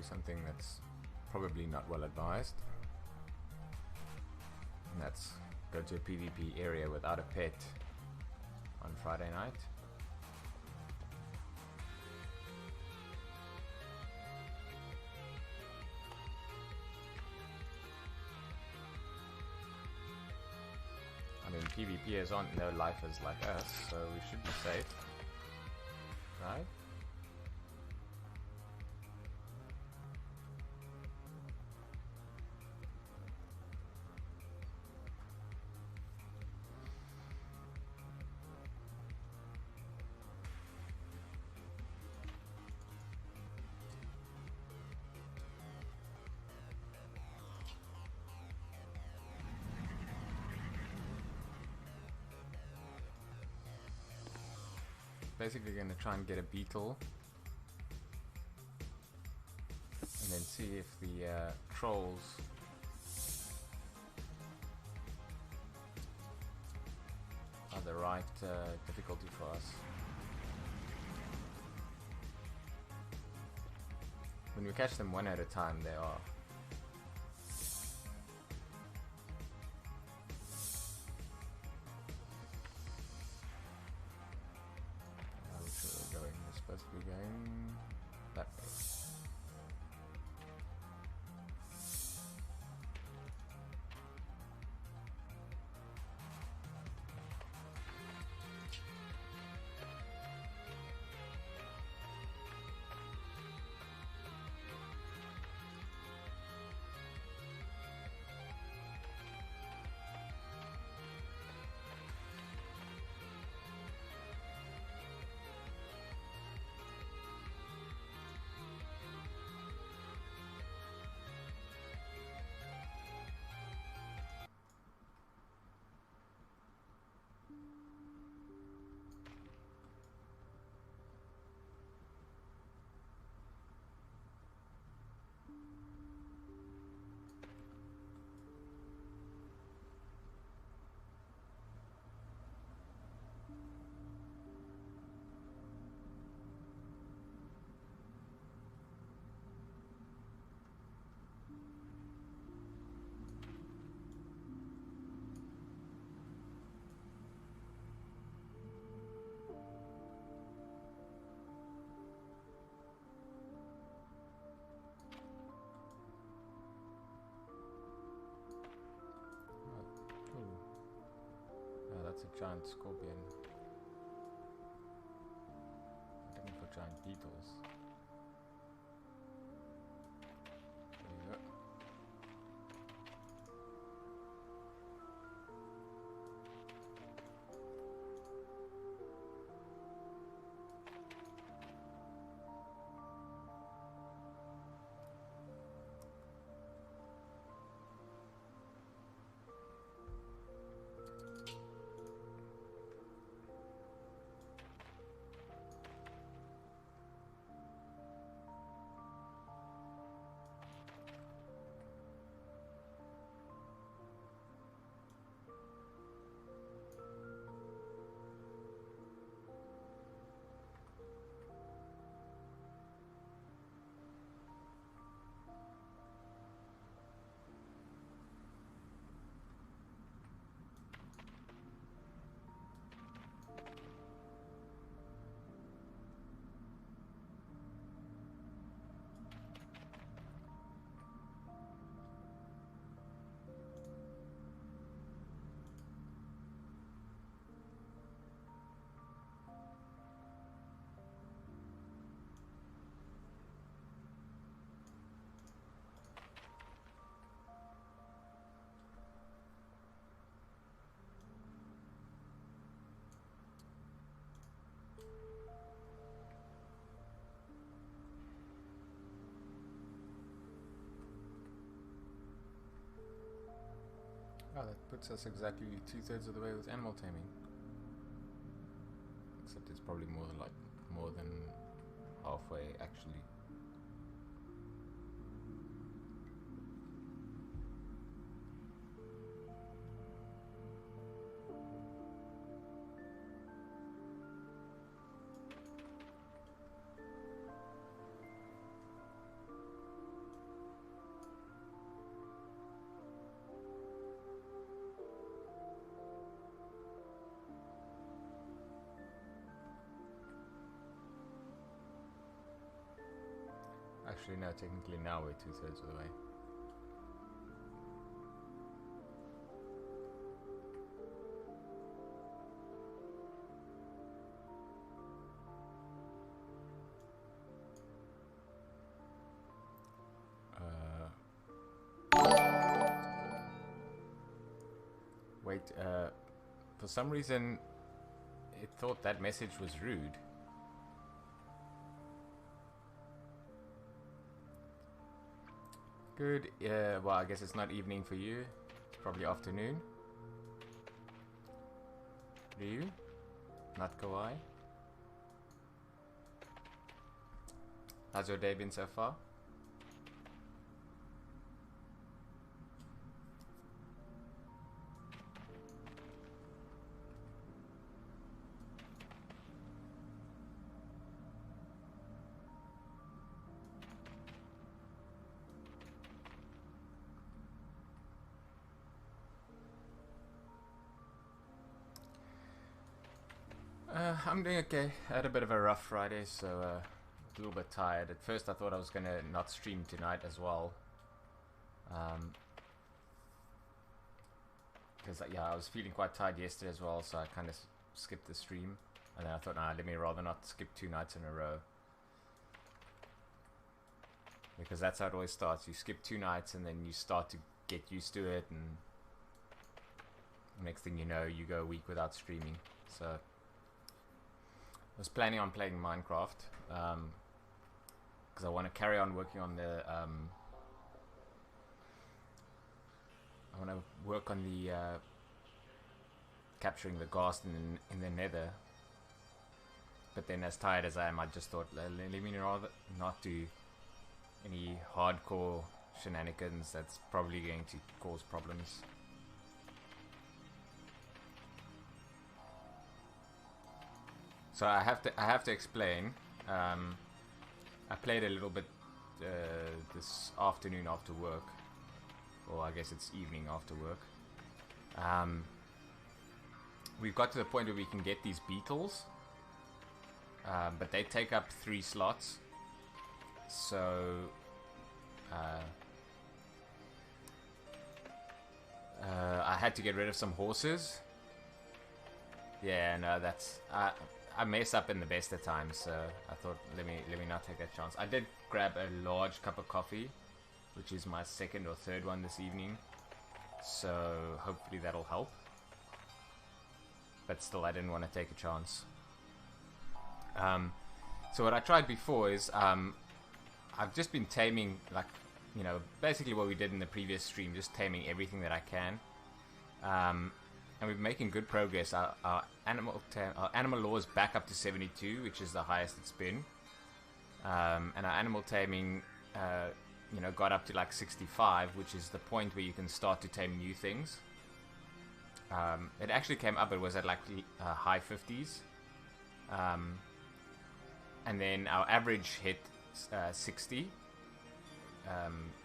something that's probably not well advised. And that's go to a PvP area without a pet on Friday night. I mean, PvPers aren't no lifers like us, so we should be safe, right? Basically going to try and get a beetle and then see if the trolls are the right difficulty for us. When we catch them one at a time, they are. Supposed to be going that way. That's a giant scorpion. I'm looking for giant beetles. There you go. Oh, that puts us exactly 2/3 of the way with animal taming. Except it's probably more than halfway actually. Actually, no, technically now we're 2/3 of the way. Wait, for some reason it thought that message was rude. Good, well, I guess it's not evening for you. It's probably afternoon. Do you? Not kawaii? How's your day been so far? I'm doing okay. I had a bit of a rough Friday, so a little bit tired. At first I thought I was gonna not stream tonight as well. Because yeah, I was feeling quite tired yesterday as well, so I kind of skipped the stream. And then I thought, nah, let me rather not skip 2 nights in a row. Because that's how it always starts. You skip 2 nights and then you start to get used to it, and next thing you know, you go a week without streaming. So I was planning on playing Minecraft because I want to carry on working on the I want to work on the capturing the ghast in the nether. But then, as tired as I am, I just thought, let me rather not do any hardcore shenanigans that's probably going to cause problems. So I have to explain. I played a little bit this afternoon after work, or I guess it's evening after work. We've got to the point where we can get these beetles, but they take up 3 slots. So I had to get rid of some horses. Yeah, no, that's I mess up in the best of times, so I thought let me not take that chance. I did grab a large cup of coffee, which is my 2nd or 3rd one this evening, so hopefully that'll help. But still, I didn't want to take a chance. So what I tried before is I've just been taming, like, you know, basically what we did in the previous stream, just taming everything that I can. And we're making good progress. Our animal law is back up to 72, which is the highest it's been. And our animal taming, you know, got up to like 65, which is the point where you can start to tame new things. It actually came up, it was at like high 50s. And then our average hit 60,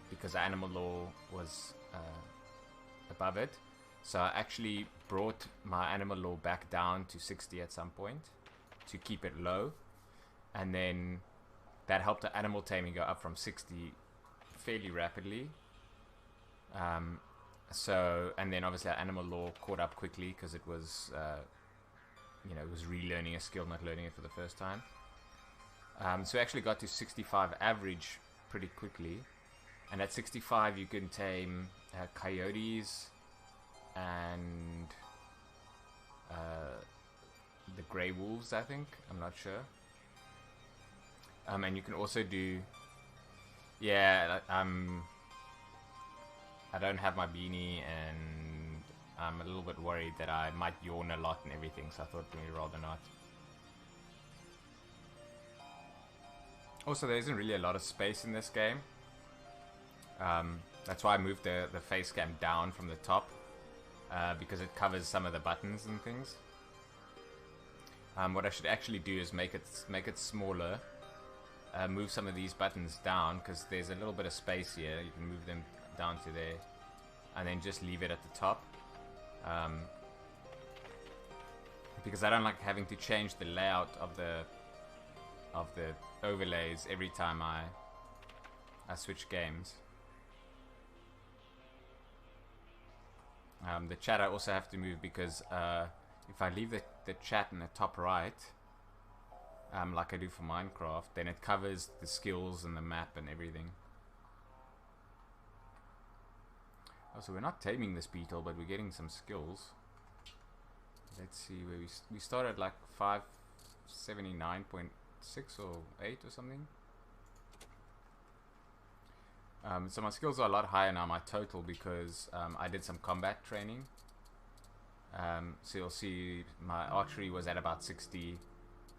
because our animal law was above it. So I actually brought my animal law back down to 60 at some point to keep it low, and then that helped the animal taming go up from 60 fairly rapidly. So, and then obviously our animal law caught up quickly because it was, you know, it was relearning a skill, not learning it for the first time. So we actually got to 65 average pretty quickly, and at 65 you can tame coyotes and the grey wolves, I think. I'm not sure. And you can also do, yeah, I don't have my beanie, and I'm a little bit worried that I might yawn a lot and everything, so I thought maybe rather not. Also, there isn't really a lot of space in this game. That's why I moved the face cam down from the top, because it covers some of the buttons and things. What I should actually do is make it smaller. Move some of these buttons down, because there's a little bit of space here. You can move them down to there, and then just leave it at the top. Because I don't like having to change the layout of the overlays every time I I switch games. The chat I also have to move because if I leave the chat in the top right, like I do for Minecraft, then it covers the skills and the map and everything. Oh, so we're not taming this beetle, but we're getting some skills. Let's see where we started like 579.6 or 8 or something. So my skills are a lot higher now, my total, because I did some combat training. So you'll see my archery was at about 60,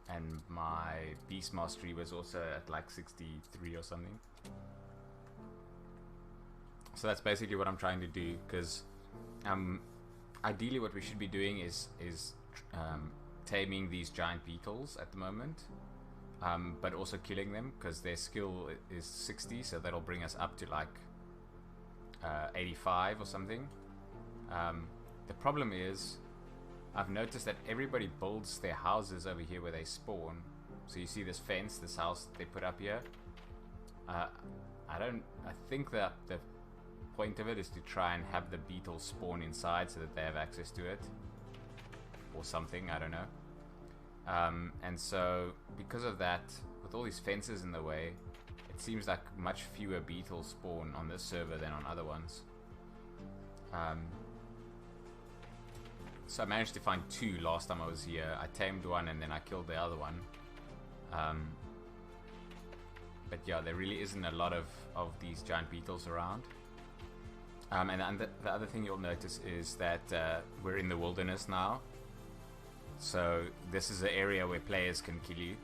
and my beast mastery was also at like 63 or something. So that's basically what I'm trying to do, because ideally what we should be doing is taming these giant beetles at the moment. But also killing them, because their skill is 60, so that'll bring us up to like 85 or something. The problem is, I've noticed that everybody builds their houses over here where they spawn. So you see this fence, this house they put up here. I think that the point of it is to try and have the beetles spawn inside so that they have access to it, or something, I don't know. And so because of that, with all these fences in the way, it seems like much fewer beetles spawn on this server than on other ones. So I managed to find 2 last time I was here. I tamed one and then I killed the other one. But yeah, there really isn't a lot of these giant beetles around. And the other thing you'll notice is that we're in the wilderness now. So this is an area where players can kill you.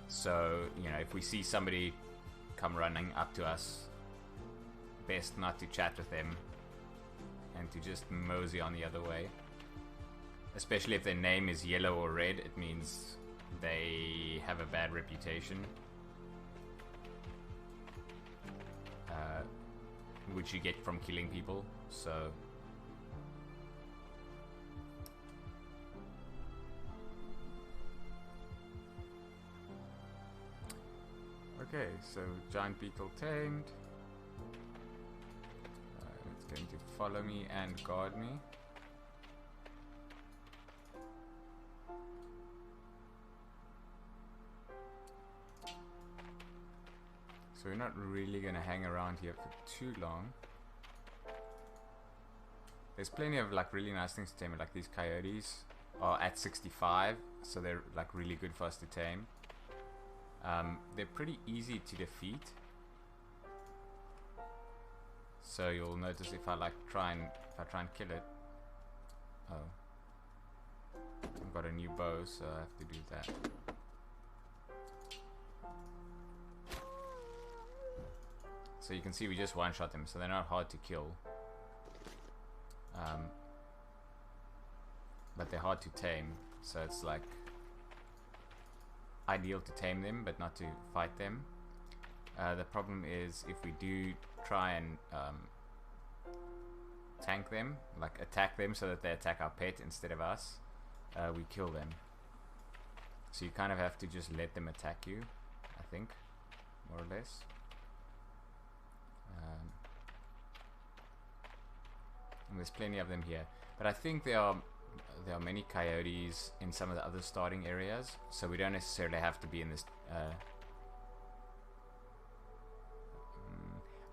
So, you know, if we see somebody come running up to us, best not to chat with them and to just mosey on the other way. Especially if their name is yellow or red, it means they have a bad reputation. Which you get from killing people, so... Okay, so giant beetle tamed. It's going to follow me and guard me. So we're not really going to hang around here for too long. There's plenty of like really nice things to tame, like these coyotes are at 65, so they're like really good for us to tame. They're pretty easy to defeat. So you'll notice if I try and kill it. Oh, I've got a new bow, so I have to do that. So you can see we just one-shot them, so they're not hard to kill. But they're hard to tame, so it's like ideal to tame them, but not to fight them. The problem is if we do try and tank them, like attack them so that they attack our pet instead of us, we kill them. So you kind of have to just let them attack you, I think, more or less. And there's plenty of them here, but I think there are many coyotes in some of the other starting areas, so we don't necessarily have to be in this.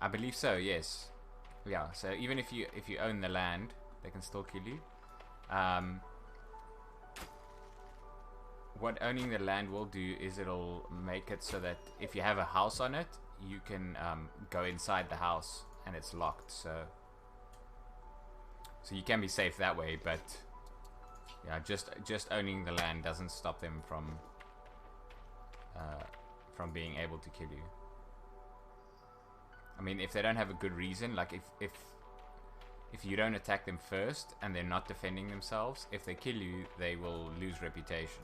I believe so. Yes. Yeah. So even if you own the land, they can still kill you. What owning the land will do is it'll make it so that if you have a house on it, you can go inside the house and it's locked. So you can be safe that way, but yeah, just owning the land doesn't stop them from being able to kill you. I mean, if they don't have a good reason, like if you don't attack them first and they're not defending themselves, if they kill you, they will lose reputation.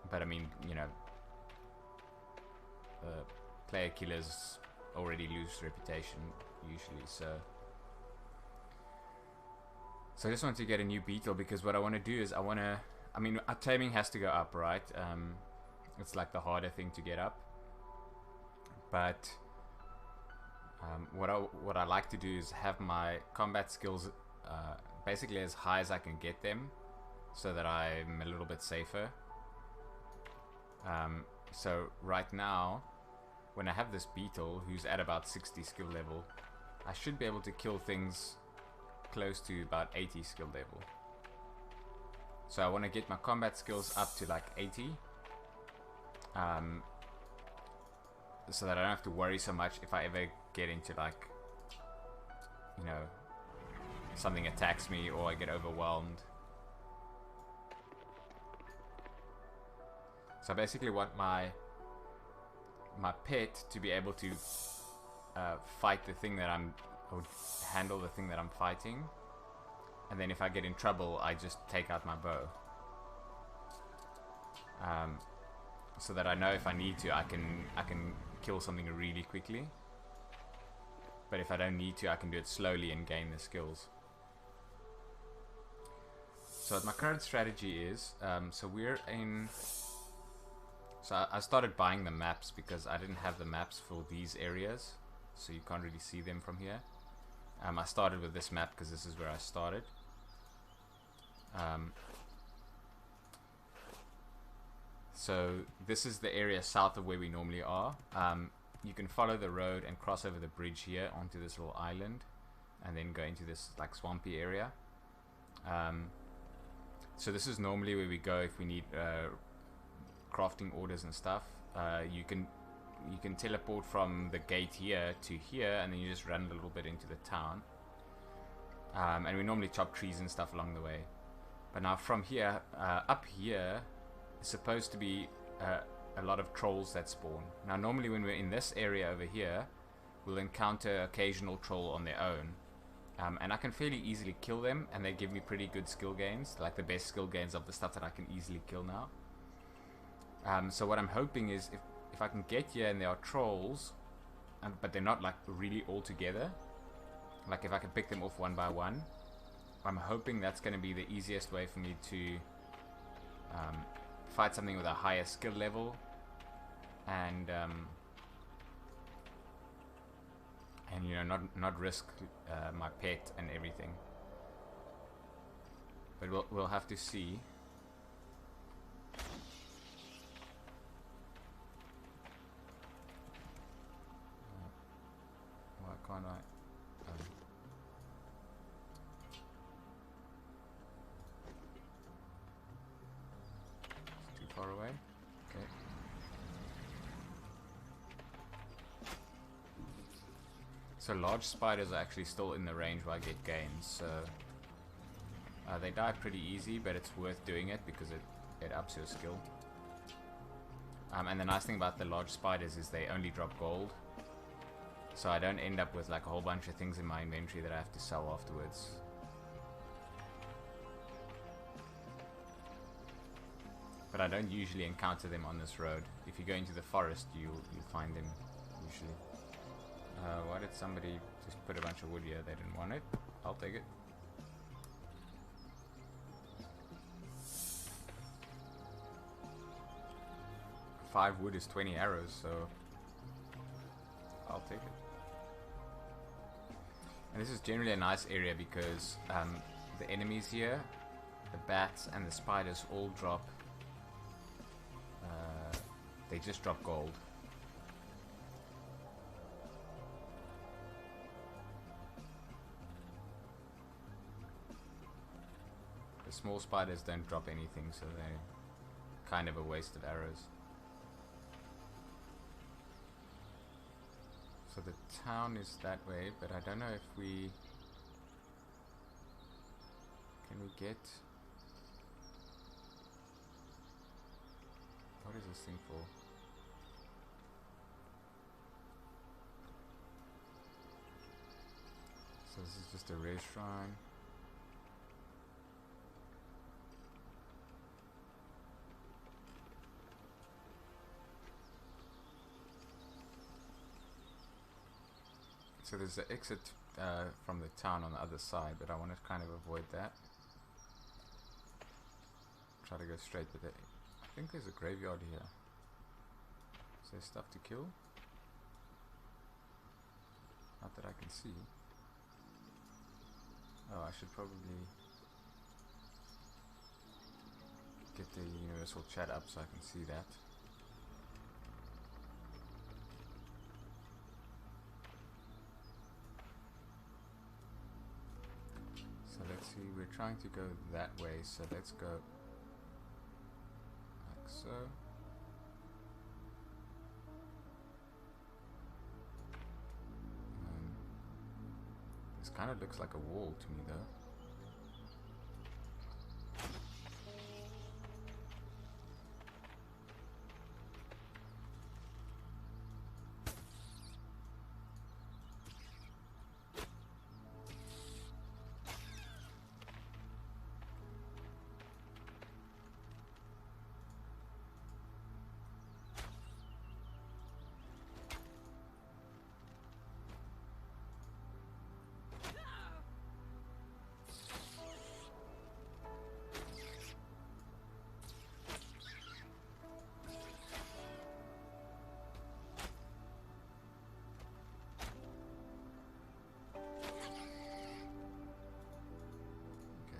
But I mean, you know, player killers already lose reputation usually, so I just want to get a new beetle, because what I want to do is I want I mean, our taming has to go up, right? It's like the harder thing to get up. But what I like to do is have my combat skills basically as high as I can get them, so that I'm a little bit safer. So right now, when I have this beetle who's at about 60 skill level, I should be able to kill things close to about 80 skill level. So I want to get my combat skills up to like 80, so that I don't have to worry so much if I ever get into, like, you know, something attacks me or I get overwhelmed. So I basically want my pet to be able to fight the thing that or handle the thing that I'm fighting, and then if I get in trouble, I just take out my bow, so that I know if I need to, I can kill something really quickly. But if I don't need to, I can do it slowly and gain the skills. So what my current strategy is, so we're in. So I started buying the maps because I didn't have the maps for these areas, so you can't really see them from here. I started with this map because this is where I started. So this is the area south of where we normally are. You can follow the road and cross over the bridge here onto this little island, and then go into this like swampy area. So this is normally where we go if we need crafting orders and stuff. You can teleport from the gate here to here, and then you just run a little bit into the town. And we normally chop trees and stuff along the way. But now from here, up here, is supposed to be a lot of trolls that spawn. Now normally when we're in this area over here, we'll encounter occasional troll on their own. And I can fairly easily kill them, and they give me pretty good skill gains, like the best skill gains of the stuff that I can easily kill now. So what I'm hoping is if I can get here and there are trolls, but they're not like really all together, like if I can pick them off one by one, I'm hoping that's going to be the easiest way for me to fight something with a higher skill level, and you know, not risk my pet and everything. But we'll have to see. Why can't I? It's too far away. Okay. So large spiders are actually still in the range where I get gains. So they die pretty easy, but it's worth doing it because it ups your skill. And the nice thing about the large spiders is they only drop gold. So I don't end up with like a whole bunch of things in my inventory that I have to sell afterwards. But I don't usually encounter them on this road. If you go into the forest, you'll find them usually. Why did somebody just put a bunch of wood here? They didn't want it. I'll take it. Five wood is 20 arrows, so I'll take it. And this is generally a nice area because the enemies here, the bats and the spiders, all drop. They just drop gold. The small spiders don't drop anything, so they're kind of a waste of arrows. So the town is that way, but I don't know if we... Can we get... What is this thing for? So this is just a rare shrine. So there's the exit from the town on the other side, but I want to kind of avoid that. try to go straight, but I think there's a graveyard here. Is there stuff to kill? Not that I can see. Oh, I should probably get the universal chat up so I can see that. So let's see, we're trying to go that way, so let's go like so. This kind of looks like a wall to me though.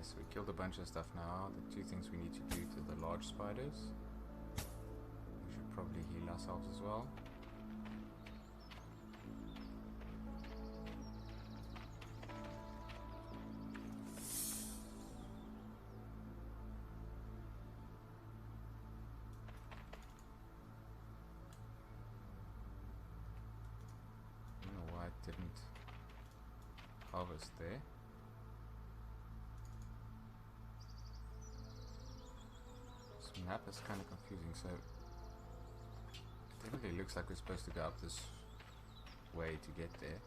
So we killed a bunch of stuff now. The two things we need to do to the large spiders. We should probably heal ourselves as well. I don't know why it didn't harvest there. Map is kind of confusing, so it definitely looks like we're supposed to go up this way to get there.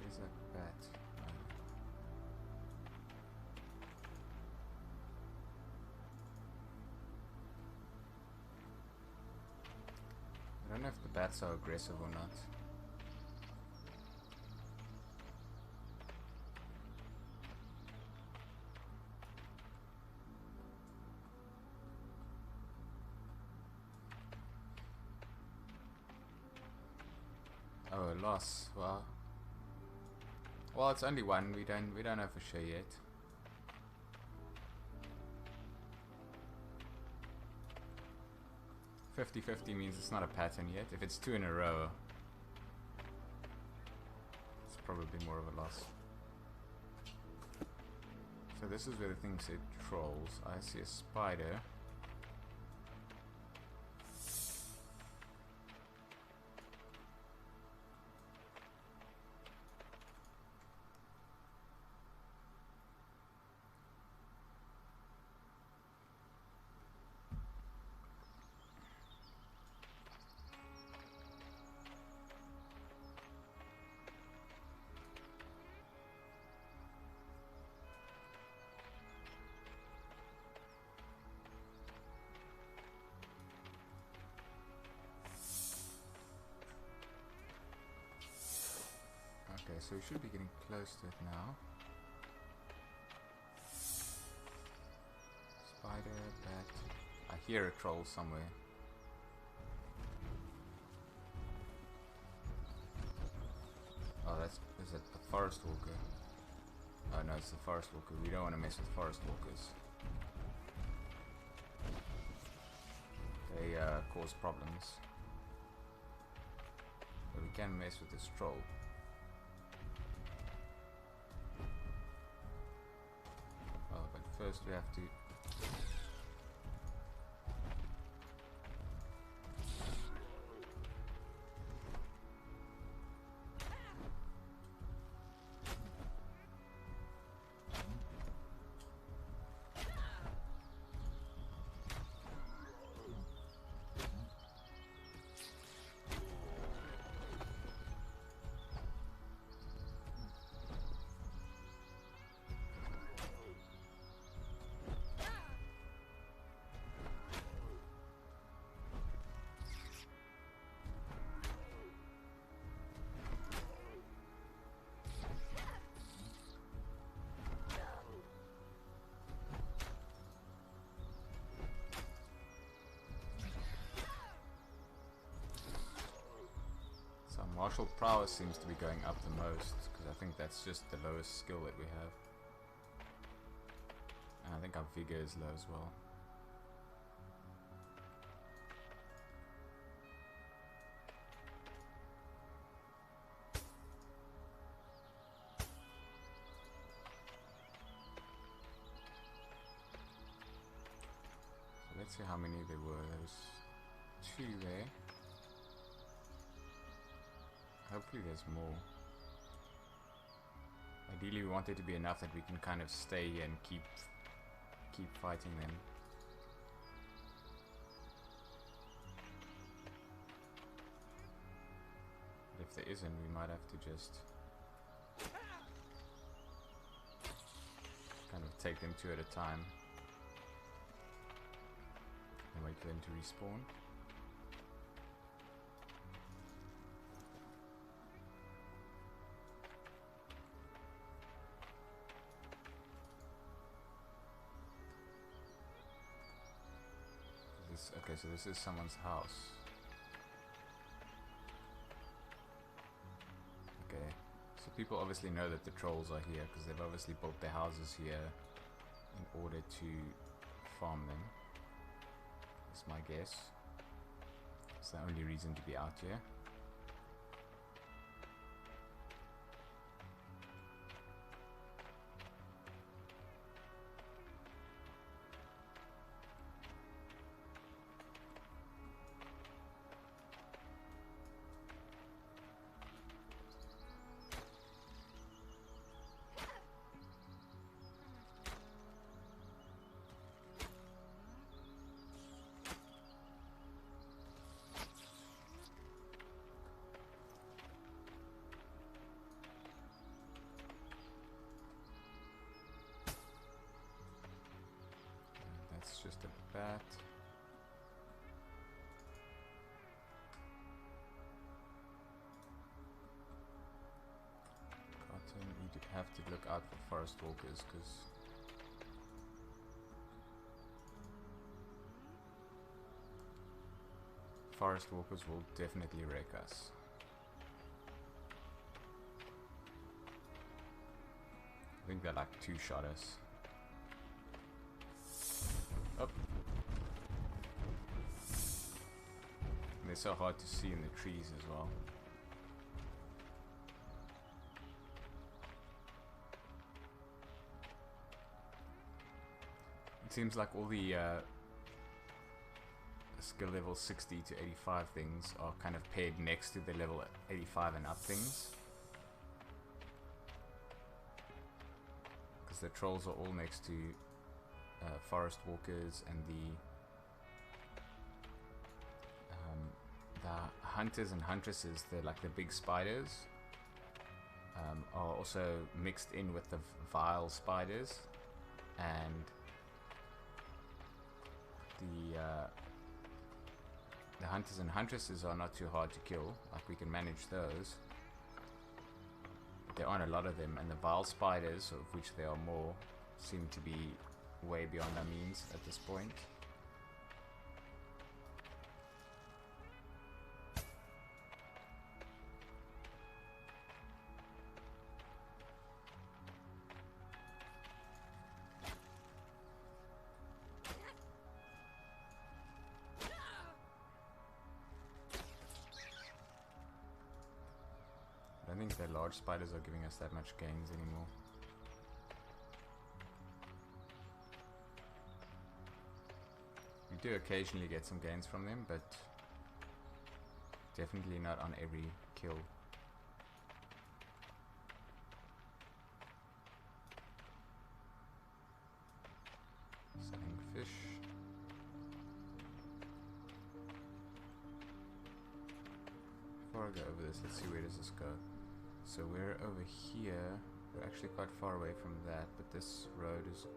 There's a bat. I don't know if the bats are aggressive or not. Oh, a loss. Well, it's only one. We don't know for sure yet. $50-50 means it's not a pattern yet. If it's two in a row, it's probably more of a loss. So this is where the thing said trolls. I see a spider. Okay, so we should be getting close to it now. Spider, bat. I hear a troll somewhere. Oh, is it the forest walker? Oh no, it's the forest walker. We don't want to mess with forest walkers. They cause problems. But we can mess with this troll. First we have to Martial prowess seems to be going up the most, because I think that's just the lowest skill that we have. And I think our vigor is low as well. So let's see how many there were. There was 2 there. Hopefully there's more. Ideally we want it to be enough that we can kind of stay and keep fighting them. But if there isn't, we might have to just kind of take them 2 at a time and wait for them to respawn. Okay, so this is someone's house. Okay, so people obviously know that the trolls are here because they've obviously built their houses here in order to farm them. That's my guess. It's the only reason to be out here. Just a bat. Cotton, we do have to look out for forest walkers because forest walkers will definitely wreck us. I think they like 2-shot us. Up. They're so hard to see in the trees as well. It seems like all the skill level 60 to 85 things are kind of paired next to the level 85 and up things. Because the trolls are all next to forest walkers, and the hunters and huntresses, they're like the big spiders, are also mixed in with the vile spiders, and the hunters and huntresses are not too hard to kill, like we can manage those. But there aren't a lot of them, and the vile spiders, of which there are more, seem to be way beyond our means at this point. I don't think the large spiders are giving us that much gains anymore. We do occasionally get some gains from them, but definitely not on every kill. Selling fish. Before I go over this, let's see, where does this go? So we're over here. We're actually quite far away from that, but this road is...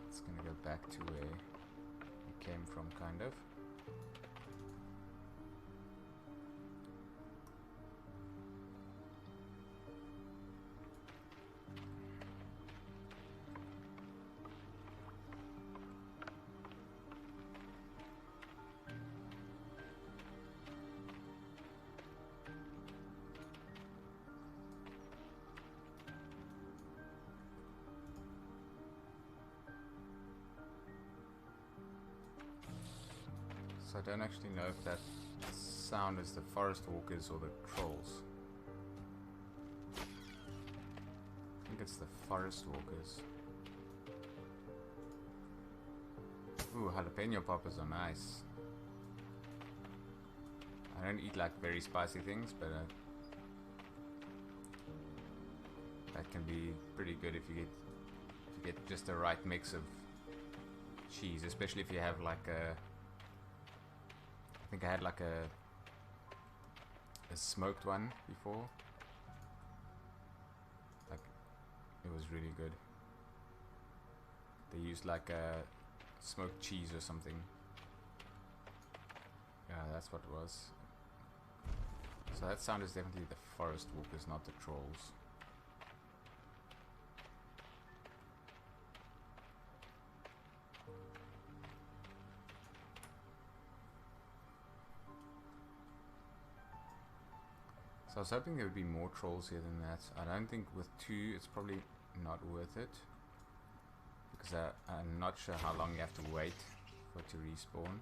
It's gonna go back to where we came from, kind of. So I don't actually know if that sound is the forest walkers or the trolls. I think it's the forest walkers. Ooh, jalapeno poppers are nice. I don't eat like very spicy things, but that can be pretty good if you get just the right mix of cheese, especially if you have like a. I think I had like a smoked one before. Like, it was really good. They used like a smoked cheese or something. Yeah, that's what it was. So that sound is definitely the forest walkers, not the trolls. So I was hoping there would be more trolls here than that. I don't think with 2 it's probably not worth it. Because I'm not sure how long you have to wait for it to respawn.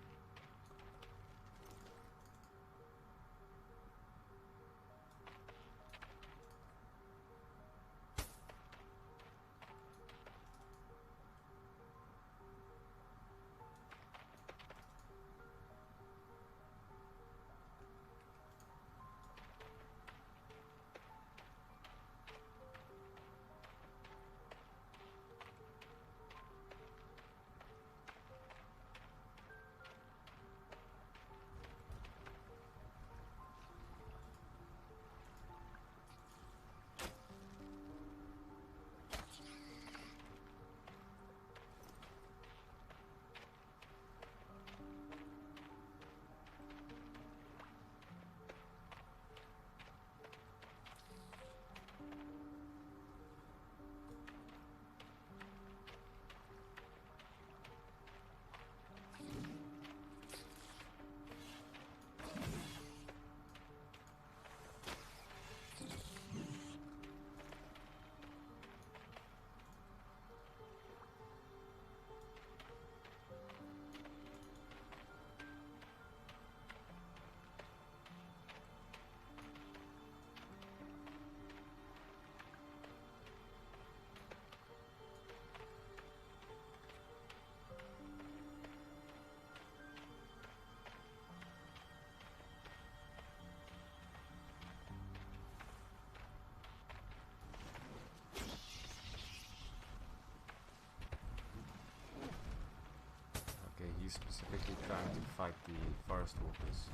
He's specifically trying to fight the forest walkers.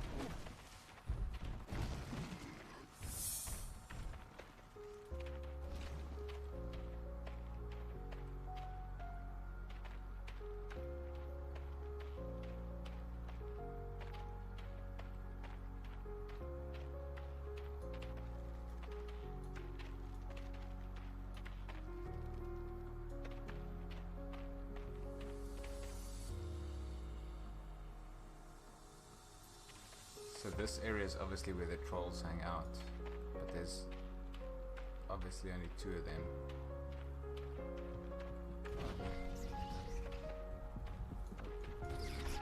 So this area is obviously where the trolls hang out, but there's obviously only 2 of them.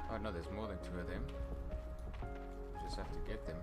Oh no, there's more than 2 of them. You just have to get them.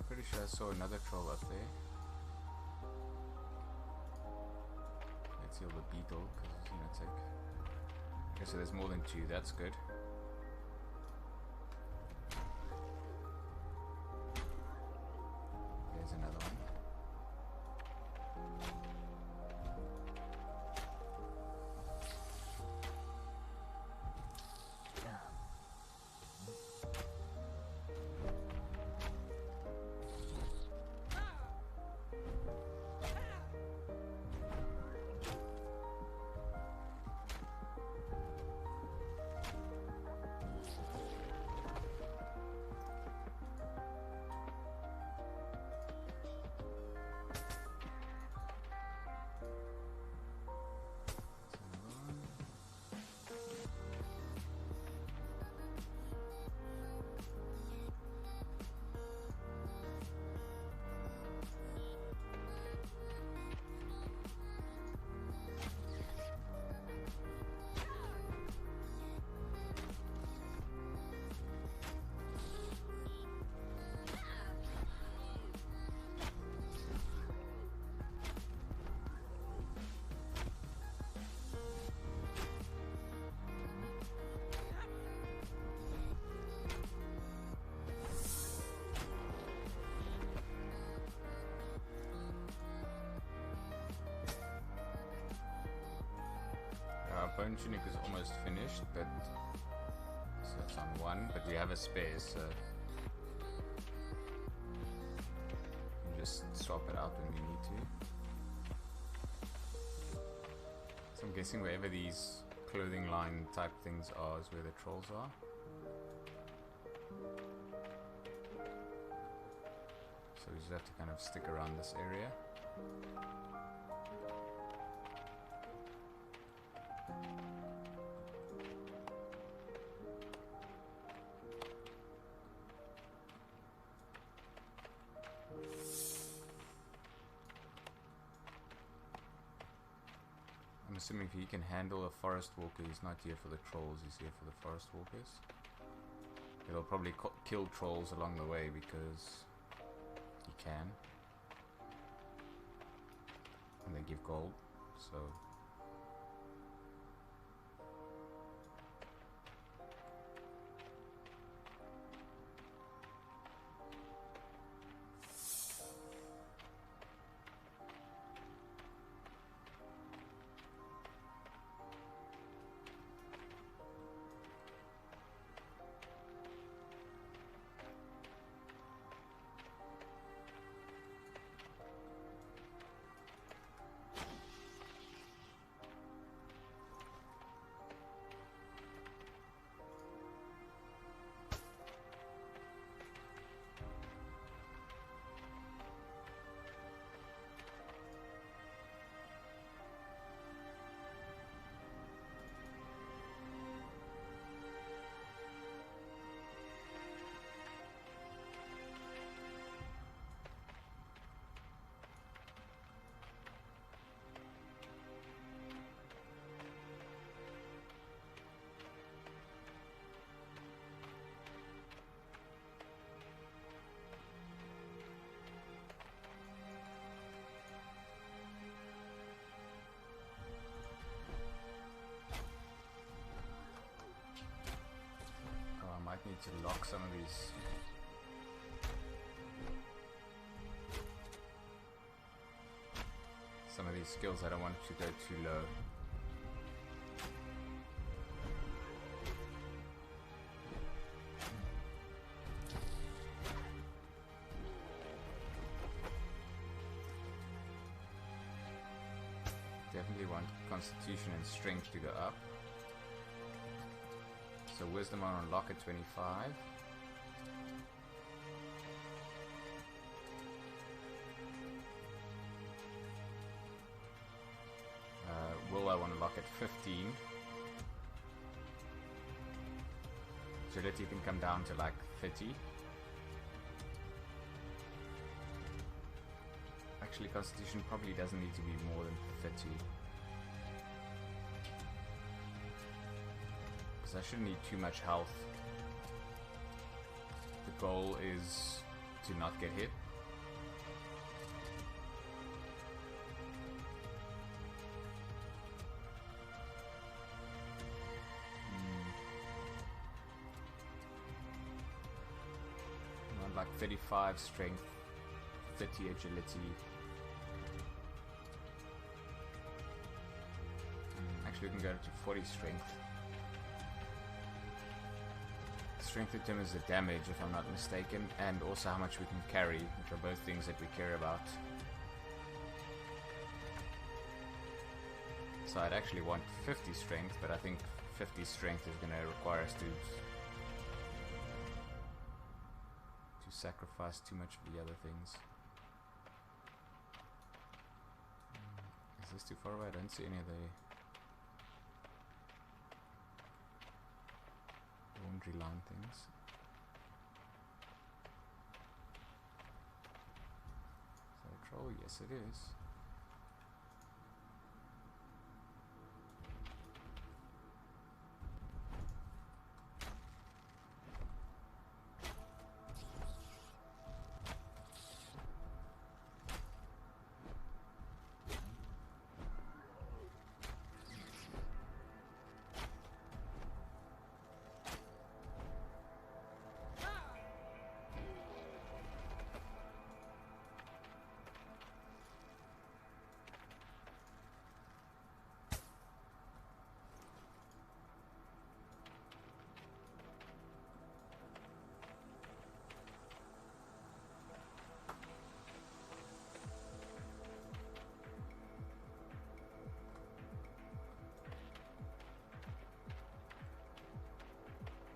Pretty sure I saw another troll up there. Let's steal the beetle, because it's gonna take... Okay, so there's more than 2, that's good. There's another one. Bone Tunic is almost finished, but so it's on 1, but we have a spare, so we can just swap it out when we need to. So I'm guessing wherever these clothing line type things are is where the trolls are. So we just have to kind of stick around this area. I'm assuming if he can handle a forest walker, he's not here for the trolls, he's here for the forest walkers. He'll probably kill trolls along the way because he can. And they give gold, so... Might need to lock some of these. Some of these skills, I don't want to go too low. Definitely want Constitution and Strength to go up. So Wisdom on unlock at 25. Will I want to lock at 15? Agility can come down to like 30. Actually, Constitution probably doesn't need to be more than 30. I shouldn't need too much health. The goal is to not get hit. like 35 strength, 30 agility. Actually, we can go to 40 strength. Strength determines the damage, if I'm not mistaken, and also how much we can carry, which are both things that we care about. So I'd actually want 50 strength, but I think 50 strength is going to require us to sacrifice too much of the other things. Is this too far away? I don't see any of the laundry line things. Is that a troll? Yes, it is.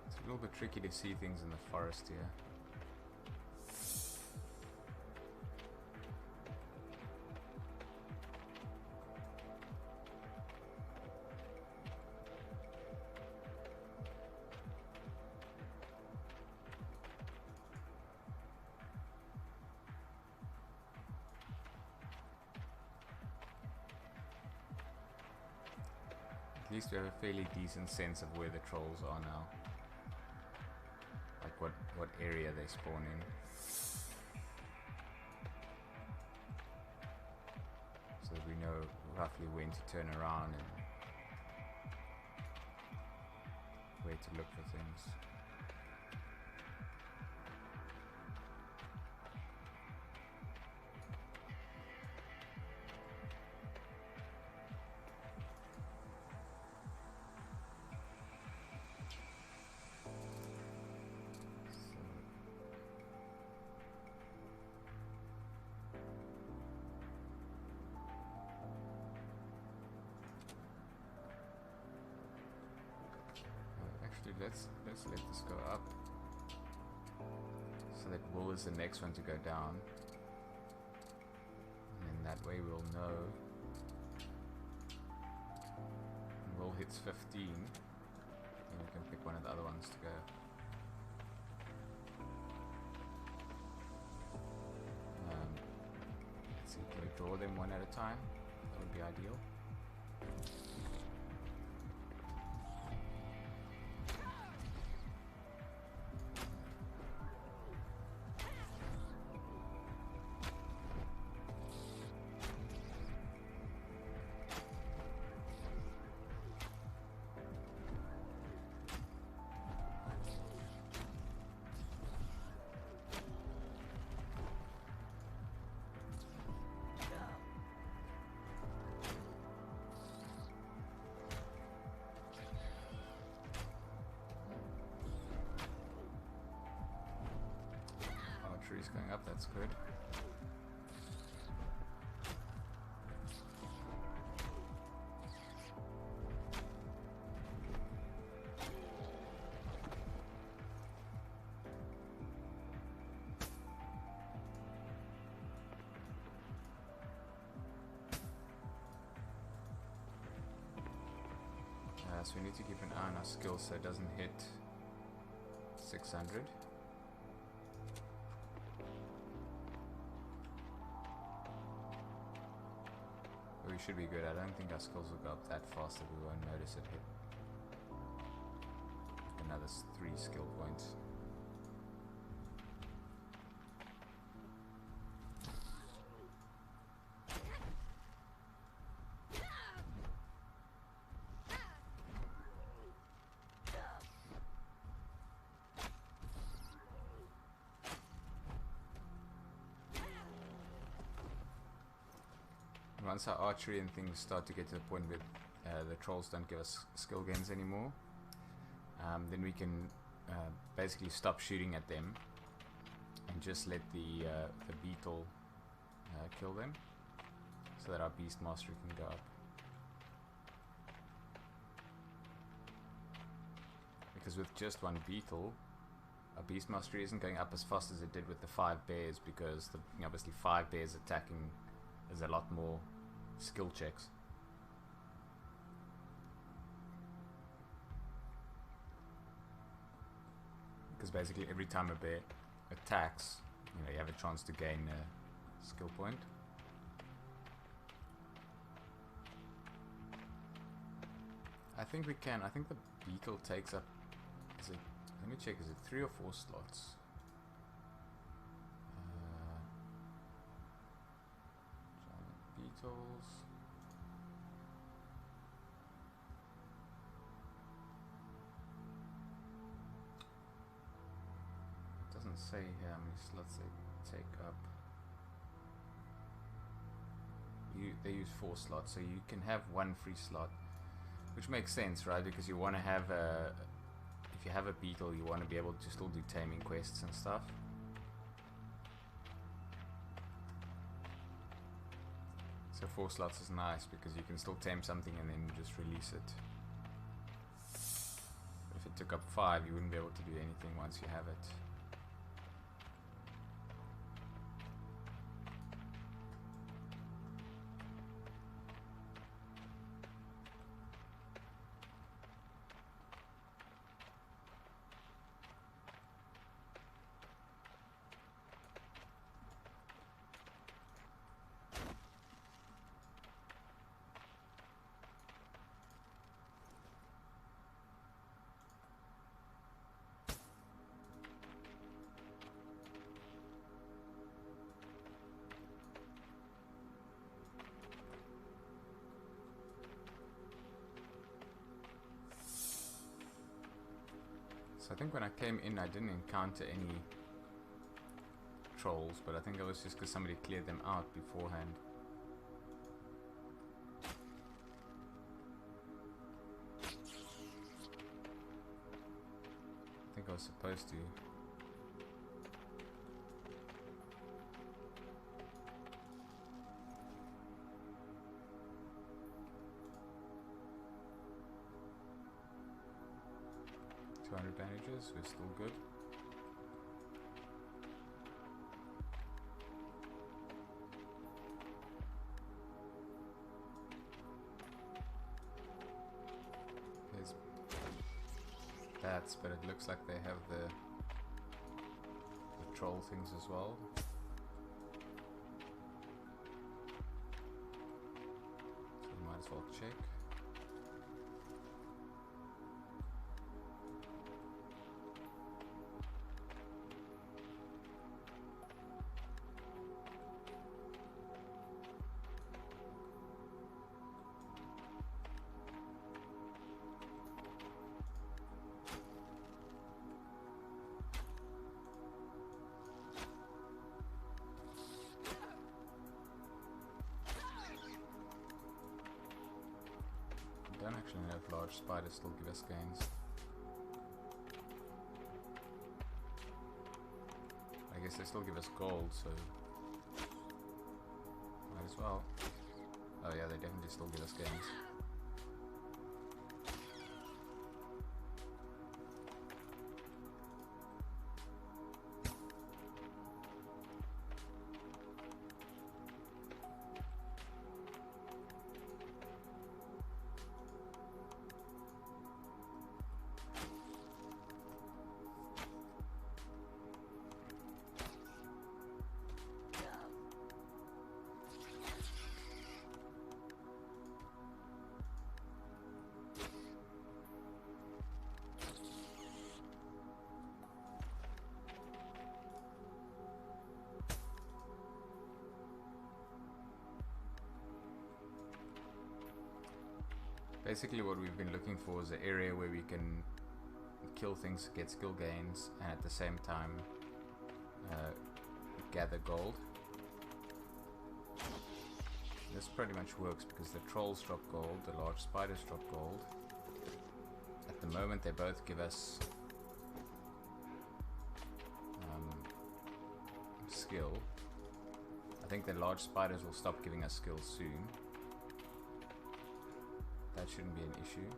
It's a little bit tricky to see things in the forest here. At least we have a fairly decent sense of where the trolls are now. Like what area they spawn in. So that we know roughly when to turn around and where to look for things. Let's let this go up, so that Will is the next one to go down, and then that way we'll know. When Will hits 15, then we can pick one of the other ones to go. Let's see, can we draw them one at a time? That would be ideal. Trees going up, that's good. So we need to keep an eye on our skills so it doesn't hit 600. We should be good. I don't think our skills will go up that fast that we won't notice it hit another 3 skill points. once our archery and things start to get to the point where the trolls don't give us skill gains anymore, then we can basically stop shooting at them and just let the beetle kill them, so that our beast mastery can go up. Because with just one beetle, our beast mastery isn't going up as fast as it did with the 5 bears, because obviously 5 bears attacking is a lot more skill checks. Because basically every time a bear attacks, you have a chance to gain a skill point. I think we can. I think the beetle takes up. Is it? Let me check. Is it 3 or 4 slots? Giant beetles. It doesn't say here how many slots they take up. They use 4 slots, so you can have 1 free slot, which makes sense, right? Because you want to have if you have a beetle, you want to be able to still do taming quests and stuff. So 4 slots is nice because you can still tame something and then just release it. But if it took up 5, you wouldn't be able to do anything once you have it. So I think when I came in, I didn't encounter any trolls, but I think it was just because somebody cleared them out beforehand. I think I was supposed to. Bandages, we're still good. There's bats, but it looks like they have the troll things as well. So we might as well check. Don't actually have large spiders still give us gains. I guess they still give us gold, so might as well. Oh yeah, they definitely still give us gains. Basically what we've been looking for is an area where we can kill things, get skill gains, and at the same time gather gold. this pretty much works because the trolls drop gold, the large spiders drop gold. At the moment they both give us skill. I think the large spiders will stop giving us skill soon. That shouldn't be an issue.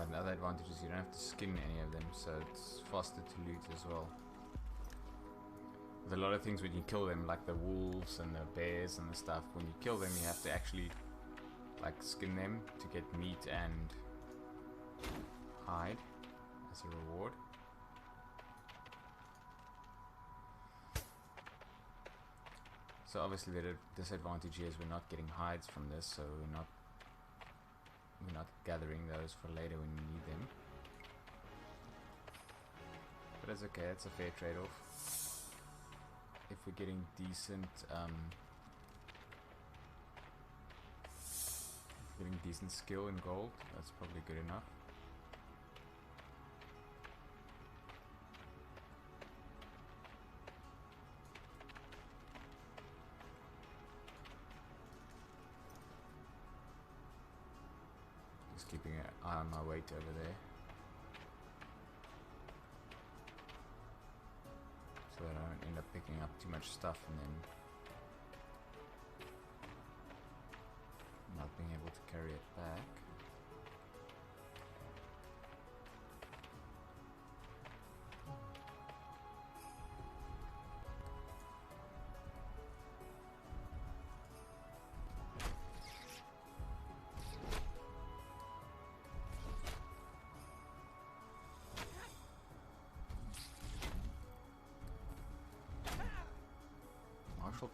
Another advantage is you don't have to skin any of them, so it's faster to loot as well. With a lot of things when you kill them, like the wolves and the bears and the stuff, when you kill them you have to actually like skin them to get meat and hide as a reward. So obviously the disadvantage here is we're not getting hides from this, so we're not gathering those for later when you need them. But it's okay, it's a fair trade-off. If we're getting decent skill in gold, that's probably good enough. Keeping an eye on my weight over there, so that I don't end up picking up too much stuff and then not being able to carry it back.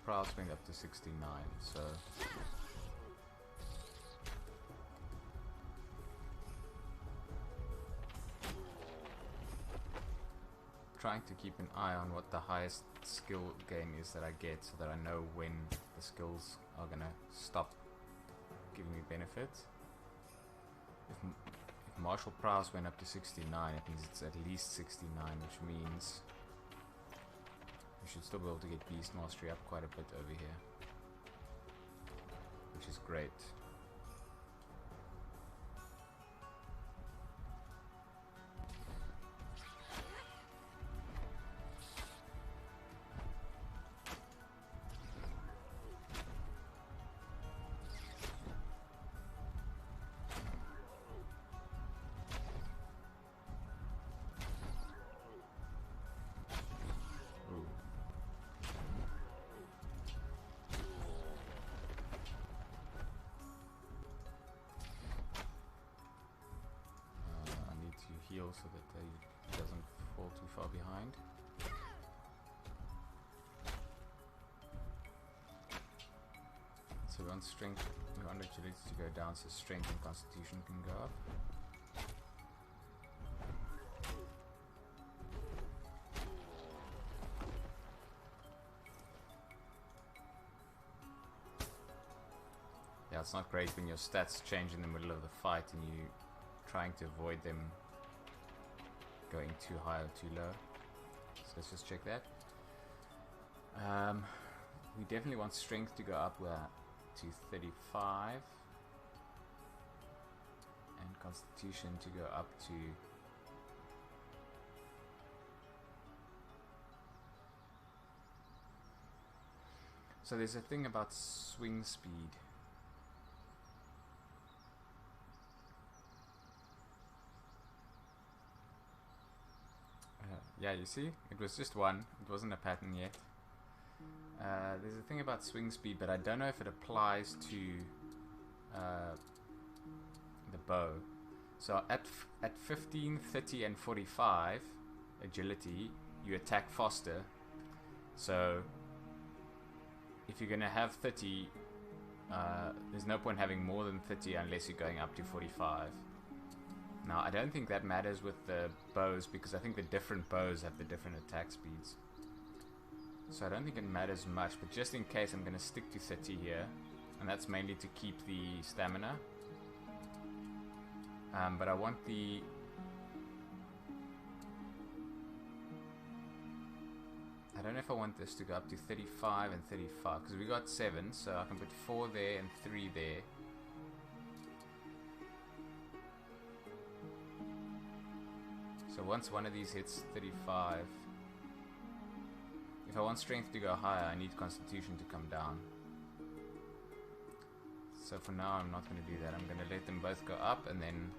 Prowess went up to 69, so trying to keep an eye on what the highest skill gain is that I get, so that I know when the skills are gonna stop giving me benefits. If martial prowess went up to 69, it means it's at least 69, which means we should still be able to get beast mastery up quite a bit over here, which is great. Heal so that he doesn't fall too far behind. So we want strength, we want agility to go down, so strength and constitution can go up. Yeah, it's not great when your stats change in the middle of the fight and you trying to avoid them going too high or too low. So let's just check that. We definitely want strength to go up to 35 and constitution to go up to so there's a thing about swing speed. Yeah, you see, it was just one, it wasn't a pattern yet. There's a thing about swing speed, but I don't know if it applies to the bow. So at 15, 30 and 45 agility, you attack faster. So if you're gonna have 30, there's no point having more than 30 unless you're going up to 45. Now, I don't think that matters with the bows, because I think the different bows have the different attack speeds. So I don't think it matters much, but just in case, I'm going to stick to 30 here. And that's mainly to keep the stamina. But I want the... I don't know if I want this to go up to 35 and 35, because we got 7, so I can put 4 there and 3 there. So once one of these hits 35, if I want strength to go higher, I need constitution to come down. So for now, I'm not going to do that. I'm going to let them both go up, and then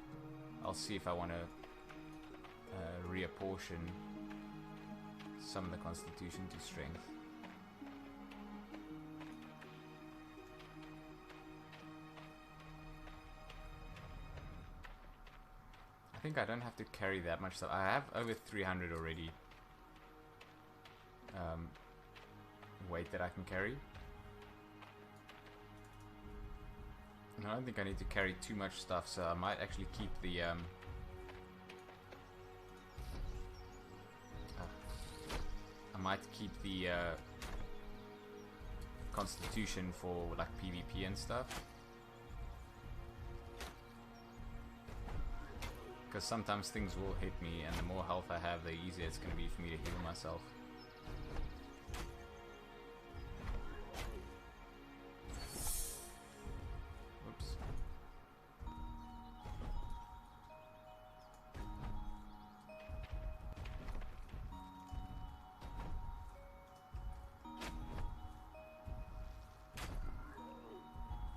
I'll see if I want to reapportion some of the constitution to strength. I think I don't have to carry that much stuff. I have over 300 already weight that I can carry. And I don't think I need to carry too much stuff, so I might actually keep the constitution for like PvP and stuff. Because sometimes things will hit me, and the more health I have, the easier it's going to be for me to heal myself. Whoops.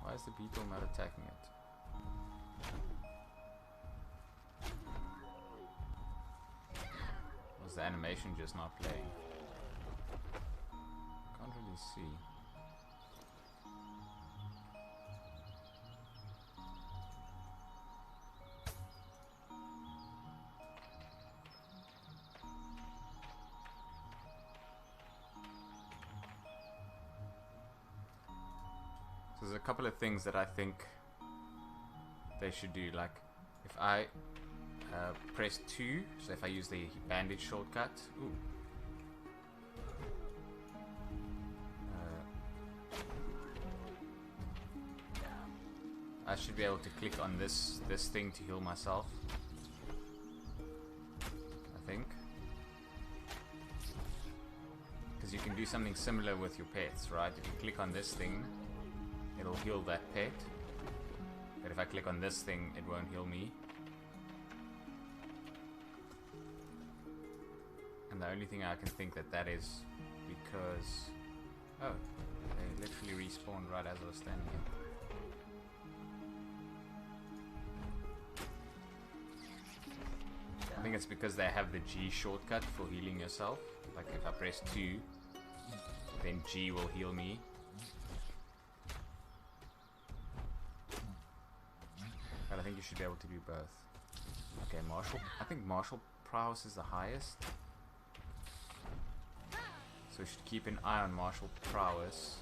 Why is the beetle not attacking it? Was the animation just not playing? Can't really see. So there's a couple of things that I think they should do, like if I press 2, so if I use the bandage shortcut, I should be able to click on this thing to heal myself, I think, because you can do something similar with your pets, right? If you click on this thing, it'll heal that pet, but if I click on this thing, it won't heal me. And the only thing I can think that is because... Oh, they literally respawned right as I was standing here. I think it's because they have the G shortcut for healing yourself. Like if I press 2, then G will heal me. But I think you should be able to do both. Okay, martial. I think martial prowess is the highest. So we should keep an eye on martial prowess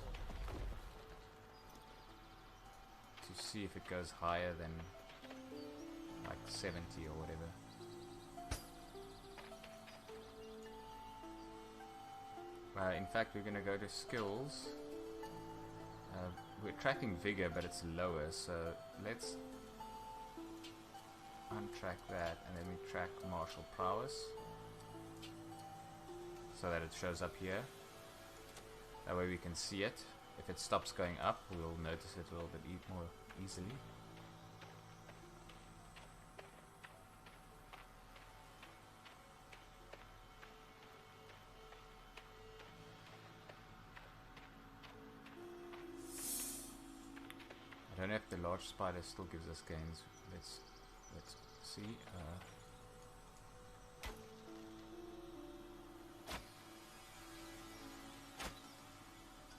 to see if it goes higher than like 70 or whatever. In fact, we're going to go to skills. We're tracking vigor, but it's lower, so let's untrack that, and then we track martial prowess, so that it shows up here. That way we can see it. If it stops going up, we'll notice it a little bit more easily. I don't know if the large spider still gives us gains. Let's see.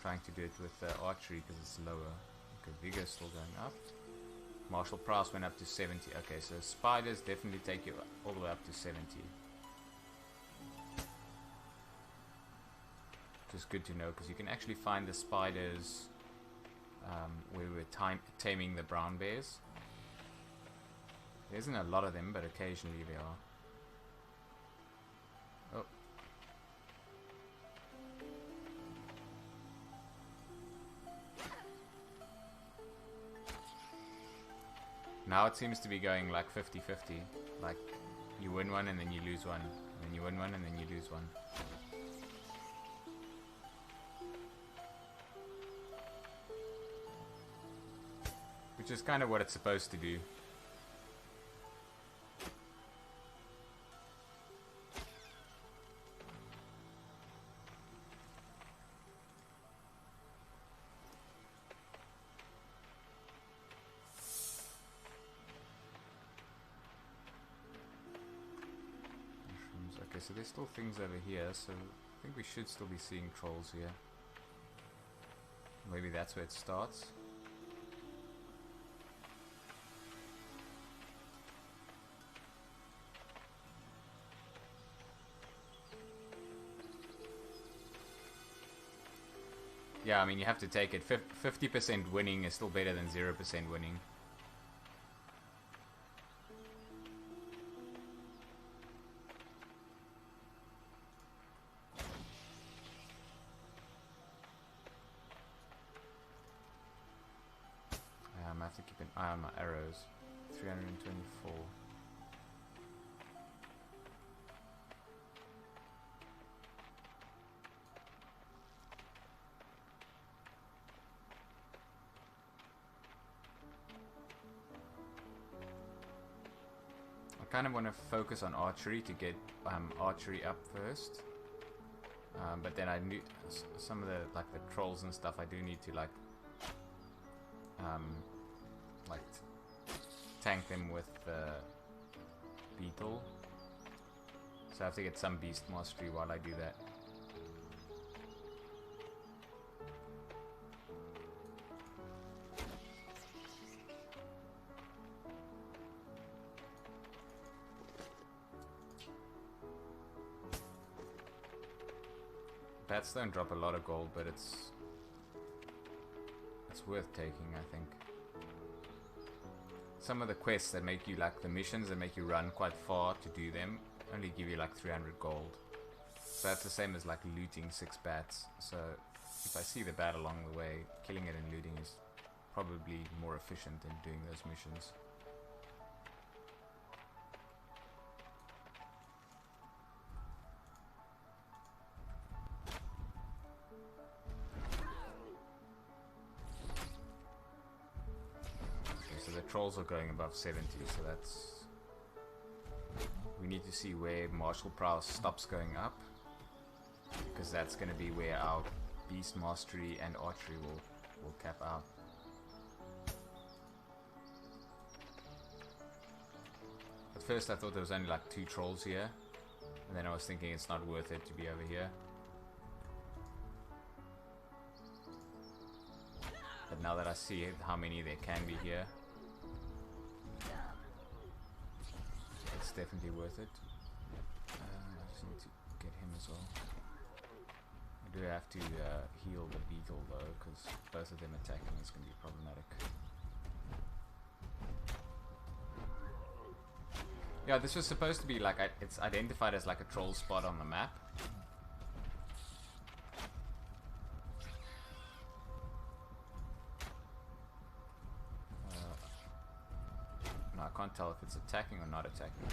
Trying to do it with archery because it's lower. Okay, vigor is still going up. Martial prowess went up to 70. Okay, so spiders definitely take you all the way up to 70. To is good to know, because you can actually find the spiders where we're taming the brown bears. There isn't a lot of them, but occasionally there are. Oh. Now it seems to be going like 50-50. Like, you win one and then you lose one. And then you win one and then you lose one. Which is kind of what it's supposed to do. Okay, so there's still things over here, so I think we should still be seeing trolls here. Maybe that's where it starts. Yeah, I mean, you have to take it. 50% winning is still better than 0% winning. I have to keep an eye on my arrows. 324. I kind of want to focus on archery to get archery up first. But then I need some of the the trolls and stuff. I do need to like tank them with beetle. So I have to get some beast mastery while I do that. Bats don't drop a lot of gold, but it's worth taking, I think. Some of the quests that make you, like the missions that make you run quite far to do them, only give you like 300 gold. So that's the same as like looting 6 bats. So if I see the bat along the way, killing it and looting is probably more efficient than doing those missions. Trolls are going above 70, so that's... We need to see where martial prowess stops going up, because that's going to be where our beast mastery and archery will cap out. At first I thought there was only like 2 trolls here, and then I was thinking it's not worth it to be over here. But now that I see how many there can be here, it's definitely worth it. I just need to get him as well. I do have to heal the beetle though, because both of them attacking is going to be problematic. Yeah, this was supposed to be like, it's identified as like a troll spot on the map. No, I can't tell if it's attacking or not attacking.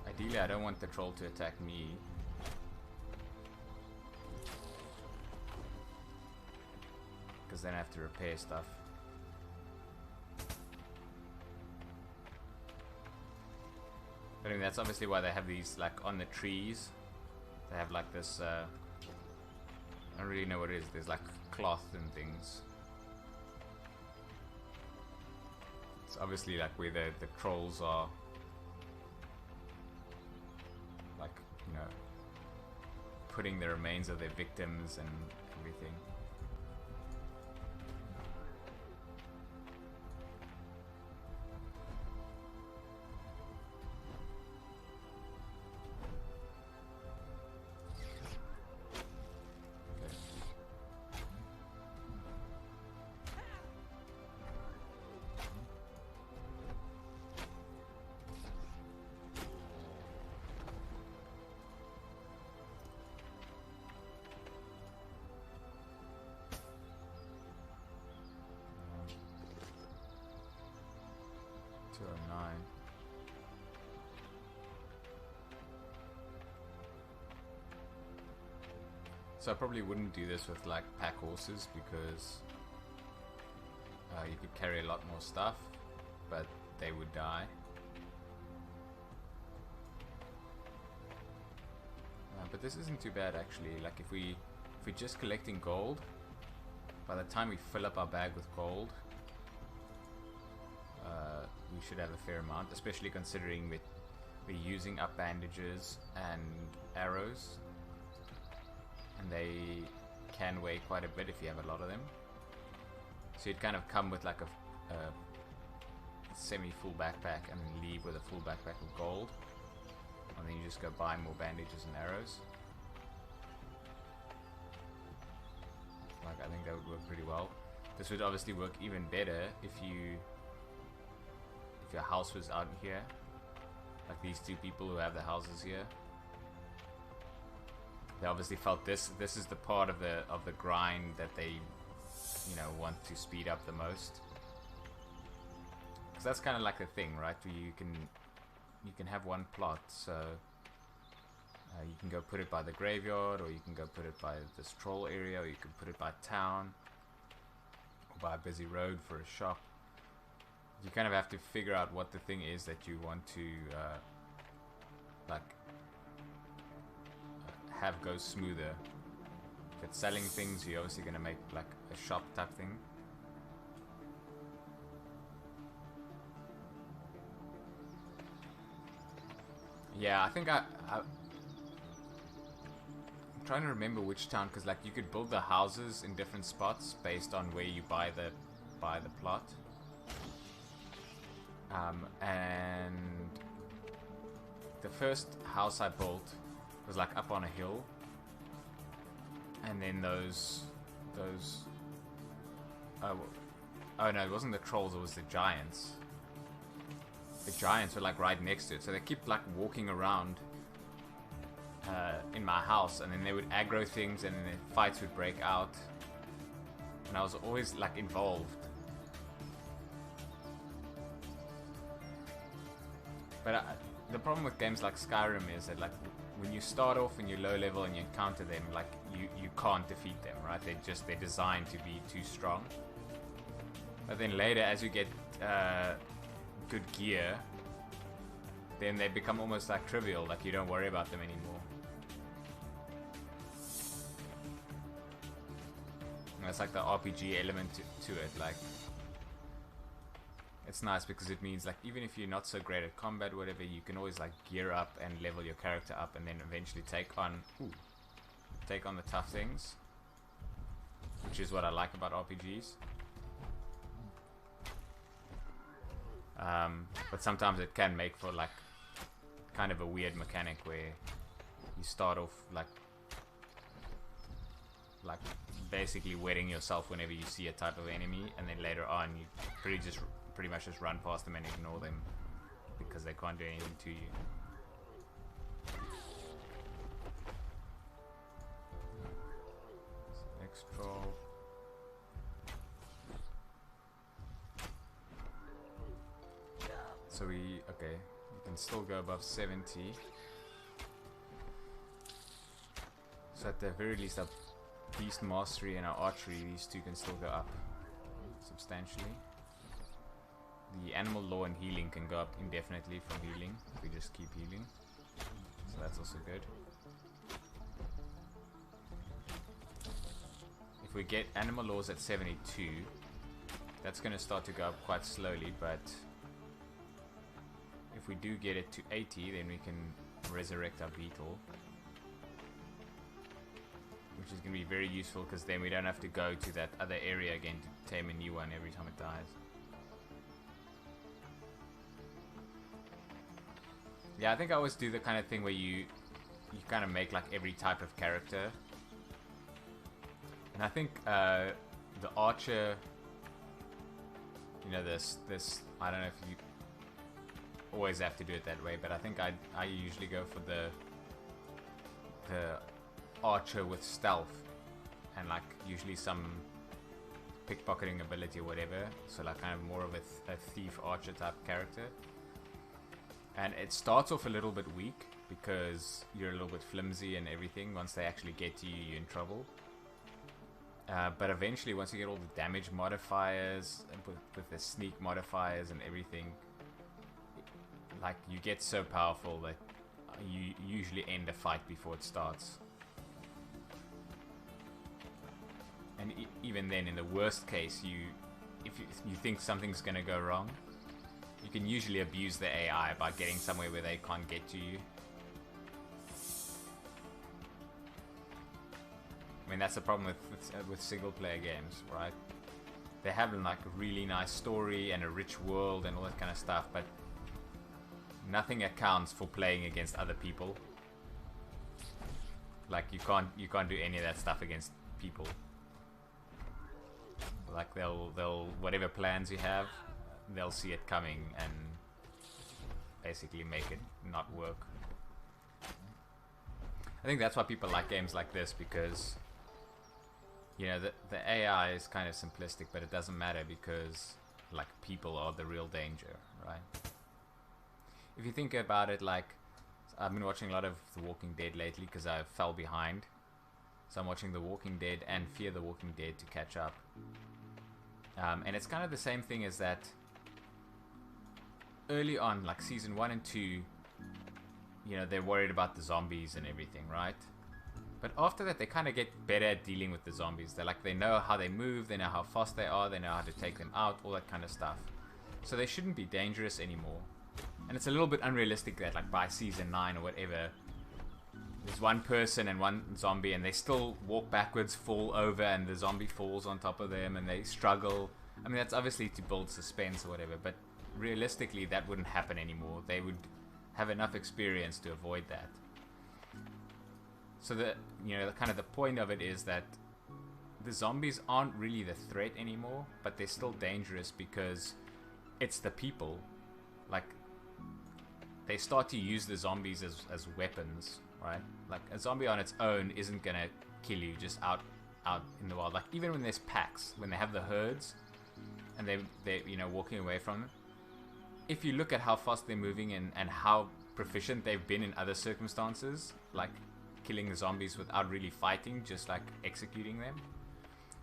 Ideally, I don't want the troll to attack me. Because then I have to repair stuff. But I mean, that's obviously why they have these, like, on the trees. They have, like, this, I don't really know what it is. There's, like, cloth and things. It's obviously, like, where the trolls are. Like, you know, putting the remains of their victims and everything. 209. So I probably wouldn't do this with like pack horses because you could carry a lot more stuff, but they would die. But this isn't too bad actually. Like if we're just collecting gold, by the time we fill up our bag with gold, we should have a fair amount, especially considering we're using up bandages and arrows, and they can weigh quite a bit if you have a lot of them. So you'd kind of come with like a semi-full backpack and then leave with a full backpack of gold, and then you just go buy more bandages and arrows. Like I think that would work pretty well. This would obviously work even better if your house was out here, like these two people who have the houses here. They obviously felt this is the part of the grind that they, you know, want to speed up the most. Because that's kind of like the thing, right? Where you can have one plot, so you can go put it by the graveyard, or you can go put it by this troll area, or you can put it by town, or by a busy road for a shop. You kind of have to figure out what the thing is that you want to have go smoother. If it's selling things, you're obviously going to make like a shop type thing. Yeah, I think I'm trying to remember which town, because like you could build the houses in different spots based on where you buy the plot. And the first house I built was like up on a hill, and then those oh no, it wasn't the trolls, it was the giants. The giants were like right next to it, so they kept like walking around in my house, and then they would aggro things, and then fights would break out, and I was always like involved. But the problem with games like Skyrim is that like when you start off and you're low level and you encounter them, like you can't defeat them, right? They're designed to be too strong. But then later, as you get good gear, then they become almost like trivial, like you don't worry about them anymore. And that's like the RPG element to it. Like, it's nice because it means like even if you're not so great at combat or whatever, you can always like gear up and level your character up, and then eventually take on the tough things, which is what I like about RPGs. But sometimes it can make for like kind of a weird mechanic where you start off like basically wetting yourself whenever you see a type of enemy, and then later on you pretty much just run past them and ignore them because they can't do anything to you. Next troll. So we can still go above 70. So at the very least, our beast mastery and our archery, these two can still go up substantially. The animal law and healing can go up indefinitely from healing if we just keep healing. So that's also good. If we get animal laws at 72, that's going to start to go up quite slowly, but if we do get it to 80, then we can resurrect our beetle, which is going to be very useful because then we don't have to go to that other area again to tame a new one every time it dies. Yeah, I think I always do the kind of thing where you kind of make like every type of character. And I think the archer, you know, this I don't know if you always have to do it that way, but I think I usually go for the archer with stealth and like usually some pickpocketing ability or whatever. So like kind of more of a thief archer type character. And it starts off a little bit weak because you're a little bit flimsy and everything. Once they actually get to you, you're in trouble. But eventually, once you get all the damage modifiers, with the sneak modifiers and everything, like, you get so powerful that you usually end a fight before it starts. And even then, in the worst case, if you think something's gonna go wrong, you can usually abuse the AI by getting somewhere where they can't get to you. I mean, that's the problem with single player games, right? They have like a really nice story and a rich world and all that kind of stuff, but nothing accounts for playing against other people. Like, you can't do any of that stuff against people. Like, they'll whatever plans you have, they'll see it coming and basically make it not work. I think that's why people like games like this, because you know, the AI is kind of simplistic, but it doesn't matter because, like, people are the real danger, right? If you think about it, like, I've been watching a lot of The Walking Dead lately because I fell behind. So I'm watching The Walking Dead and Fear the Walking Dead to catch up. And it's kind of the same thing as that early on, like season 1 and 2, you know, they're worried about the zombies and everything, right? But after that, they kind of get better at dealing with the zombies. They know how they move, they know how fast they are, they know how to take them out, all that kind of stuff. So they shouldn't be dangerous anymore. And it's a little bit unrealistic that, like, by season 9 or whatever, there's one person and one zombie and they still walk backwards, fall over, and the zombie falls on top of them and they struggle. I mean, that's obviously to build suspense or whatever, but realistically, that wouldn't happen anymore. They would have enough experience to avoid that. So you know, kind of the point of it is that the zombies aren't really the threat anymore, but they're still dangerous because it's the people. Like, they start to use the zombies as weapons, right? Like, a zombie on its own isn't gonna kill you just out in the wild. Like, even when there's packs, when they have the herds and they're you know, walking away from them, if you look at how fast they're moving and how proficient they've been in other circumstances, like killing the zombies without really fighting, just like executing them,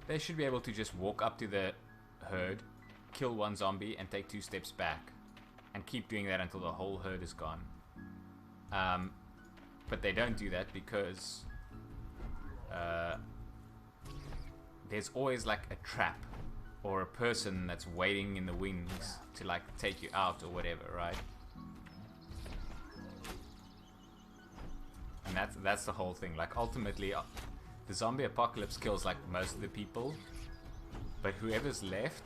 they should be able to just walk up to the herd, kill one zombie and take 2 steps back and keep doing that until the whole herd is gone. But they don't do that because there's always like a trap or a person that's waiting in the wings to like take you out or whatever, right? And that's the whole thing. Like, ultimately, the zombie apocalypse kills like most of the people, but whoever's left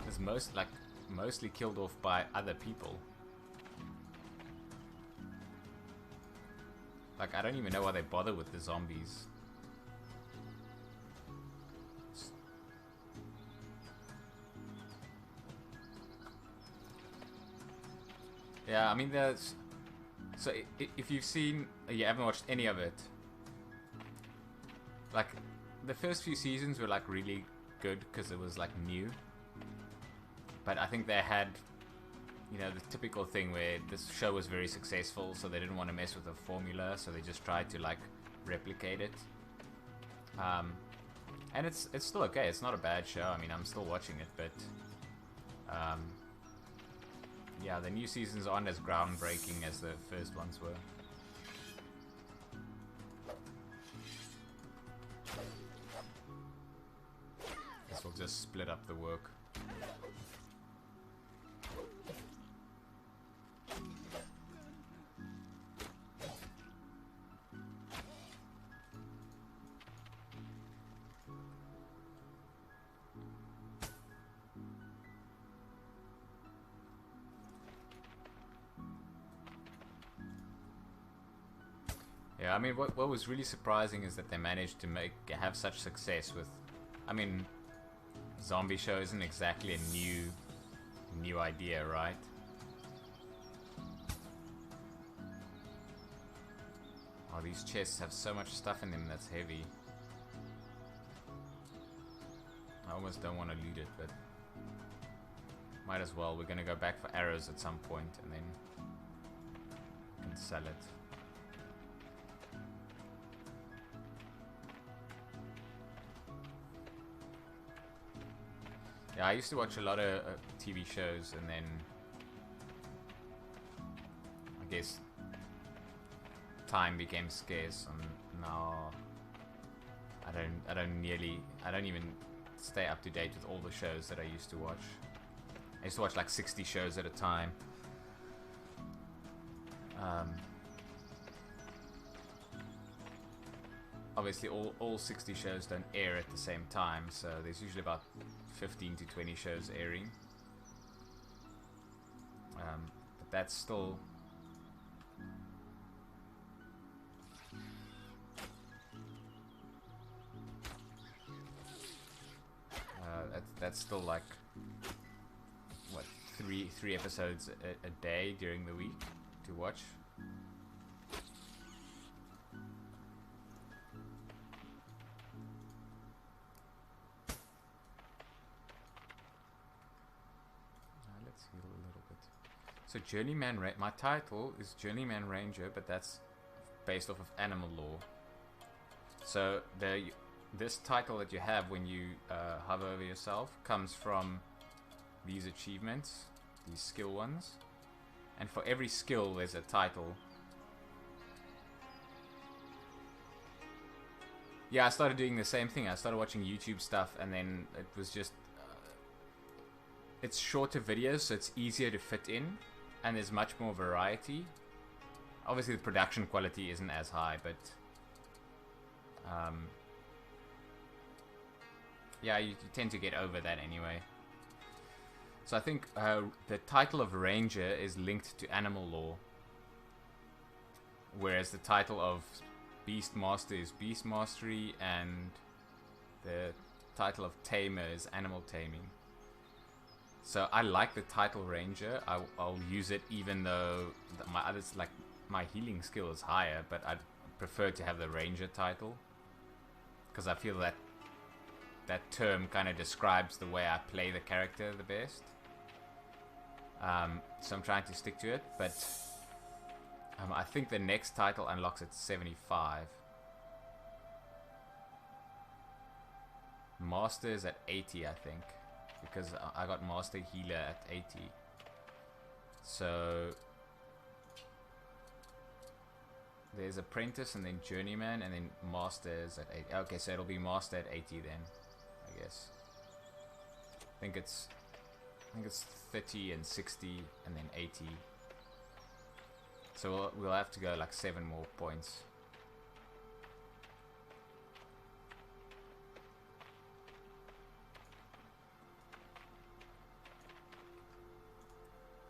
is mostly killed off by other people. Like, I don't even know why they bother with the zombies. Yeah, I mean, there's... So, if you've seen... You haven't watched any of it. Like, the first few seasons were, like, really good because it was, like, new. But I think they had, you know, the typical thing where this show was very successful, so they didn't want to mess with the formula, so they just tried to, like, replicate it. And it's still okay. It's not a bad show. I mean, I'm still watching it, but... yeah, the new seasons aren't as groundbreaking as the first ones were. Guess we'll just split up the work. Yeah, I mean, what was really surprising is that they managed to have such success with, I mean, zombie show isn't exactly a new idea, right? Oh, these chests have so much stuff in them that's heavy. I almost don't want to loot it, but might as well. We're gonna go back for arrows at some point, and then we can sell it. Yeah, I used to watch a lot of TV shows, and then I guess time became scarce, and now I don't even stay up to date with all the shows that I used to watch. I used to watch like 60 shows at a time. Obviously all 60 shows don't air at the same time, so there's usually about 15 to 20 shows airing. But that's still... that's still like, what, three episodes a day during the week to watch. Let's heal a little bit. So Journeyman, my title is Journeyman Ranger, but that's based off of animal lore. So this title that you have when you hover over yourself comes from these achievements, these skill ones. And for every skill there's a title. Yeah, I started doing the same thing. I started watching YouTube stuff, and then it was just... it's shorter videos, so it's easier to fit in, and there's much more variety. Obviously the production quality isn't as high, but... yeah, you tend to get over that anyway. So I think the title of Ranger is linked to animal lore, whereas the title of Beast Master is Beast Mastery, and the title of Tamer is Animal Taming. So I like the title Ranger. I'll use it even though my others, like my healing skill is higher, but I'd prefer to have the Ranger title, because I feel that that term kind of describes the way I play the character the best. So I'm trying to stick to it, but I think the next title unlocks at 75. Master is at 80, I think, because I got Master Healer at 80. So there's Apprentice, and then Journeyman, and then Master is at 80. Okay, so it'll be Master at 80 then, I guess. I think it's 30 and 60 and then 80. So we'll have to go like 7 more points.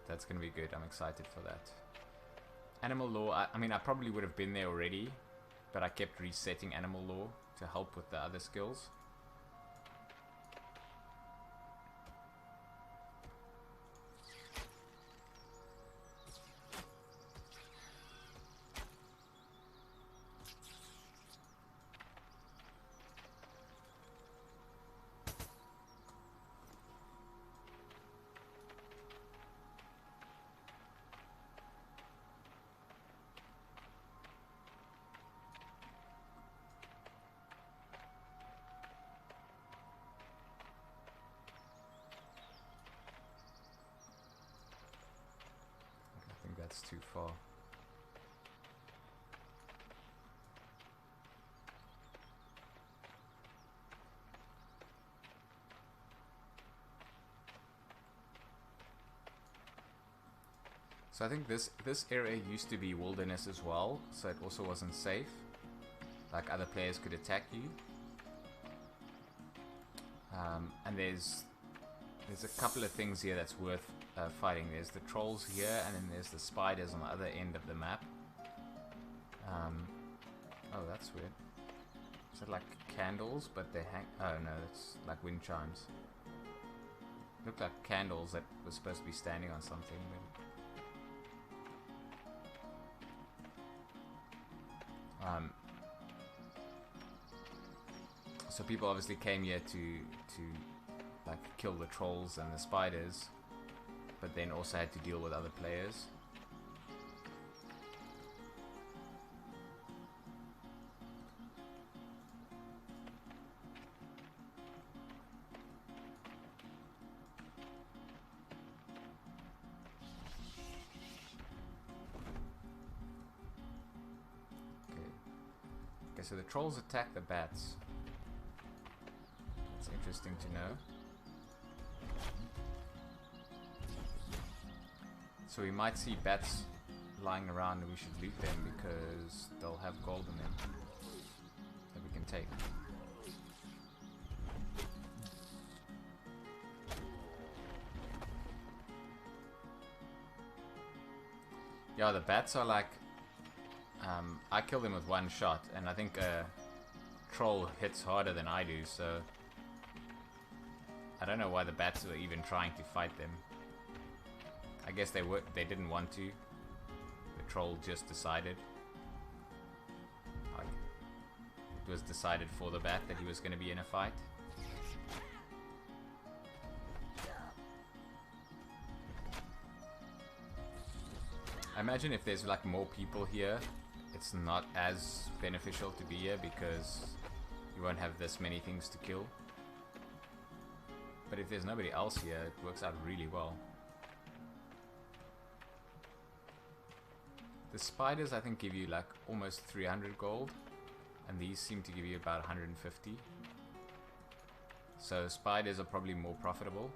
That's gonna be good. I'm excited for that. Animal lore, I mean, I probably would have been there already, but I kept resetting animal lore to help with the other skills. That's too far. So I think this area used to be wilderness as well, so it also wasn't safe. Like other players could attack you. And there's a couple of things here that's worth fighting. There's the trolls here, and then there's the spiders on the other end of the map. Oh, that's weird. Is it like candles, but they hang... Oh no, it's like wind chimes. Look like candles that were supposed to be standing on something. So people obviously came here to like kill the trolls and the spiders, but then also had to deal with other players. Okay, so the trolls attack the bats. It's interesting to know. So we might see bats lying around and we should loot them because they'll have gold in them that we can take. Yeah, the bats are like... I kill them with one shot, and I think a troll hits harder than I do, so... I don't know why the bats were even trying to fight them. I guess they didn't want to. The troll just decided. Like, it was decided for the bat that he was going to be in a fight. I imagine if there's like more people here, it's not as beneficial to be here because you won't have this many things to kill. But if there's nobody else here, it works out really well. The spiders, I think, give you like almost 300 gold, and these seem to give you about 150. So spiders are probably more profitable.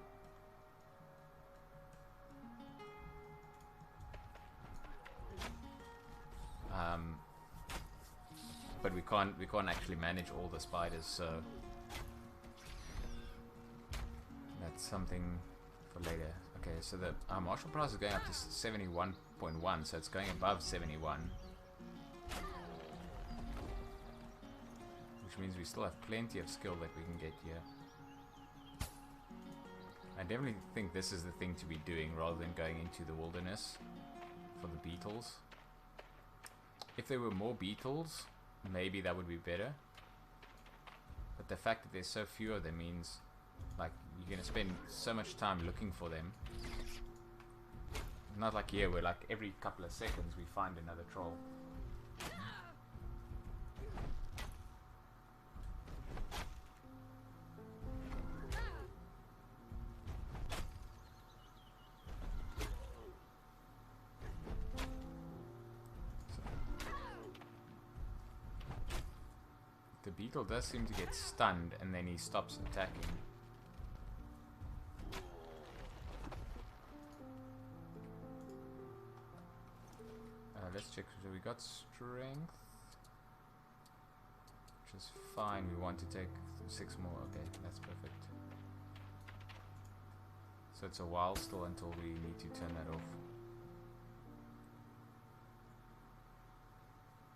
But we can't actually manage all the spiders, so that's something for later. Okay, so the martial price is going up to 71.1, so it's going above 71. Which means we still have plenty of skill that we can get here. I definitely think this is the thing to be doing rather than going into the wilderness for the beetles. If there were more beetles, maybe that would be better. But the fact that there's so few of them means like you're gonna spend so much time looking for them. Not like here where like every couple of seconds we find another troll. The beetle does seem to get stunned and then he stops attacking. Let's check. So we got strength, which is fine. We want to take 6 more. Okay, that's perfect. So it's a while still until we need to turn that off.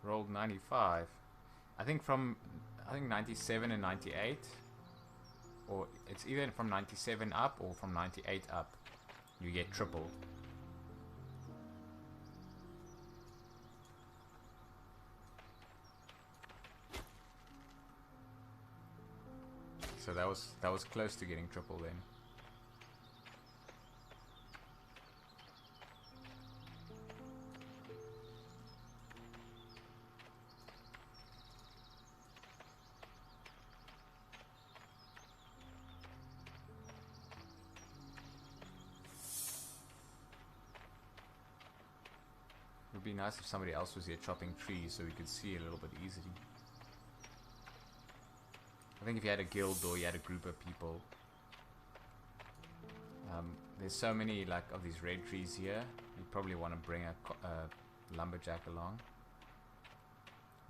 Rolled 95. I think 97 and 98, or it's either from 97 up or from 98 up, you get triple. So that was close to getting triple then. It would be nice if somebody else was here chopping trees so we could see a little bit easily. I think if you had a guild or you had a group of people, there's so many like of these red trees here, you probably want to bring a lumberjack along.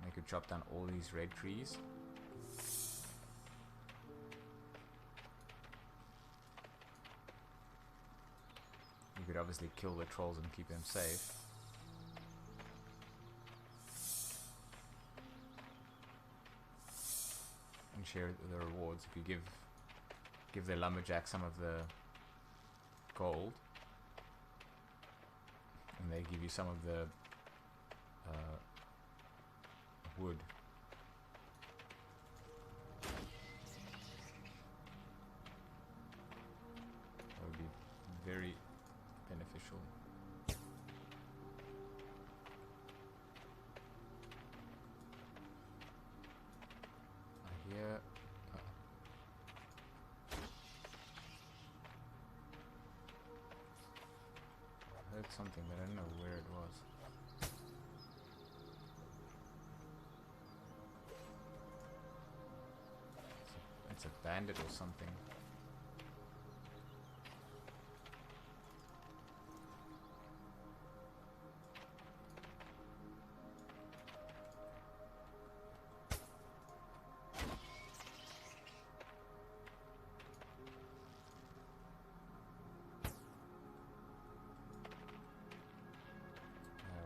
They could chop down all these red trees. You could obviously kill the trolls and keep them safe. And share the rewards. If you give the lumberjack some of the gold, and they give you some of the wood. special. I hear... I heard something, but I don't know where it was. It's a bandit or something.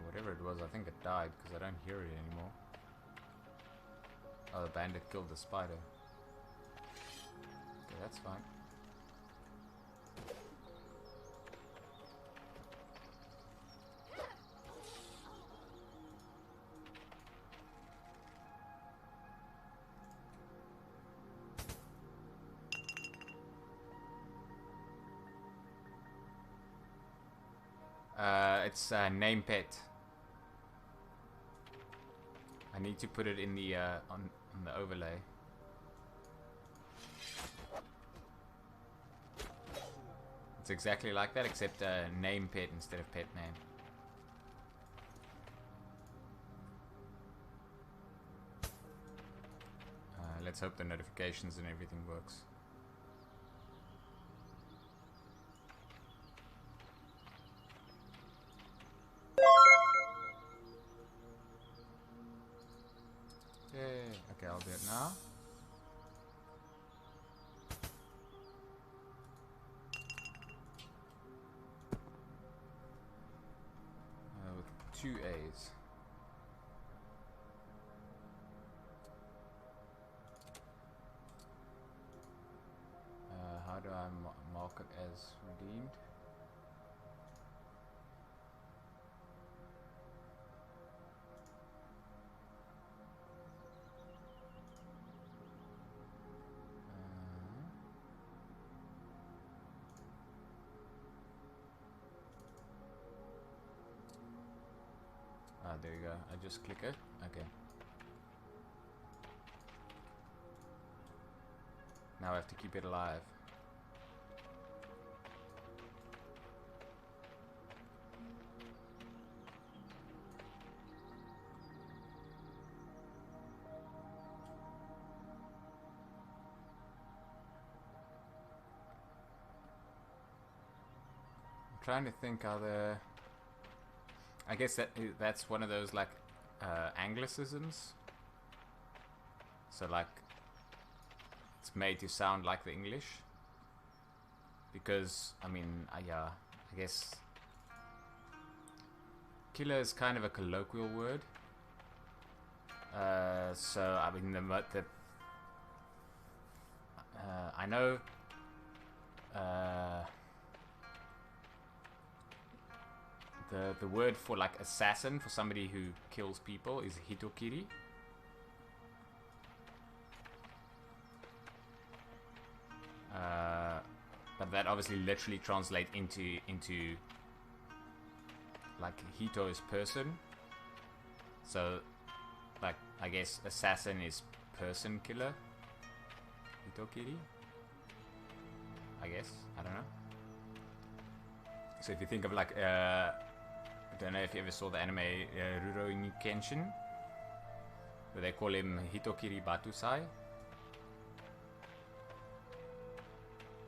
Whatever it was, I think it died because I don't hear it anymore. Oh, the bandit killed the spider. Okay, that's fine. It's name pet. I need to put it in the on the overlay. It's exactly like that, except name pet instead of pet name. Let's hope the notifications and everything works. Yay. Okay, I'll do it now. With 2 A's. How do I mark it as redeemed? There you go. I just click it. Okay. Now I have to keep it alive. I'm trying to think how the... I guess that's one of those like Anglicisms. So like it's made to sound like the English. Because I mean, yeah, I guess killer is kind of a colloquial word. So I mean I know. The word for like assassin, for somebody who kills people, is hitokiri. But that obviously literally translates into like hito is person. So like I guess assassin is person killer. Hitokiri. I guess. I don't know. So if you think of like I don't know if you ever saw the anime Rurouni Kenshin, where they call him Hitokiri Batusai.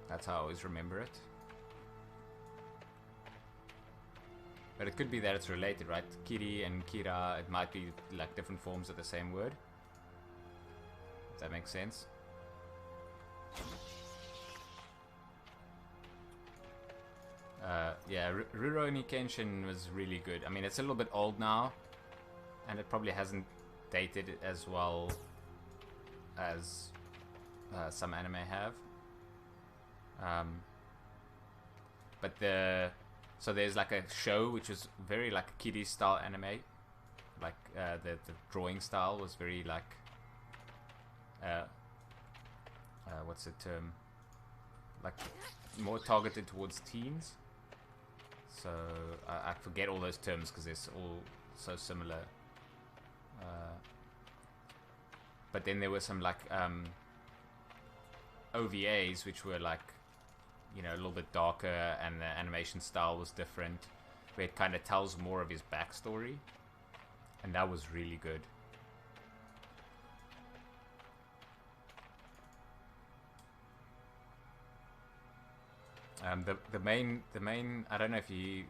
That's how I always remember it. But it could be that it's related, right? Kiri and Kira, it might be like different forms of the same word. If that makes sense. Yeah, Rurouni Kenshin was really good. I mean, it's a little bit old now, and it probably hasn't dated as well as some anime have. But so there's like a show which was very like a kiddie style anime. Like the drawing style was very like what's the term? Like more targeted towards teens. So I forget all those terms because they're all so similar. But then there were some like OVAs which were like, you know, a little bit darker, and the animation style was different, where it kind of tells more of his backstory, and that was really good. The main I don't know if you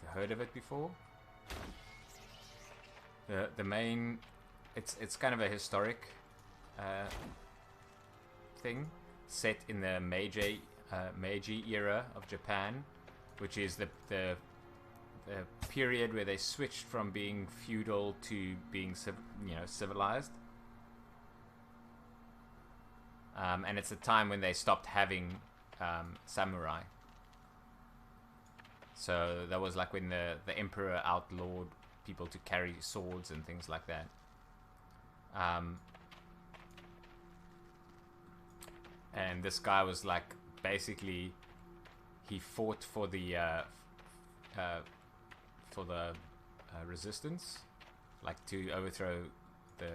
heard of it before. The main, it's kind of a historic thing set in the Meiji era of Japan, which is the period where they switched from being feudal to being civilized. And it's a time when they stopped having samurai. So that was like when the emperor outlawed people to carry swords and things like that. And this guy was like, basically, he fought for the resistance, like to overthrow the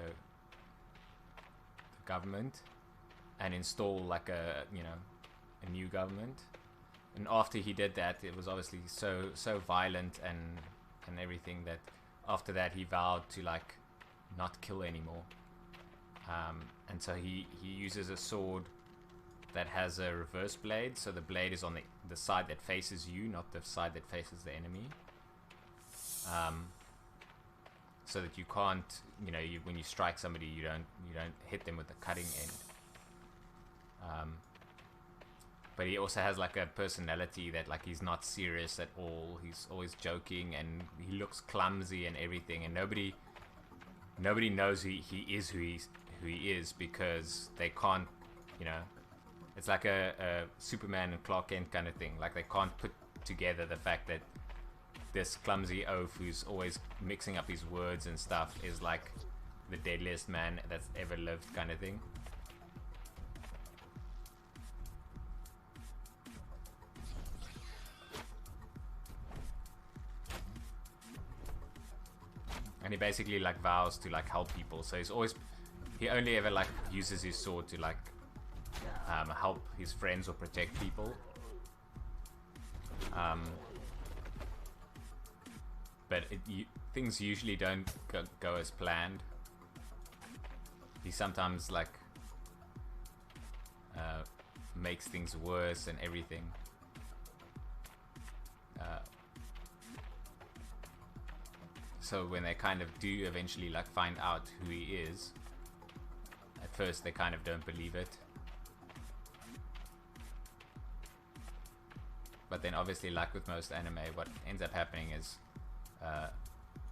government and install like a new government. And after he did that, it was obviously so violent and everything that after that he vowed to like not kill anymore. And so he uses a sword that has a reverse blade, so the blade is on the side that faces you, not the side that faces the enemy. So that you can't, when you strike somebody, you don't hit them with the cutting end. But he also has like a personality that like he's not serious at all. He's always joking, and he looks clumsy and everything. And nobody knows he is who he is, because they can't, it's like a Superman and Clark Kent kind of thing. Like they can't put together the fact that this clumsy oaf who's always mixing up his words and stuff is like the deadliest man that's ever lived, kind of thing. And he basically like vows to like help people. So he only ever like uses his sword to like help his friends or protect people. But things usually don't go as planned. He sometimes like makes things worse and everything. So when they kind of do eventually like find out who he is, at first they kind of don't believe it. But then obviously, like with most anime, what ends up happening is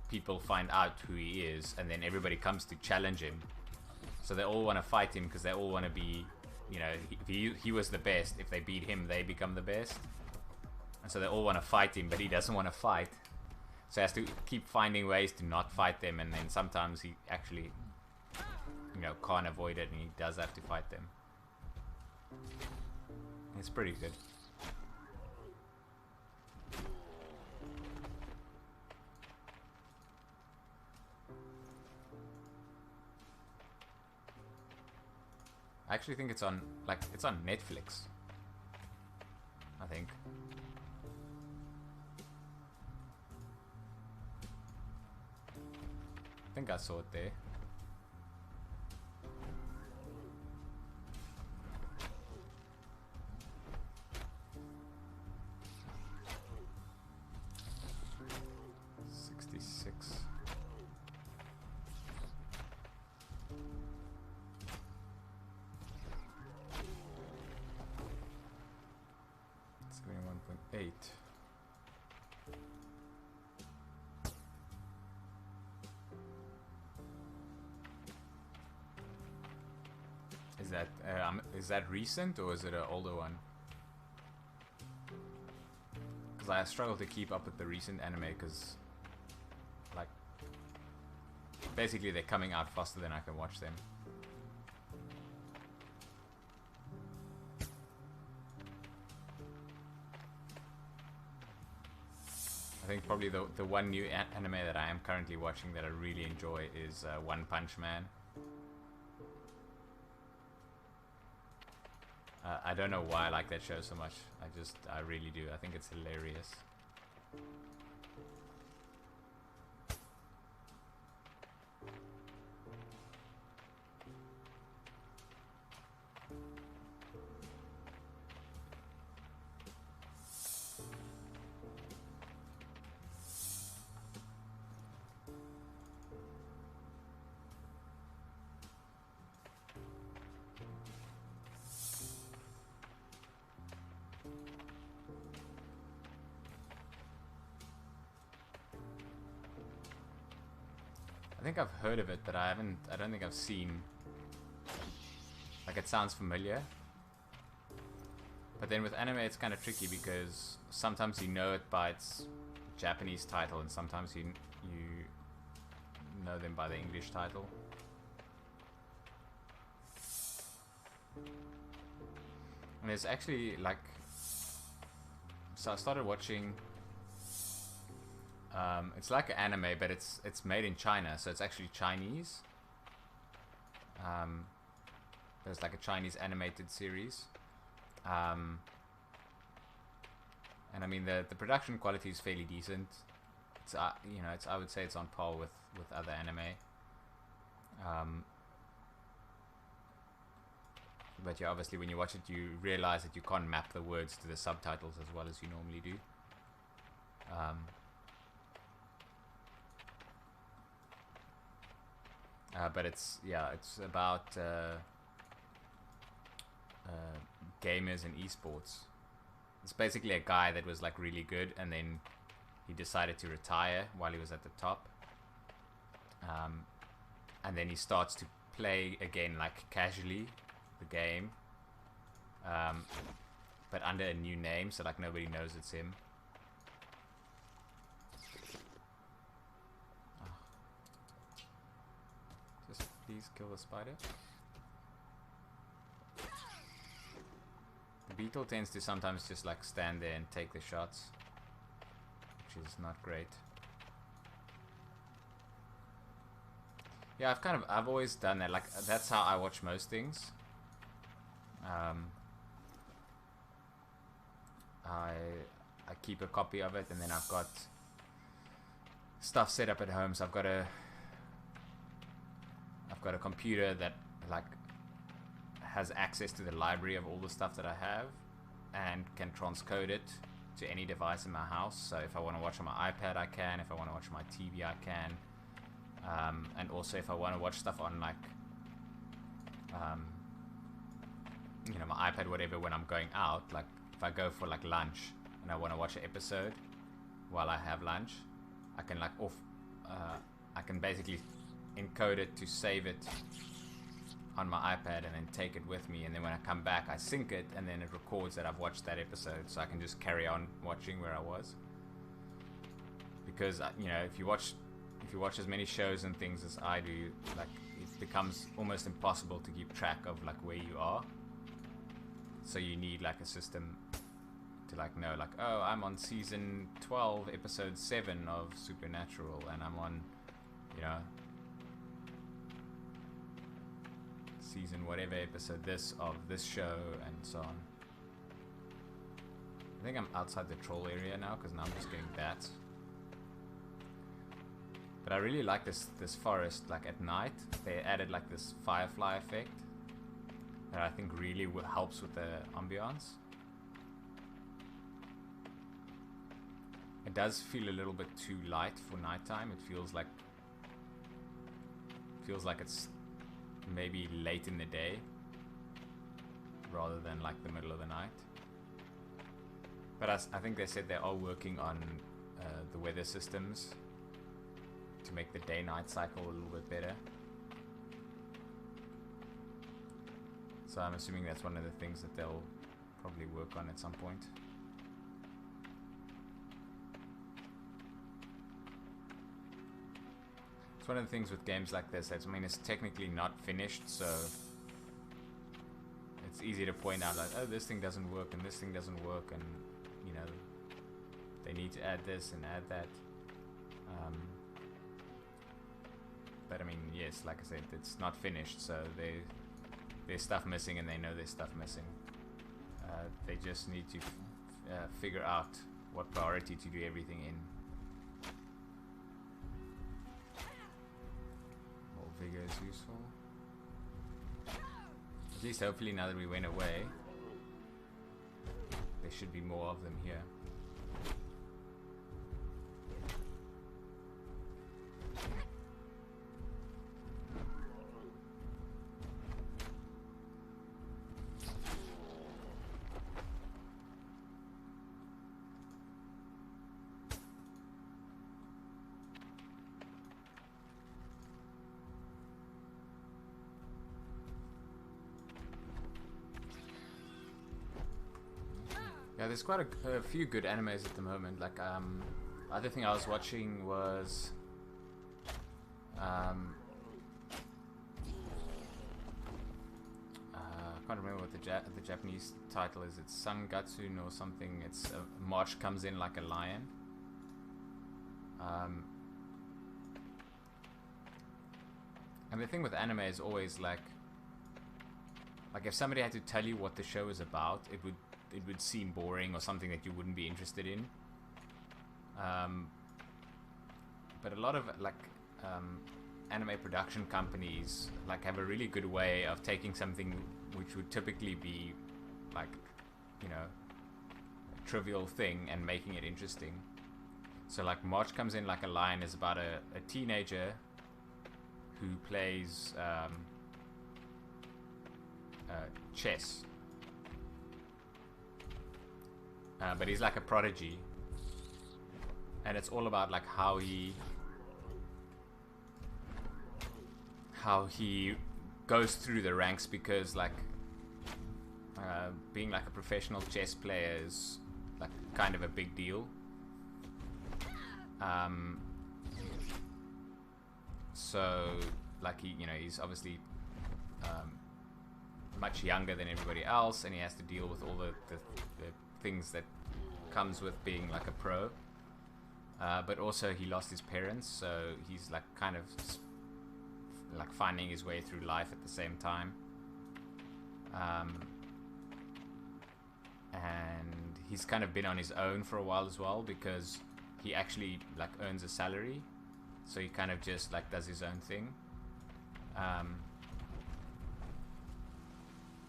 people find out who he is, and then everybody comes to challenge him. So they all want to fight him because they all want to be, if he was the best. If they beat him, they become the best. And so they all want to fight him, but he doesn't want to fight. So he has to keep finding ways to not fight them, and then sometimes he actually, can't avoid it, and he does have to fight them. It's pretty good. I actually think it's on Netflix, I think. I think I saw it there. Is that recent, or is it an older one? Because I struggle to keep up with the recent anime, because like basically they're coming out faster than I can watch them. I think probably the one new anime that I am currently watching that I really enjoy is One Punch Man. I don't know why I like that show so much. I really do. I think it's hilarious. I think I've heard of it, but I don't think I've seen. Like, it sounds familiar. But then with anime, it's kind of tricky because sometimes you know it by its Japanese title, and sometimes you know them by the English title. And there's actually, like... So I started watching... it's like an anime, but it's made in China, so it's actually Chinese. There's like a Chinese animated series. And I mean the production quality is fairly decent. It's you know, I would say it's on par with other anime. But yeah, obviously when you watch it, you realize that you can't map the words to the subtitles as well as you normally do. But it's about gamers and esports. It's basically a guy that was like really good, and then he decided to retire while he was at the top. And then he starts to play again, like casually, the game, but under a new name, so like nobody knows it's him. Just please kill the spider. The beetle tends to sometimes just like stand there and take the shots, which is not great. Yeah, I've always done that. Like, that's how I watch most things. I keep a copy of it, and then I've got stuff set up at home. So I've got a computer that like has access to the library of all the stuff that I have, and can transcode it to any device in my house. So if I want to watch on my iPad, I can. If I want to watch on my TV, I can. And also if I want to watch stuff on like you know, my iPad, whatever, when I'm going out, like if I go for like lunch and I want to watch an episode while I have lunch, I can like I can basically encode it to save it on my iPad and then take it with me, and then when I come back I sync it, and then it records that I've watched that episode, so I can just carry on watching where I was. Because you know, if you watch as many shows and things as I do, like it becomes almost impossible to keep track of like where you are. So you need like a system to like know, like, oh, I'm on season 12 episode 7 of Supernatural, and I'm on, you know, season whatever episode this of this show, and so on. I think I'm outside the troll area now, because now I'm just getting bats. But I really like this forest. Like at night, they added like this firefly effect that I think really helps with the ambiance. It does feel a little bit too light for nighttime. It feels like it's maybe late in the day rather than like the middle of the night. But I think they said they are working on the weather systems to make the day-night cycle a little bit better. So I'm assuming that's one of the things that they'll probably work on at some point. It's one of the things with games like this. I mean, it's technically not finished, so it's easy to point out like, oh, this thing doesn't work and this thing doesn't work, and you know, they need to add this and add that. But I mean, yes, like I said, it's not finished, so there's stuff missing, and they know there's stuff missing. They just need to figure out what priority to do everything in. More vigor is useful. At least hopefully now that we went away, there should be more of them here. Yeah, there's quite a few good animes at the moment. Like, other thing I was watching was, I can't remember what the Japanese title is. It's Sangatsun or something. It's March comes in like a lion. And the thing with anime is always like if somebody had to tell you what the show is about, it would seem boring or something that you wouldn't be interested in. But a lot of anime production companies have a really good way of taking something which would typically be a trivial thing and making it interesting. So March Comes In Like a Lion is about a teenager who plays chess. But he's like a prodigy, and it's all about how he goes through the ranks, because being a professional chess player is kind of a big deal. So he's obviously much younger than everybody else, and he has to deal with all the things that comes with being a pro. But also he lost his parents, so he's kind of finding his way through life at the same time. And he's kind of been on his own for a while as well, because he actually earns a salary, so he kind of just does his own thing.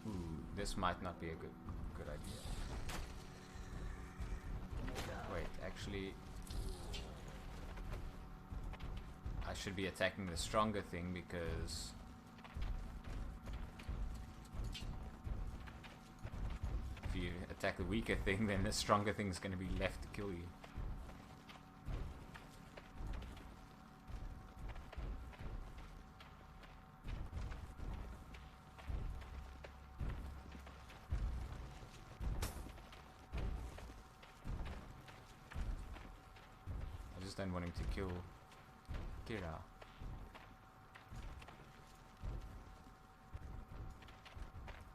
Ooh, this might not be a good idea. Wait, actually, I should be attacking the stronger thing, because if you attack the weaker thing, then the stronger thing is going to be left to kill you. I just don't want him to kill Kira.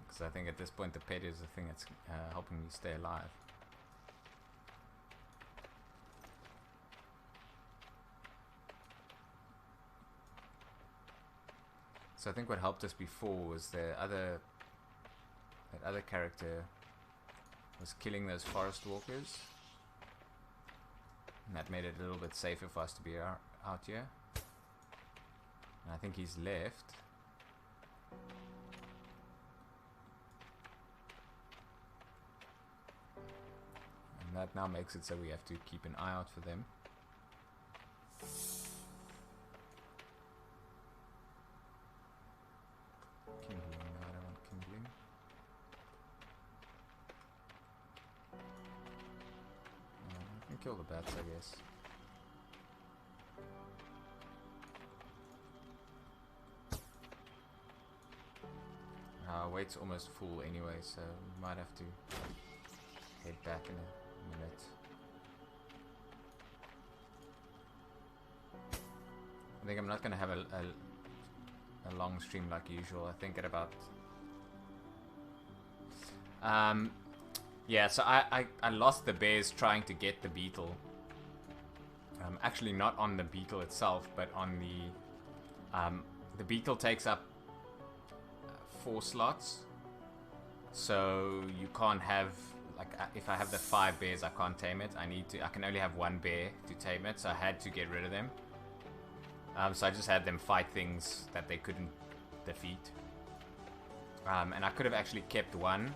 Because I think at this point the pet is the thing that's helping me stay alive. So I think what helped us before was that other character was killing those forest walkers. And that made it a little bit safer for us to be out here. And I think he's left. And that now makes it so we have to keep an eye out for them. Kindling, no, I don't want kindling. I can kill the bats, I guess. Our weight's almost full anyway, so we might have to head back in a minute. I think I'm not going to have a long stream like usual. I think at about Yeah, so I lost the bears trying to get the beetle. Actually, not on the beetle itself, but on the beetle takes up 4 slots. So you can't have, like, if I have the 5 bears, I can't tame it. I can only have 1 bear to tame it, so I had to get rid of them. So I just had them fight things that they couldn't defeat. And I could have actually kept 1,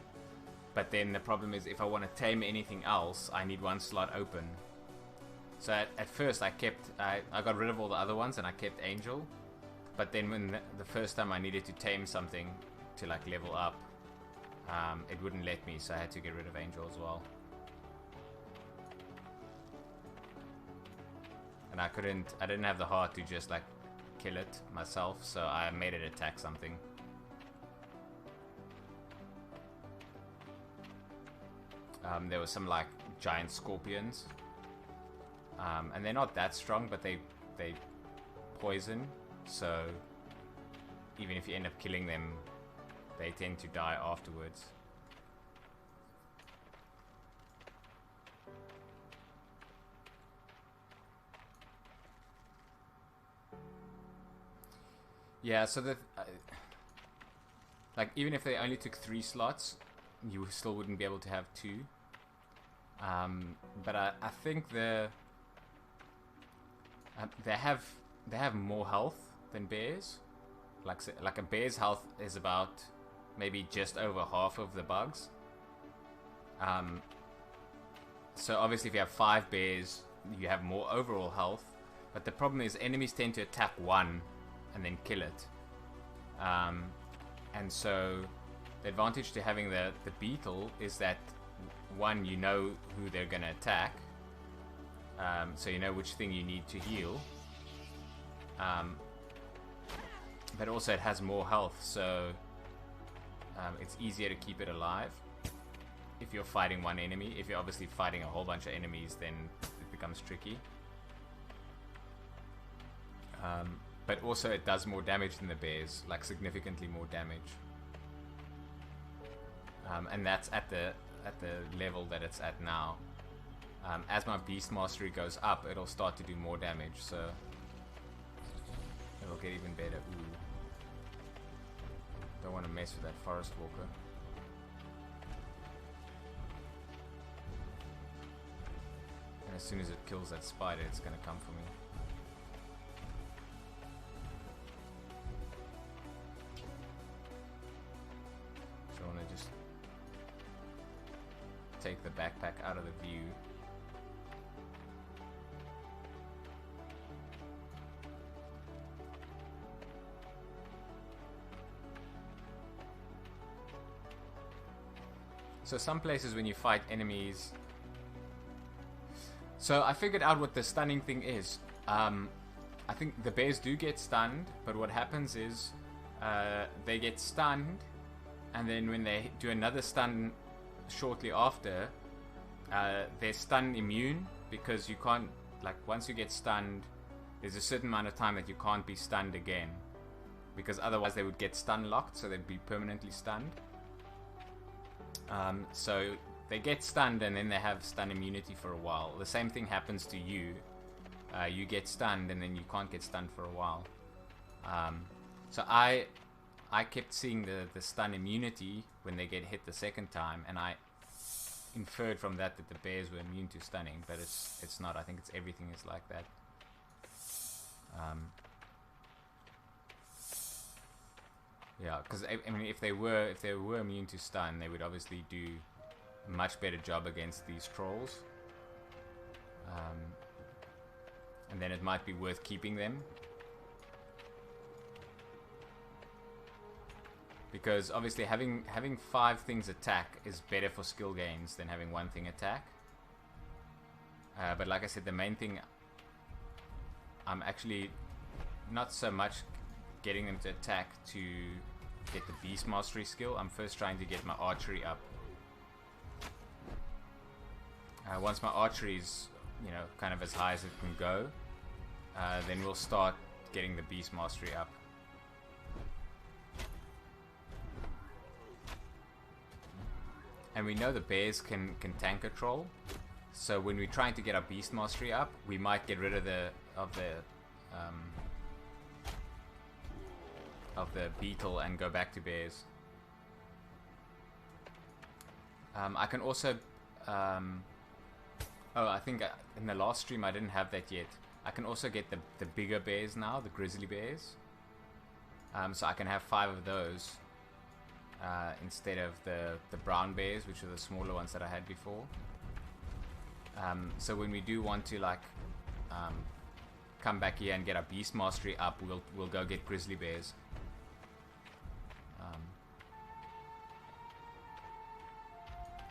but then the problem is if I want to tame anything else, I need 1 slot open. So at first I got rid of all the other ones and I kept Angel, but then when the first time I needed to tame something to like level up, it wouldn't let me, so I had to get rid of Angel as well. And I didn't have the heart to just like kill it myself, so I made it attack something. There were some like giant scorpions, and they're not that strong, but they poison, so even if you end up killing them, they tend to die afterwards. Yeah, so like even if they only took 3 slots, you still wouldn't be able to have 2. But I think they have more health than bears. Like a bear's health is about maybe just over half of the bugs. So obviously if you have 5 bears, you have more overall health. But the problem is enemies tend to attack 1 and then kill it. And so the advantage to having the beetle is that, 1, you know who they're going to attack. So you know which thing you need to heal. But also it has more health, so it's easier to keep it alive if you're fighting 1 enemy. If you're obviously fighting a whole bunch of enemies, then it becomes tricky. But also it does more damage than the bears, like significantly more damage. And that's at the level that it's at now. As my beast mastery goes up, it'll start to do more damage, so it'll get even better. Ooh. Don't want to mess with that forest walker. And as soon as it kills that spider, it's gonna come for me. So I want to just take the backpack out of the view. So some places when you fight enemies... So I figured out what the stunning thing is. I think the bears do get stunned, but what happens is they get stunned, and then when they do another stun shortly after, they're stun immune, because you can't, like, once you get stunned, there's a certain amount of time that you can't be stunned again, because otherwise they would get stun locked, so they'd be permanently stunned. So they get stunned and then they have stun immunity for a while. The same thing happens to you. You get stunned and then you can't get stunned for a while. So I kept seeing the stun immunity when they get hit the second time, and I inferred from that the bears were immune to stunning, but it's not. I think everything is like that. Yeah, because I mean, if they were immune to stun, they would obviously do a much better job against these trolls. And then it might be worth keeping them, because obviously having 5 things attack is better for skill gains than having 1 thing attack. But like I said, the main thing, I'm actually not so much getting them to attack to get the beast mastery skill. I'm first trying to get my archery up. Once my archery is, kind of as high as it can go, then we'll start getting the beast mastery up. and we know the bears can tank a troll. So when we're trying to get our beast mastery up, we might get rid of the beetle and go back to bears. I can also oh, I think in the last stream I didn't have that yet. I can also get the bigger bears now, the grizzly bears. So I can have 5 of those instead of the brown bears, which are the smaller ones that I had before. So when we do want to like come back here and get our beast mastery up, we'll go get grizzly bears.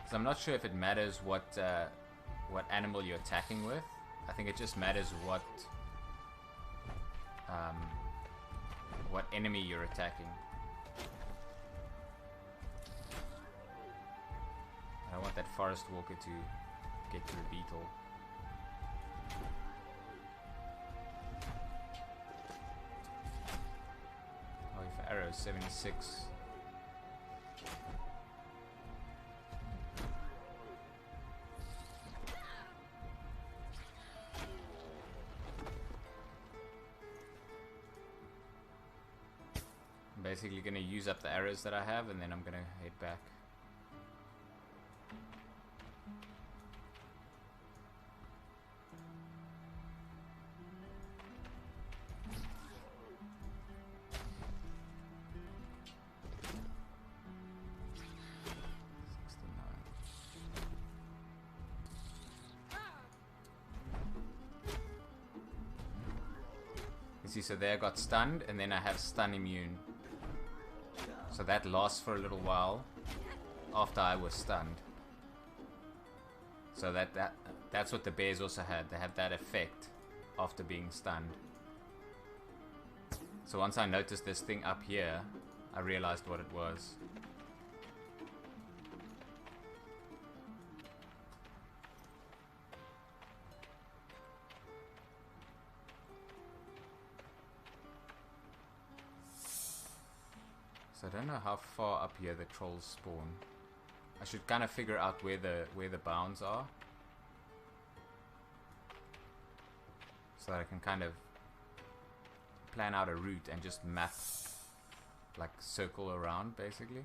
So I'm not sure if it matters what animal you're attacking with. I think it just matters what enemy you're attacking. I want that forest walker to get to the beetle. Oh, for arrow 76. Basically gonna use up the arrows that I have, and then I'm gonna head back. You see, so there I got stunned, and then I have stun immune. So that lasts for a little while after I was stunned. So that's what the bears also had. They had that effect after being stunned. So once I noticed this thing up here, I realized what it was. So I don't know how far up here the trolls spawn. I should kind of figure out where the bounds are, so that I can kind of plan out a route and just map, like circle around basically.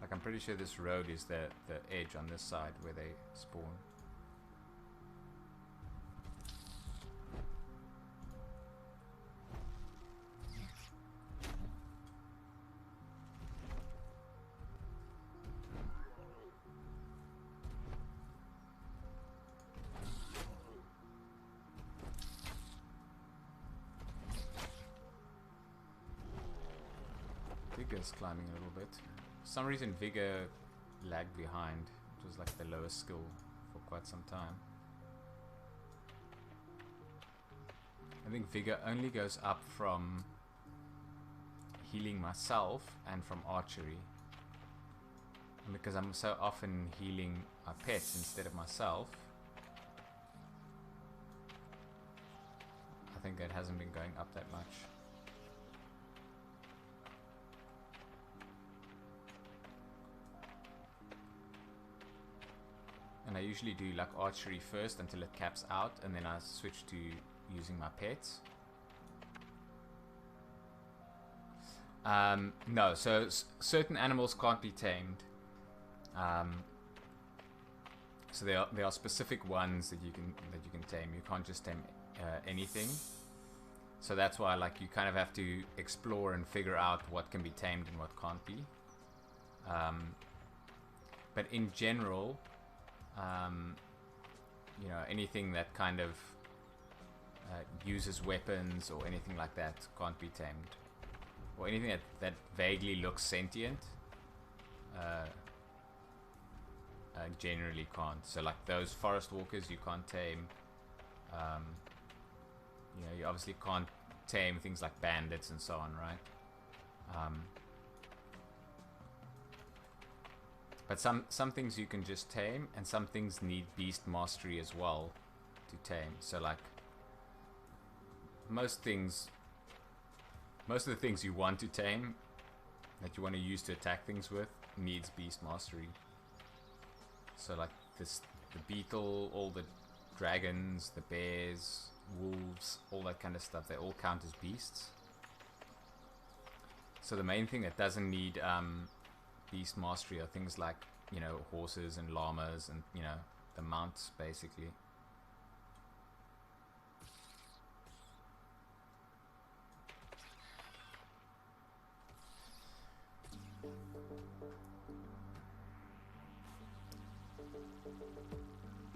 Like I'm pretty sure this road is the edge on this side where they spawn. Vigor's climbing a little bit. For some reason Vigor lagged behind. It was like the lowest skill for quite some time. I think Vigor only goes up from healing myself and from archery. And because I'm so often healing my pets instead of myself, I think it hasn't been going up that much. And I usually do like archery first until it caps out, and then I switch to using my pets. No, so certain animals can't be tamed. So there are specific ones that you can tame. You can't just tame anything. So that's why like you kind of have to explore and figure out what can be tamed and what can't be. But in general, you know, anything that kind of uses weapons or anything like that can't be tamed, or anything that vaguely looks sentient generally can't. So like those forest walkers you can't tame. You know, you obviously can't tame things like bandits and so on, right? But some things you can just tame, and some things need beast mastery as well to tame. So like most things Most of the things you want to tame, that you want to use to attack things with, needs beast mastery. So like this, the beetle, all the dragons, the bears, wolves, all that kind of stuff, they all count as beasts. So the main thing that doesn't need beast mastery are things like, you know, horses and llamas and, you know, the mounts basically.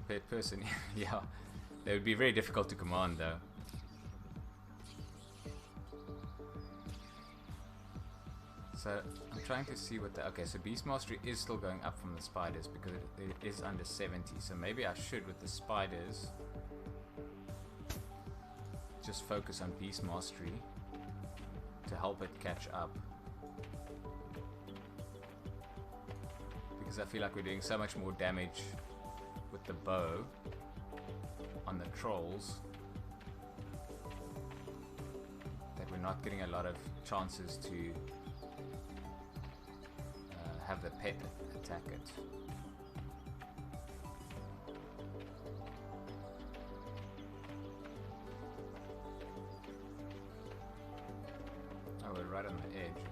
Pet person, yeah, they would be very difficult to command though. So I'm trying to see what the... Okay, so Beast Mastery is still going up from the spiders because it is under 70. So maybe I should, with the spiders, just focus on Beast Mastery to help it catch up. Because I feel like we're doing so much more damage with the bow on the trolls that we're not getting a lot of chances to have the pet attack it. Oh, we're right on the edge, okay.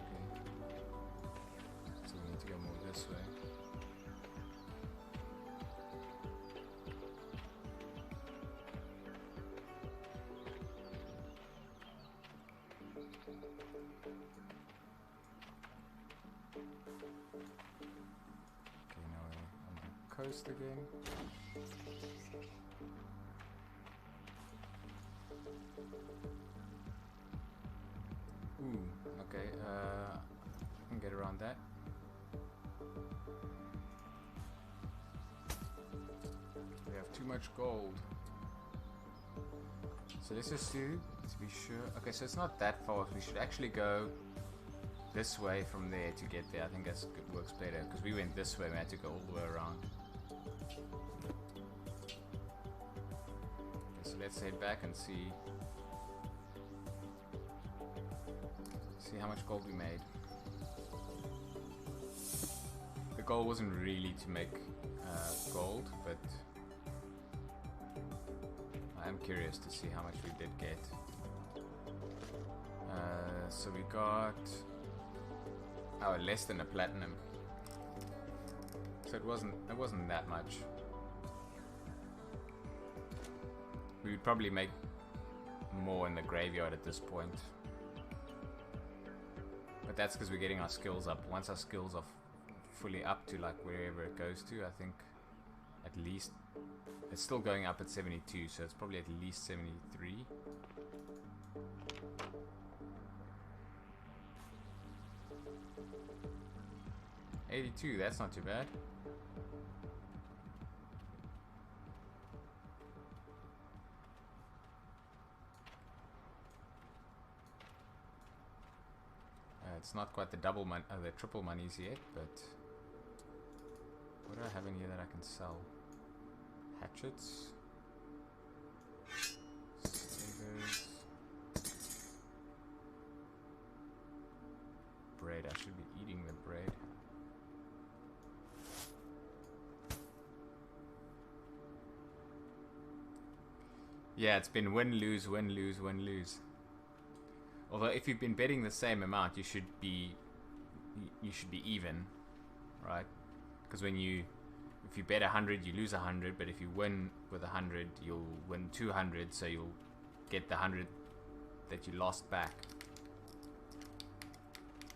So we need to go more this way. Coast again. Ooh, okay, I can get around that. We have too much gold. So let's just do, to be sure. Okay, so it's not that far. We should actually go this way from there to get there. I think that works better because we went this way. We had to go all the way around. Let's head back and see how much gold we made. The goal wasn't really to make gold, but I am curious to see how much we did get. So we got less than a platinum. So it wasn't that much. We would probably make more in the graveyard at this point. But that's because we're getting our skills up. Once our skills are fully up to like wherever it goes to, I think at least... It's still going up at 72, so it's probably at least 73. $82, that's not too bad. It's not quite the the triple monies yet, but what do I have in here that I can sell? Hatchets, sabers, bread. I should be eating the bread. Yeah, it's been win, lose, win, lose, win, lose. Although if you've been betting the same amount, you should be even, right? Because if you bet 100, you lose 100. But if you win with 100, you'll win 200. So you'll get the 100 that you lost back.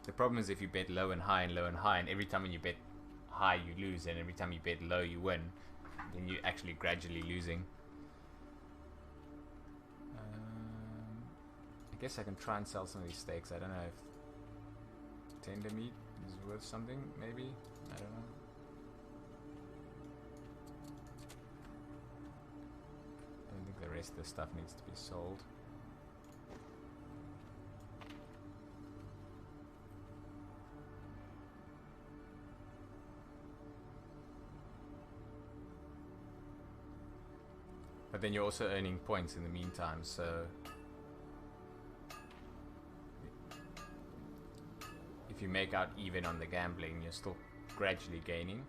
The problem is if you bet low and high and low and high, and every time when you bet high you lose, and every time you bet low you win, then you're actually gradually losing. I guess I can try and sell some of these steaks. I don't know if tender meat is worth something, maybe? I don't know. I don't think the rest of the stuff needs to be sold. But then you're also earning points in the meantime, so... if you make out even on the gambling, you're still gradually gaining.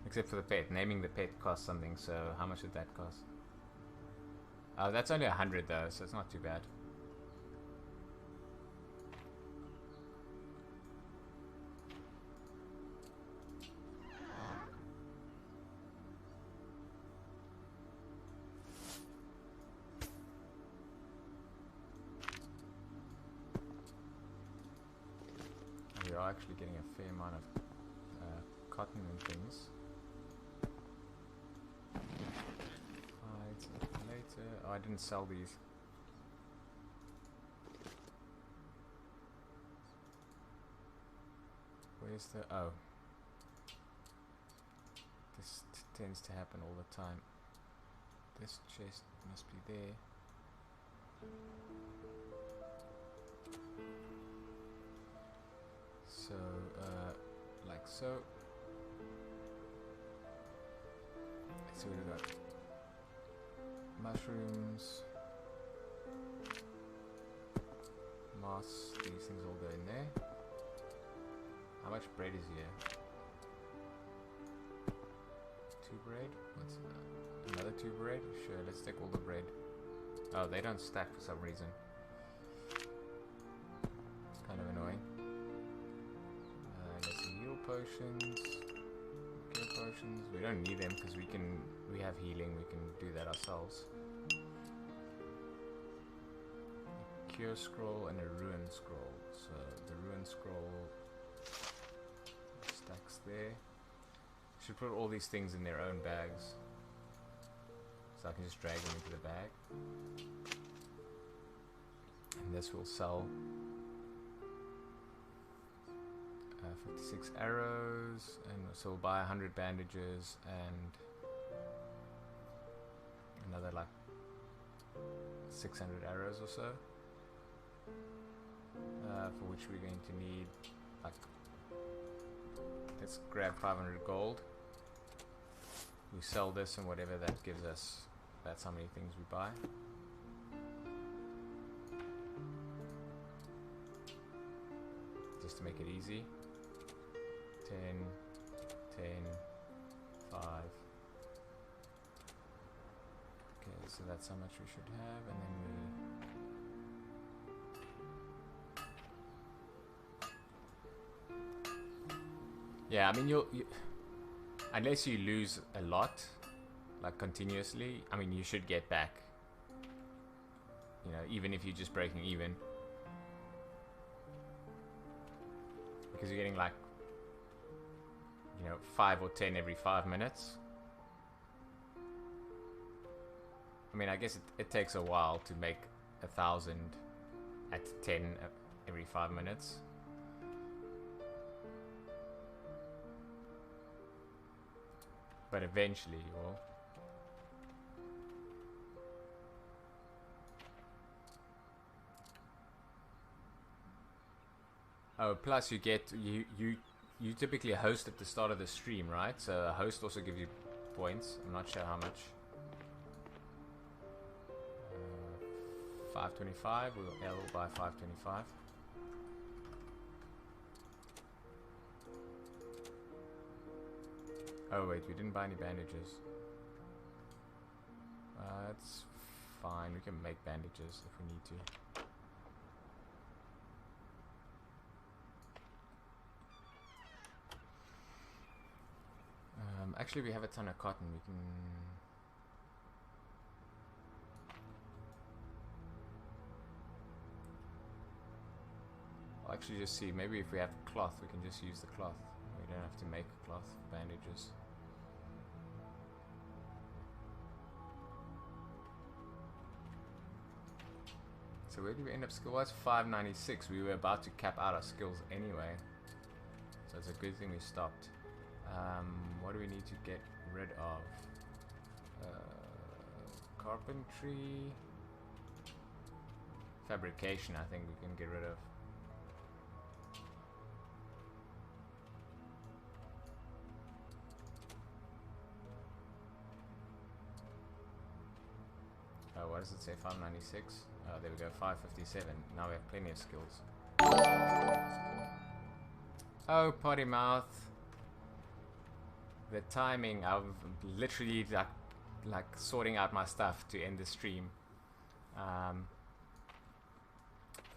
Except for the pet. Naming the pet costs something, so how much did that cost? That's only 100 though, so it's not too bad. We are actually getting a fair amount of cotton and things. Later. Oh, I didn't sell these. Where's the... Oh. This tends to happen all the time. This chest must be there. So, like so. Let's see what we got. Mushrooms. Moss. These things all go in there. How much bread is here? 2 bread? What's another 2 bread? Sure, let's take all the bread. Oh, they don't stack for some reason. It's kind of annoying. Let's see, heal potions. Cure potions. We don't need them because we have healing. We can do that ourselves. A cure scroll and a ruin scroll. So the ruin scroll stacks there. Should put all these things in their own bags, so I can just drag them into the bag. And this will sell 56 arrows, and so we'll buy 100 bandages and another like 600 arrows or so, for which we're going to need like, let's grab 500 gold. We sell this and whatever that gives us, that's how many things we buy. Just to make it easy. 10, 10, 5. Okay, so that's how much we should have, and then we... Yeah, I mean, you unless you lose a lot, like continuously, I mean, you should get back. You know, even if you're just breaking even. Because you're getting like, you know, 5 or 10 every 5 minutes. I mean, I guess it takes a while to make 1,000 at 10 every 5 minutes. But eventually you will. Oh, plus you get you typically host at the start of the stream, right? So a host also gives you points. I'm not sure how much. 525. We'll buy 525. Oh wait, we didn't buy any bandages. That's fine. We can make bandages if we need to. Actually, we have a ton of cotton. We can... I'll actually just see. Maybe if we have cloth, we can just use the cloth. We don't have to make cloth bandages. So where did we end up skill-wise? 596. We were about to cap out our skills anyway. So it's a good thing we stopped. What do we need to get rid of? Carpentry. Fabrication, I think we can get rid of. Oh, what does it say? 596? Oh. Oh, there we go, 557. Now we have plenty of skills. Oh, potty mouth. The timing. I'm literally like sorting out my stuff to end the stream.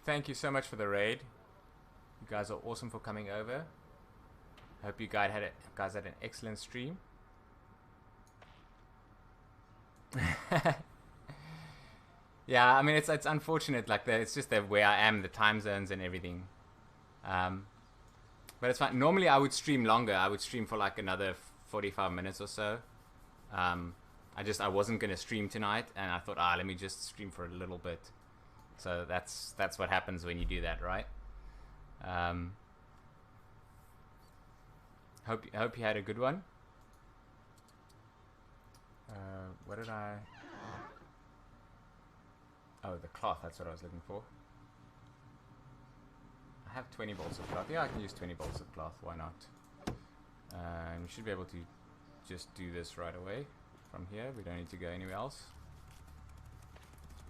Thank you so much for the raid. You guys are awesome for coming over. Hope you guys had an excellent stream. Yeah, I mean it's unfortunate, like it's just that where I am, the time zones and everything. But it's fine. Normally I would stream longer. I would stream for like another 45 minutes or so. I wasn't gonna stream tonight, and I thought, let me just stream for a little bit. So that's what happens when you do that, right? Hope you had a good one. What did I? Oh, the cloth. That's what I was looking for. I have 20 bolts of cloth. Yeah, I can use 20 bolts of cloth. Why not? We should be able to just do this right away from here. We don't need to go anywhere else.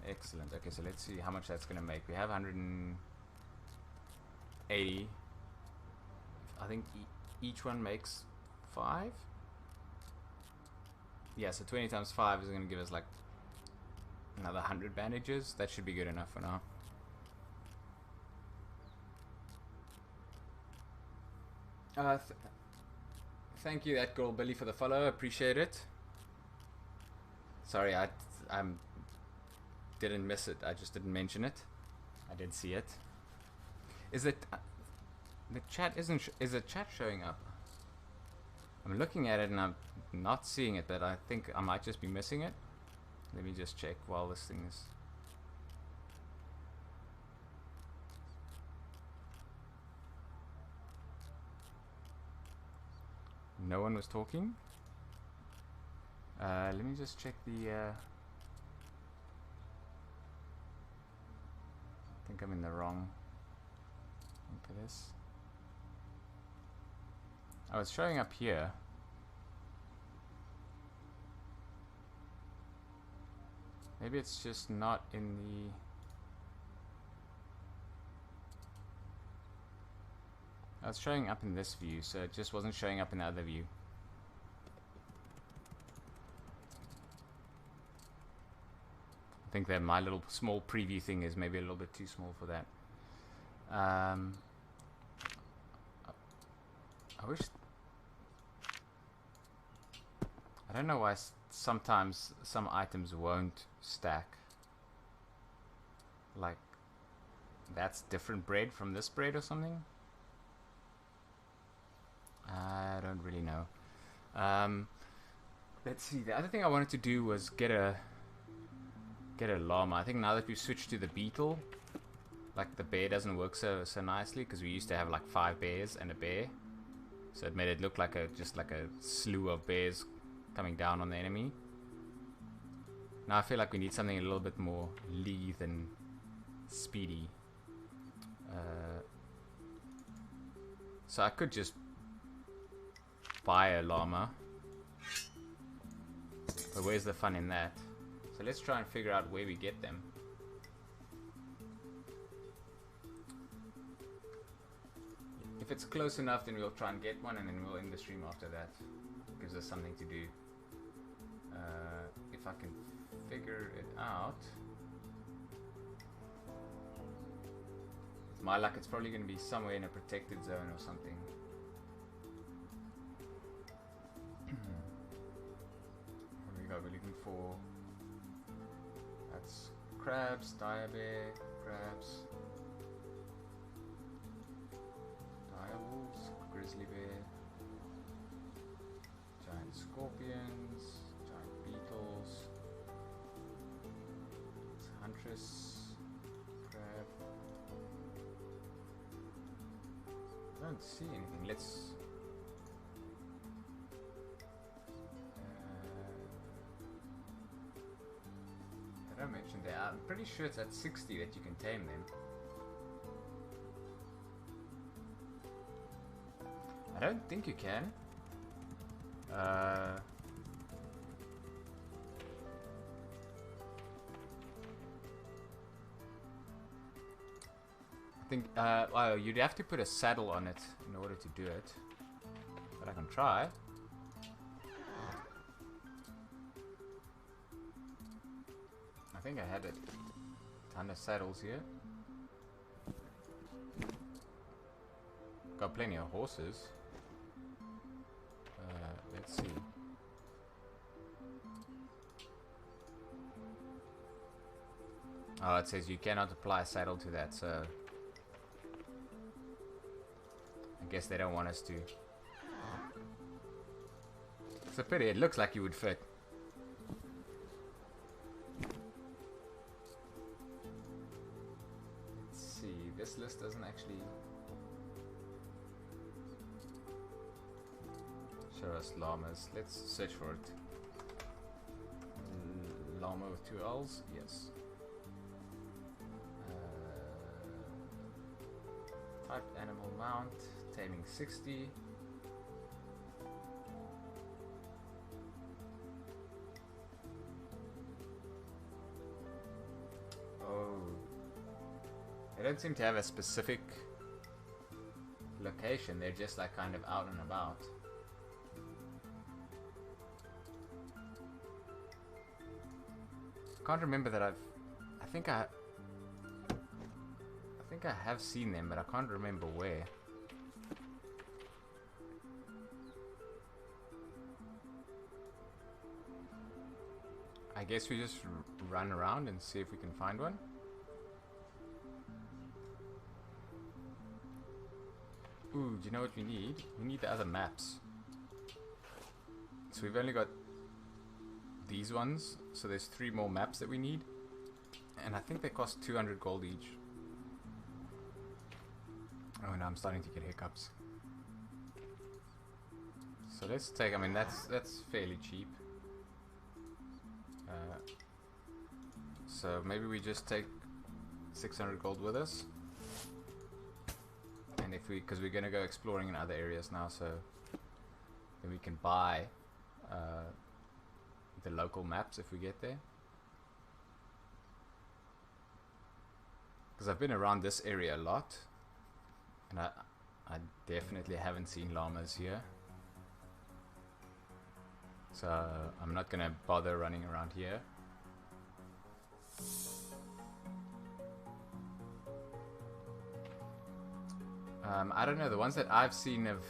Excellent. Okay, so let's see how much that's going to make. We have 180. I think each one makes 5. Yeah, so 20 times 5 is going to give us like another 100 bandages. That should be good enough for now. Thank you, that girl Billy, for the follow. Appreciate it. Sorry, I didn't miss it. I just didn't mention it. I did see it. Is it the chat isn't? Is the chat showing up? I'm looking at it and I'm not seeing it, but I think I might just be missing it. Let me just check while this thing is. No one was talking. Let me just check the. I think I'm in the wrong thing for this. Oh, it's showing up here. Maybe it's just not in the. Oh, it's showing up in this view, so it just wasn't showing up in the other view. I think that my little small preview thing is maybe a little bit too small for that. I wish. I don't know why sometimes some items won't stack. Like, that's different bread from this bread or something? I don't really know. Let's see. The other thing I wanted to do was get a llama. I think now that we've switched to the beetle, like the bear doesn't work so nicely, because we used to have like 5 bears and a bear, so it made it look like just like a slew of bears coming down on the enemy. Now I feel like we need something a little bit more lithe and speedy. So I could just buy a llama, but where's the fun in that? So let's try and figure out where we get them. If it's close enough, then we'll try and get one, and then we'll end the stream after that. Gives us something to do. If I can figure it out. With my luck, it's probably going to be somewhere in a protected zone or something. What do we got? We're looking for. That's crabs, dire bear, crabs, dire wolves, grizzly bear, giant scorpions, giant beetles, huntress, crab. I don't see anything. Let's. I mentioned that. I'm pretty sure it's at 60 that you can tame them. I don't think you can. think, well, you'd have to put a saddle on it in order to do it. But I can try. I think I had a ton of saddles here. Got plenty of horses. Let's see. Oh, it says you cannot apply a saddle to that, so I guess they don't want us to. It's a pity, it looks like you would fit. Let's see, this list doesn't actually show us llamas. Let's search for it. Llama with 2 L's? Yes. Type animal mount, taming 60. Oh, they don't seem to have a specific location, they're just like kind of out and about. I can't remember that I think I have seen them, but I can't remember where. I guess we just run around and see if we can find one. Ooh, do you know what we need? We need the other maps. So we've only got these ones, so there's 3 more maps that we need. And I think they cost 200 gold each. Oh no, I'm starting to get hiccups. So let's take, I mean that's fairly cheap. So maybe we just take 600 gold with us. And if we, because we're gonna go exploring in other areas now, so then we can buy the local maps if we get there. Because I've been around this area a lot. And I definitely haven't seen llamas here. So I'm not gonna bother running around here. I don't know, the ones that I've seen have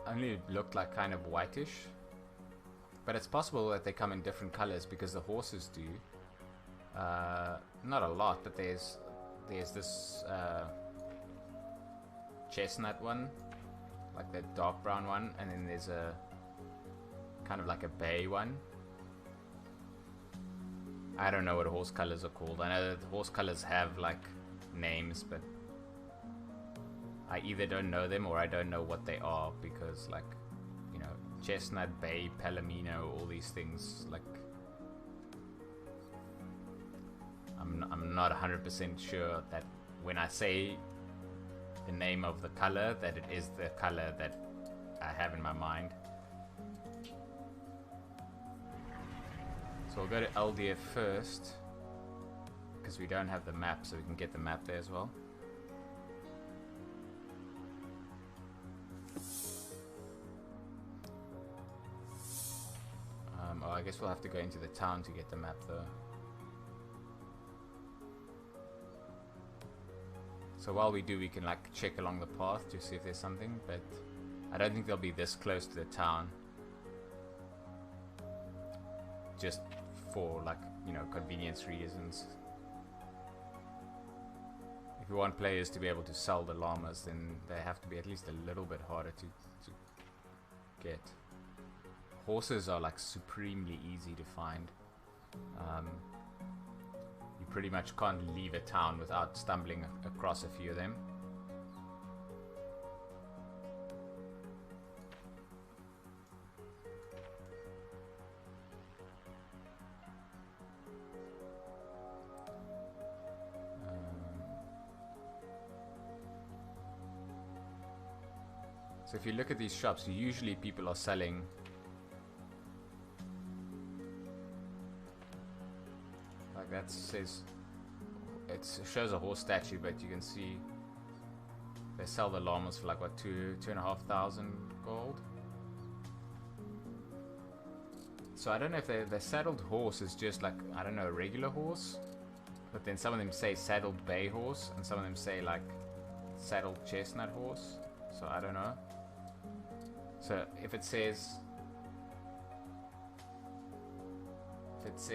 only looked like kind of whitish. But it's possible that they come in different colors because the horses do. Not a lot, but there's this chestnut one, like the dark brown one, and then there's a kind of like a bay one. I don't know what horse colors are called. I know that horse colors have like names, but I either don't know them or I don't know what they are, because like, you know, chestnut, bay, palomino, all these things, like I'm not 100% sure that when I say the name of the color, that it is the color that I have in my mind. So we'll go to Eldia first, because we don't have the map, so we can get the map there as well. Oh, I guess we'll have to go into the town to get the map though. So while we do, we can like check along the path to see if there's something, but I don't think they'll be this close to the town. Just for like, you know, convenience reasons. If you want players to be able to sell the llamas, then they have to be at least a little bit harder to get. Horses are like supremely easy to find. You pretty much can't leave a town without stumbling across a few of them. So if you look at these shops, usually people are selling like that says, it shows a horse statue, but you can see They sell the llamas for like what, 2,500 gold. So I don't know if the saddled horse is just like, I don't know, a regular horse, but then some of them say saddled bay horse, and some of them say like saddled chestnut horse. So I don't know. So if it says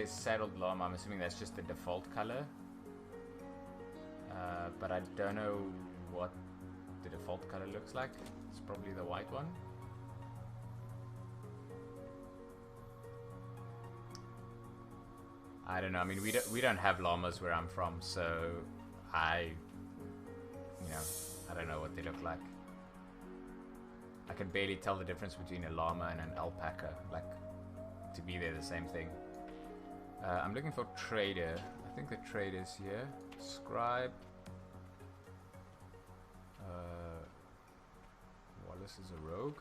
saddled llama, I'm assuming that's just the default color. But I don't know what the default color looks like. It's probably the white one. I don't know. I mean, we don't have llamas where I'm from, so I don't know what they look like. I can barely tell the difference between a llama and an alpaca. Like, to me, they're the same thing. I'm looking for trader. I think the trader's here. Scribe. Wallace is a rogue.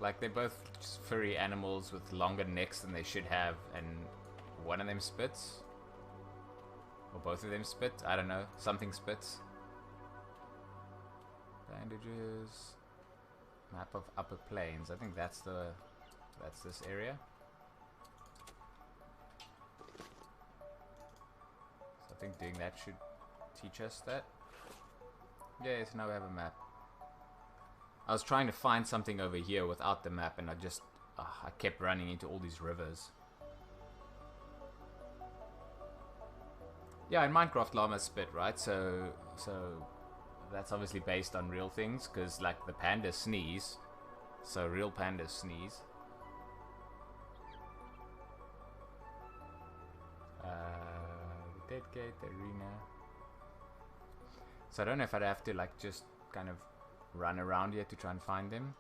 Like, they're both just furry animals with longer necks than they should have, and one of them spits. Or both of them spit. I don't know. Something spits. Bandages. Map of Upper Plains. I think that's this area. So I think doing that should teach us that. Yeah, so now we have a map. I was trying to find something over here without the map, and I kept running into all these rivers. Yeah, in Minecraft, llamas spit, right? So that's obviously based on real things, because like the pandas sneeze, so real pandas sneeze. The Dead Gate, the arena. So I don't know if I'd have to like just kind of run around here to try and find them,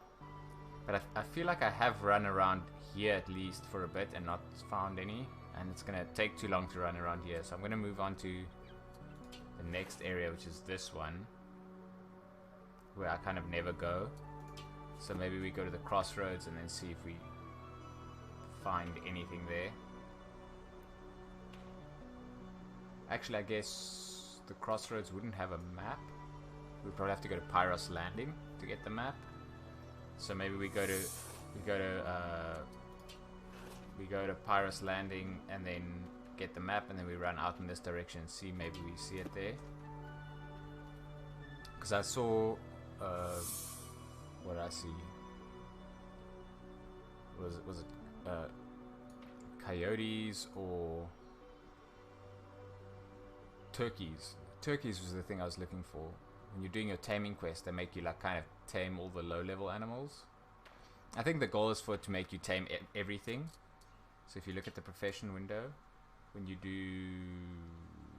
but I feel like I have run around here at least for a bit and not found any, and it's gonna take too long to run around here, so I'm gonna move on to the next area, which is this one, where I kind of never go. So maybe we go to the crossroads and then see if we find anything there. Actually, I guess the crossroads wouldn't have a map. We'd probably have to go to Pyros Landing to get the map. So maybe we go to Pyros Landing and then get the map, and then we run out in this direction and see, maybe we see it there. Because I saw what did I see? Was it coyotes or turkeys? Turkeys was the thing I was looking for. When you're doing your taming quest, they make you like kind of tame all the low-level animals. I think the goal is for it to make you tame everything. So if you look at the profession window, when you do,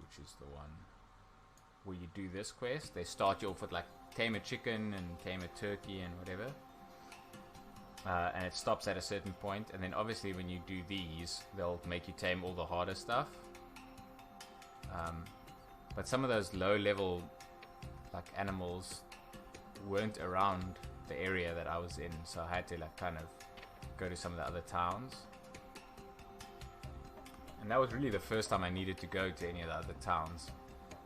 which is the one where you do this quest, they start you off with like tame a chicken and tame a turkey and whatever, and it stops at a certain point, and then obviously when you do these, they'll make you tame all the harder stuff. But some of those low-level like animals weren't around the area that I was in, so I had to like kind of go to some of the other towns. And that was really the first time I needed to go to any of the other towns.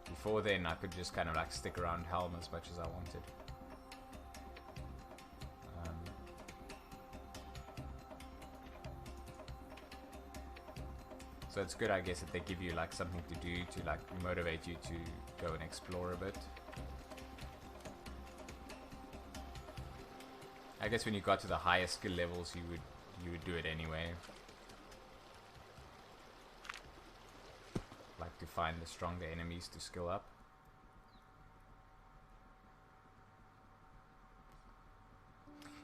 Before then, I could just kind of like stick around Helm as much as I wanted. So it's good, I guess, that they give you like something to do to like motivate you to go and explore a bit. I guess when you got to the higher skill levels, you would do it anyway. Like to find the stronger enemies to skill up.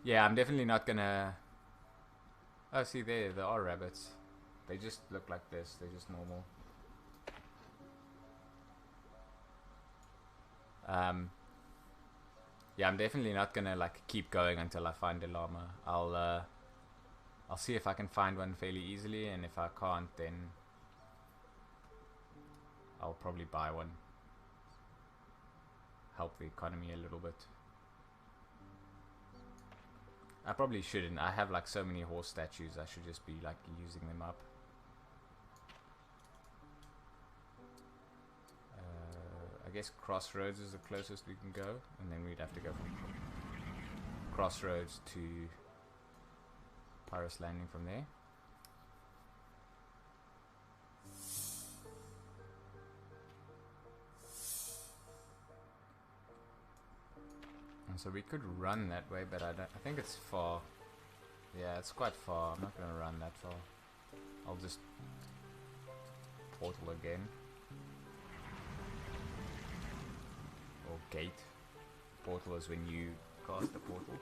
Yeah, I'm definitely not gonna... Oh, see there are rabbits. They just look like this, they're just normal. Yeah, I'm definitely not gonna like keep going until I find a llama. I'll see if I can find one fairly easily, and if I can't, then I'll probably buy one. Help the economy a little bit. I probably shouldn't. I have like so many horse statues, I should just be like using them up. I guess Crossroads is the closest we can go, and then we'd have to go from Crossroads to Pyrus Landing from there. And so we could run that way, but I think it's far. Yeah, it's quite far. I'm not gonna run that far. I'll just portal again. Or gate. Portal is when you cast the portal.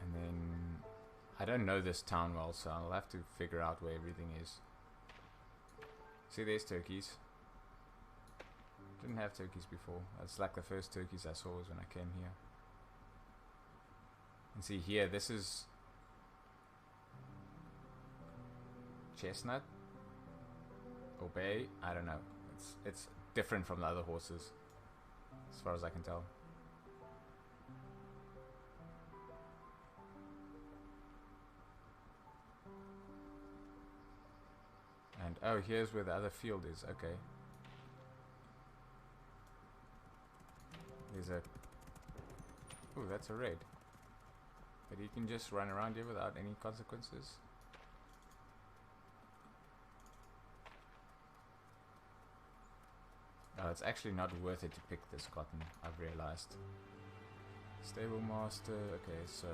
And then I don't know this town well, so I'll have to figure out where everything is. See, there's turkeys. Didn't have turkeys before. That's like the first turkeys I saw was when I came here. And see here, this is Chestnut or Bay. I don't know. It's different from the other horses, as far as I can tell. And oh, here's where the other field is. Okay. There's a... Oh, that's a red. But you can just run around here without any consequences. Oh, it's actually not worth it to pick this cotton, I've realized. Stable master, okay, so...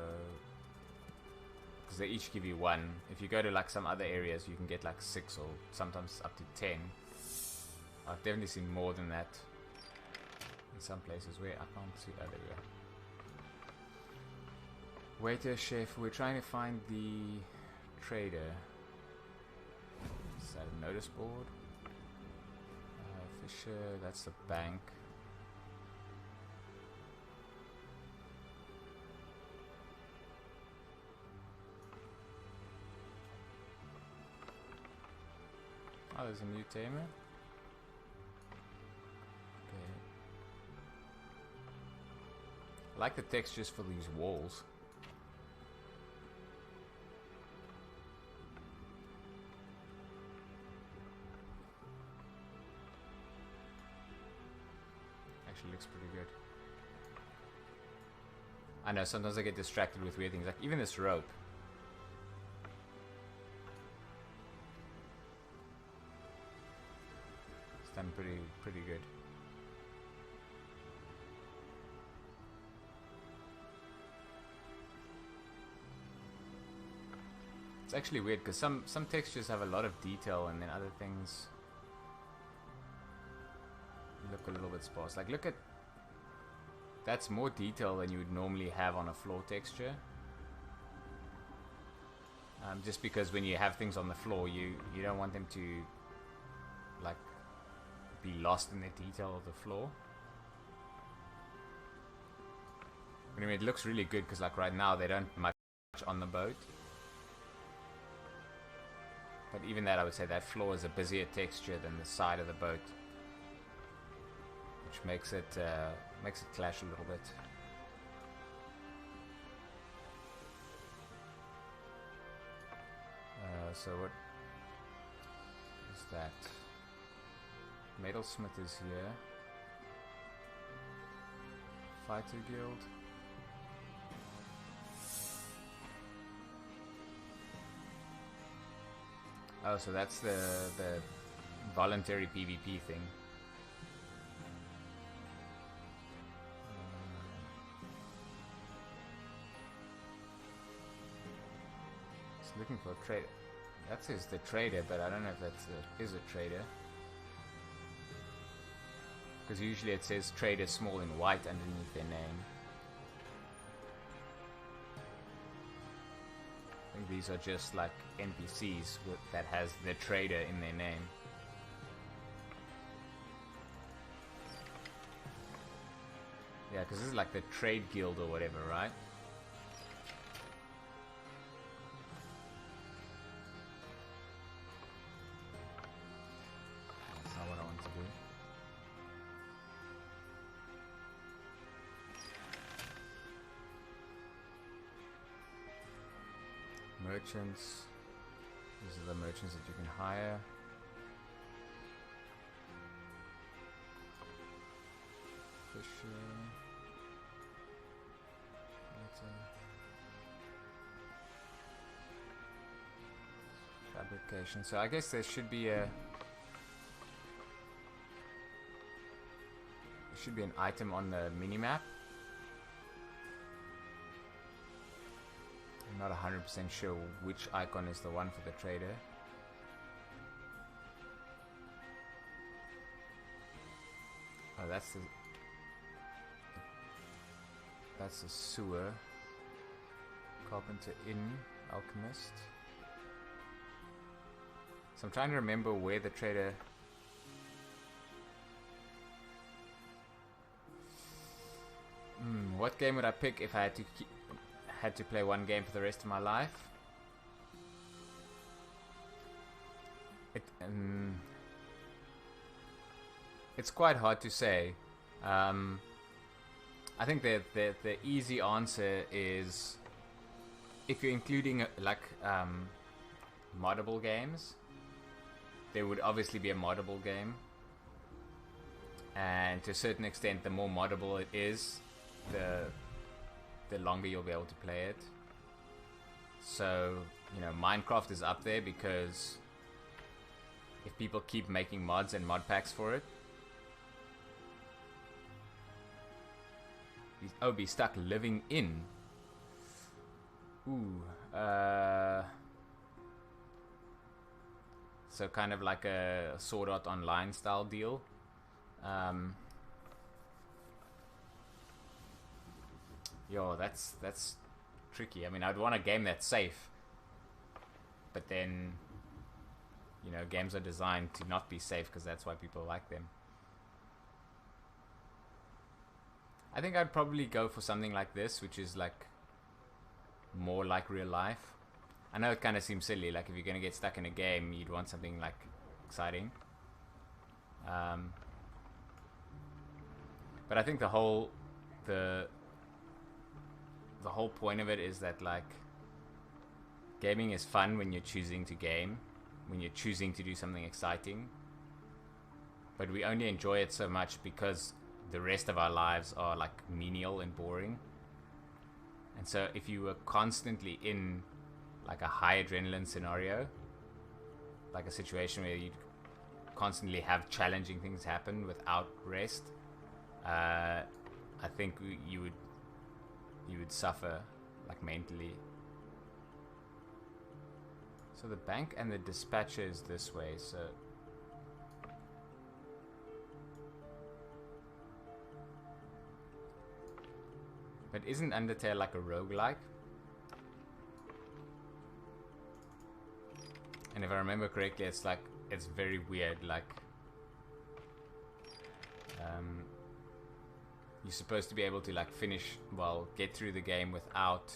Because they each give you one. If you go to like some other areas, you can get like 6 or sometimes up to 10. I've definitely seen more than that. In some places where I can't see. Oh, there we go. Waiter, chef, we're trying to find the trader. Is that a notice board? Fisher, that's the bank. Oh, there's a new tamer. Okay. I like the textures for these walls. Actually looks pretty good. I know, sometimes I get distracted with weird things, like even this rope. It's done pretty good. It's actually weird because some textures have a lot of detail and then other things look a little bit sparse. Like look at, that's more detail than you would normally have on a floor texture. Just because when you have things on the floor, you don't want them to like be lost in the detail of the floor. But I mean, it looks really good because like right now they don't much on the boat. But even that, I would say that floor is a busier texture than the side of the boat, which makes it clash a little bit. So what is that? Metalsmith is here. Fighter Guild. Oh, so that's the voluntary PvP thing. It's looking for a trader. That says the trader, but I don't know if that is a trader. Because usually it says trader small in white underneath their name. I think these are just like NPCs that has the trader in their name. Yeah, because this is like the trade guild or whatever, right? That's not what I want to do. Merchants. These are the merchants that you can hire. Fisher. Fabrication. So I guess there should be an item on the minimap. I'm not 100% sure which icon is the one for the trader. Oh, that's the sewer. Carpenter Inn, Alchemist. So I'm trying to remember where the trader... what game would I pick if I had to play one game for the rest of my life? It's quite hard to say. I think the easy answer is, if you're including moddable games, there would obviously be a moddable game, and to a certain extent, the more moddable it is, the longer you'll be able to play it. So, you know, Minecraft is up there because if people keep making mods and mod packs for it, be stuck living in. So kind of like a Sword Art Online style deal. That's tricky. I mean, I'd want a game that's safe, but then, you know, games are designed to not be safe because that's why people like them. I think I'd probably go for something like this, which is like more like real life. I know it kind of seems silly, like if you're going to get stuck in a game, you'd want something like exciting. But I think the whole point of it is that, like, gaming is fun when you're choosing to game, when you're choosing to do something exciting. But we only enjoy it so much because the rest of our lives are like menial and boring. And so if you were constantly in like a high adrenaline scenario, like a situation where you constantly have challenging things happen without rest, I think you would suffer, like, mentally. So the bank and the dispatcher is this way, so but isn't Undertale like a roguelike? And if I remember correctly, it's very weird, like you're supposed to be able to like get through the game without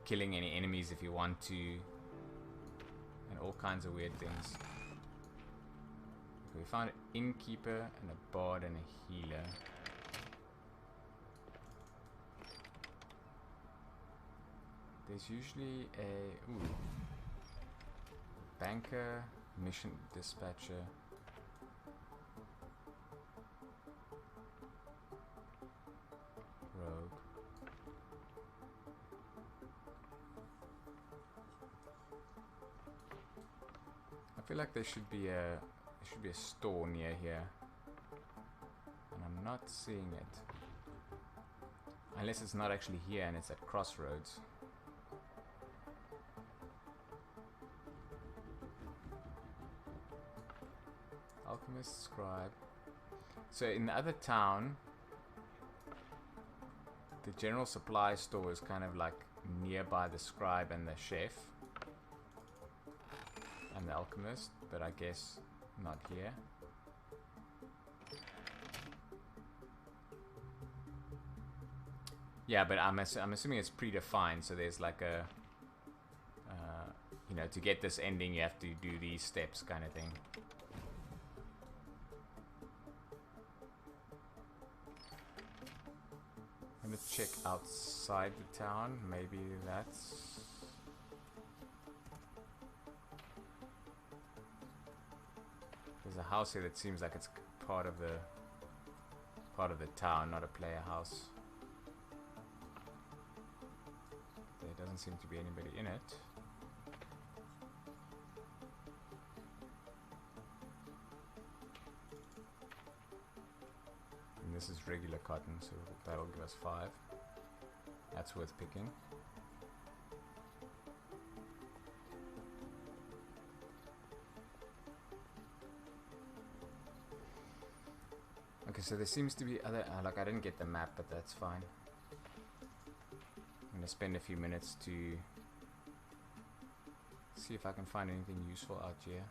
killing any enemies if you want to, and all kinds of weird things. We found an innkeeper and a bard and a healer. There's usually a banker, mission dispatcher. Rogue. I feel like there should be a store near here, and I'm not seeing it. Unless it's not actually here and it's at Crossroads. Alchemist, scribe. So in the other town, the general supply store is kind of like nearby the scribe and the chef and the alchemist, but I guess not here. Yeah, but I'm assuming it's predefined, so there's like a you know, to get this ending you have to do these steps kind of thing. I'm gonna check outside the town. Maybe that's There's a house here that seems like it's part of the town, not a player house. There doesn't seem to be anybody in it. And this is regular cotton, so that'll give us 5. That's worth picking. Okay, so there seems to be other... like, I didn't get the map, but that's fine. I'm going to spend a few minutes to see if I can find anything useful out here.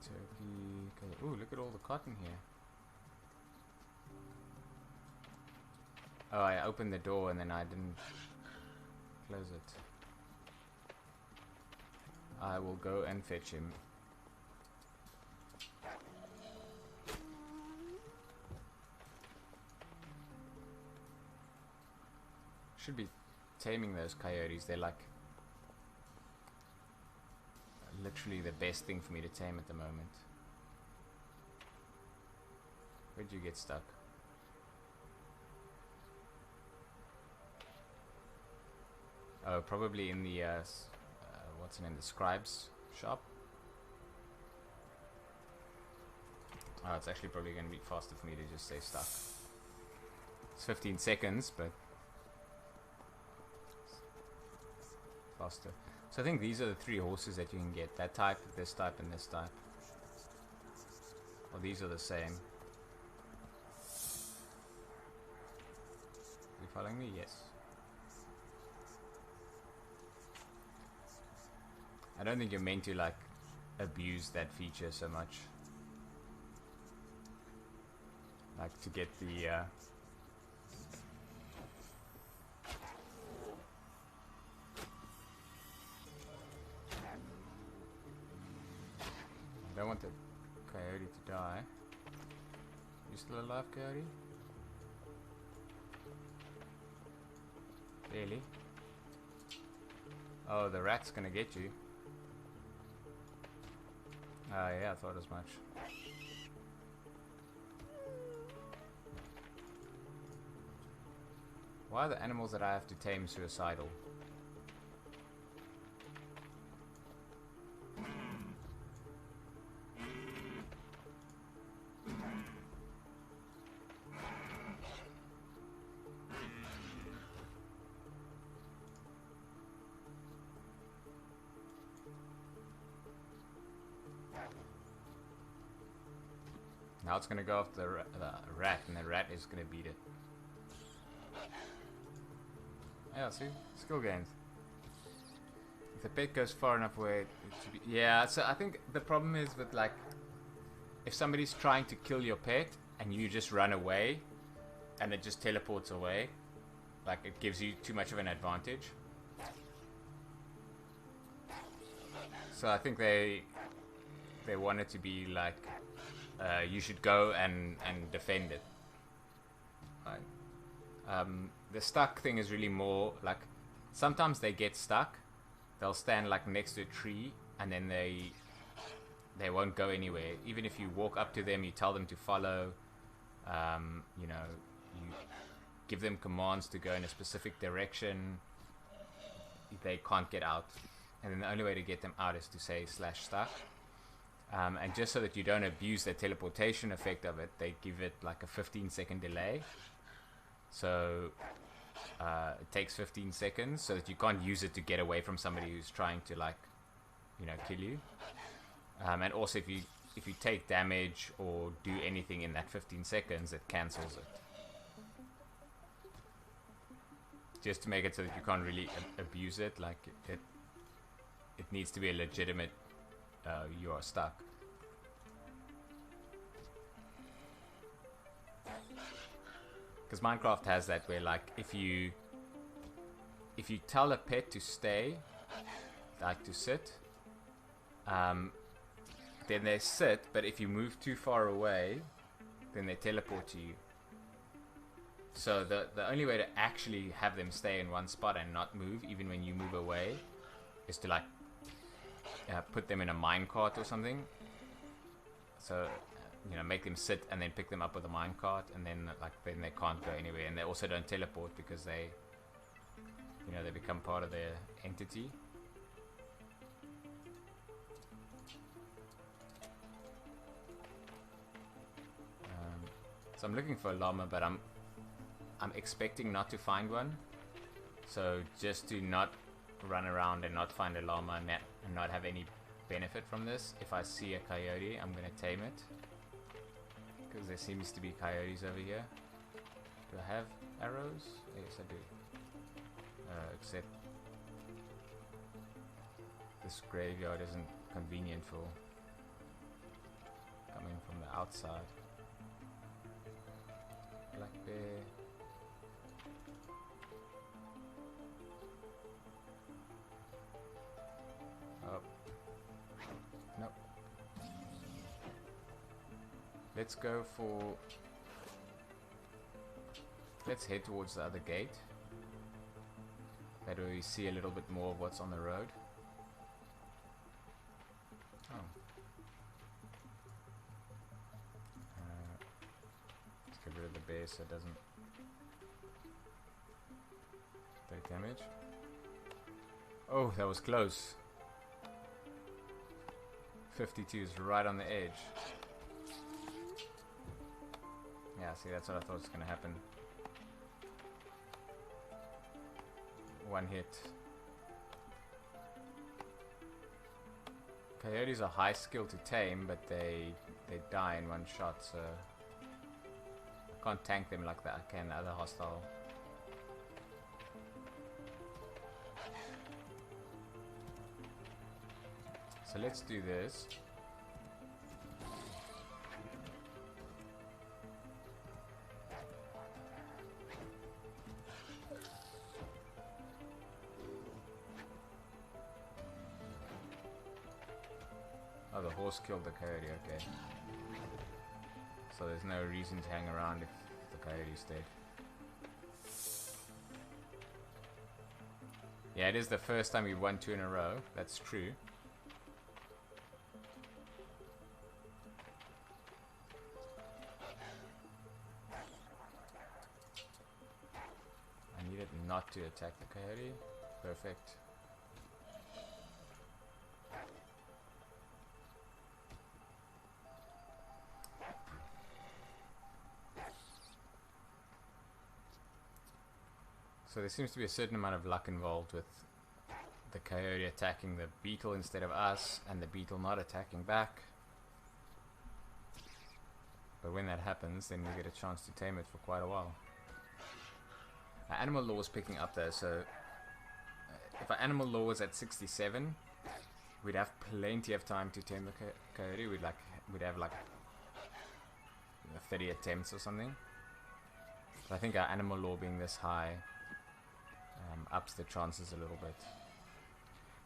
Turkey... Ooh, look at all the cotton here. Oh, I opened the door and then I didn't close it. I will go and fetch him. Should be taming those coyotes. They're like literally the best thing for me to tame at the moment. Where'd you get stuck? Oh, probably in the what's it in the scribe's shop? Oh, it's actually probably going to be faster for me to just stay stuck. It's 15 seconds, but faster. So I think these are the 3 horses that you can get. That type, this type, and this type. Oh, these are the same. You following me? Yes. I don't think you're meant to like abuse that feature so much. Like to get the I don't want the coyote to die. You still alive, coyote? Really? Oh, the rat's gonna get you. Yeah, I thought as much. Why are the animals that I have to tame suicidal? Now it's going to go after the rat, and the rat is going to beat it. Yeah, see? Skill gains. If the pet goes far enough away, it should be... Yeah, so I think the problem is with, like, if somebody's trying to kill your pet, and you just run away, and it just teleports away, like, it gives you too much of an advantage. So I think they want it to be, like... you should go and defend it. Right. The stuck thing is really more like sometimes they get stuck. They'll stand like next to a tree and then they won't go anywhere. Even if you walk up to them, you tell them to follow. You know, you give them commands to go in a specific direction. They can't get out, and then the only way to get them out is to say /stuck. And just so that you don't abuse the teleportation effect of it, they give it like a 15-second delay. So it takes 15 seconds so that you can't use it to get away from somebody who's trying to, like, you know, kill you. And also if you take damage or do anything in that 15 seconds, it cancels it. Just to make it so that you can't really abuse it, like it needs to be a legitimate you are stuck. Because Minecraft has that where, like, if you tell a pet to stay, like to sit, then they sit, but if you move too far away, then they teleport to you. So the only way to actually have them stay in one spot and not move, even when you move away, is to like put them in a minecart or something. So make them sit and then pick them up with a minecart, and then then they can't go anywhere, and they also don't teleport because they they become part of their entity. So I'm looking for a llama, but I'm expecting not to find one. So just to not run around and not find a llama and not have any benefit from this, if I see a coyote, I'm gonna tame it, because there seems to be coyotes over here. Do I have arrows? Yes, I do. Except this graveyard isn't convenient for coming from the outside. Black bear. Oh. Nope. Let's go for... Let's head towards the other gate. That way we see a little bit more of what's on the road. Oh. Let's get rid of the bear so it doesn't take damage. Oh, that was close. 52 is right on the edge. Yeah, see, that's what I thought was going to happen. One hit. Coyotes are high skill to tame, but they die in one shot, so I can't tank them like that I can other hostile. So let's do this. Oh, the horse killed the coyote, okay. So there's no reason to hang around if the coyote's dead. Yeah, it is the first time we've won 2 in a row, that's true. I needed not to attack the coyote. Perfect. So there seems to be a certain amount of luck involved with the coyote attacking the beetle instead of us, and the beetle not attacking back. But when that happens, then we get a chance to tame it for quite a while. Our animal law is picking up though, so if our animal law was at 67, we'd have plenty of time to tame the coyote. We'd have like 30 attempts or something. But I think our animal law being this high ups the chances a little bit.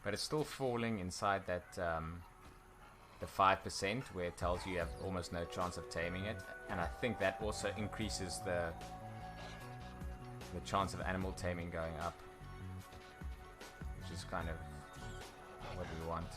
But it's still falling inside that the 5% where it tells you have almost no chance of taming it, and I think that also increases the chance of animal taming going up, which is kind of what we want.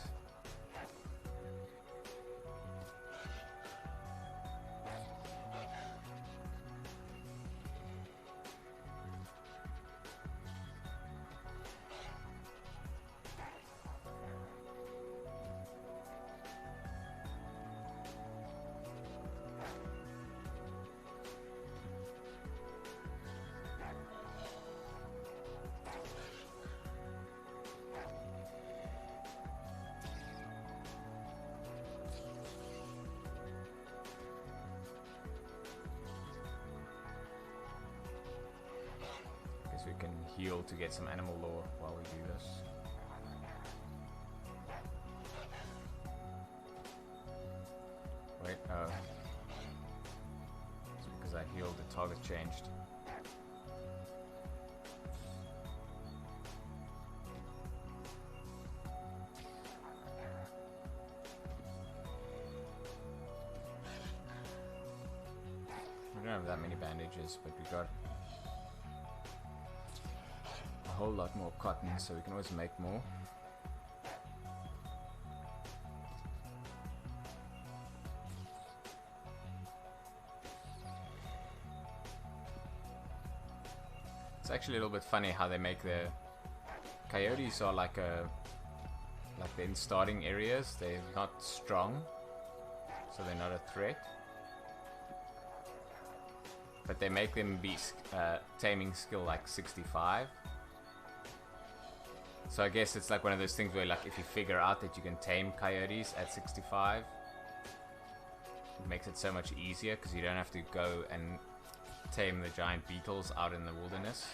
We can heal to get some animal lore while we do this. Wait, oh. It's because I healed, the target changed. We don't have that many bandages, but we got whole lot more cotton, so we can always make more. It's actually a little bit funny how they make the coyotes are like they're in starting areas. They're not strong, so they're not a threat. But they make them be taming skill like 65. So I guess it's like one of those things where, like, if you figure out that you can tame coyotes at 65, it makes it so much easier because you don't have to go and tame the giant beetles out in the wilderness.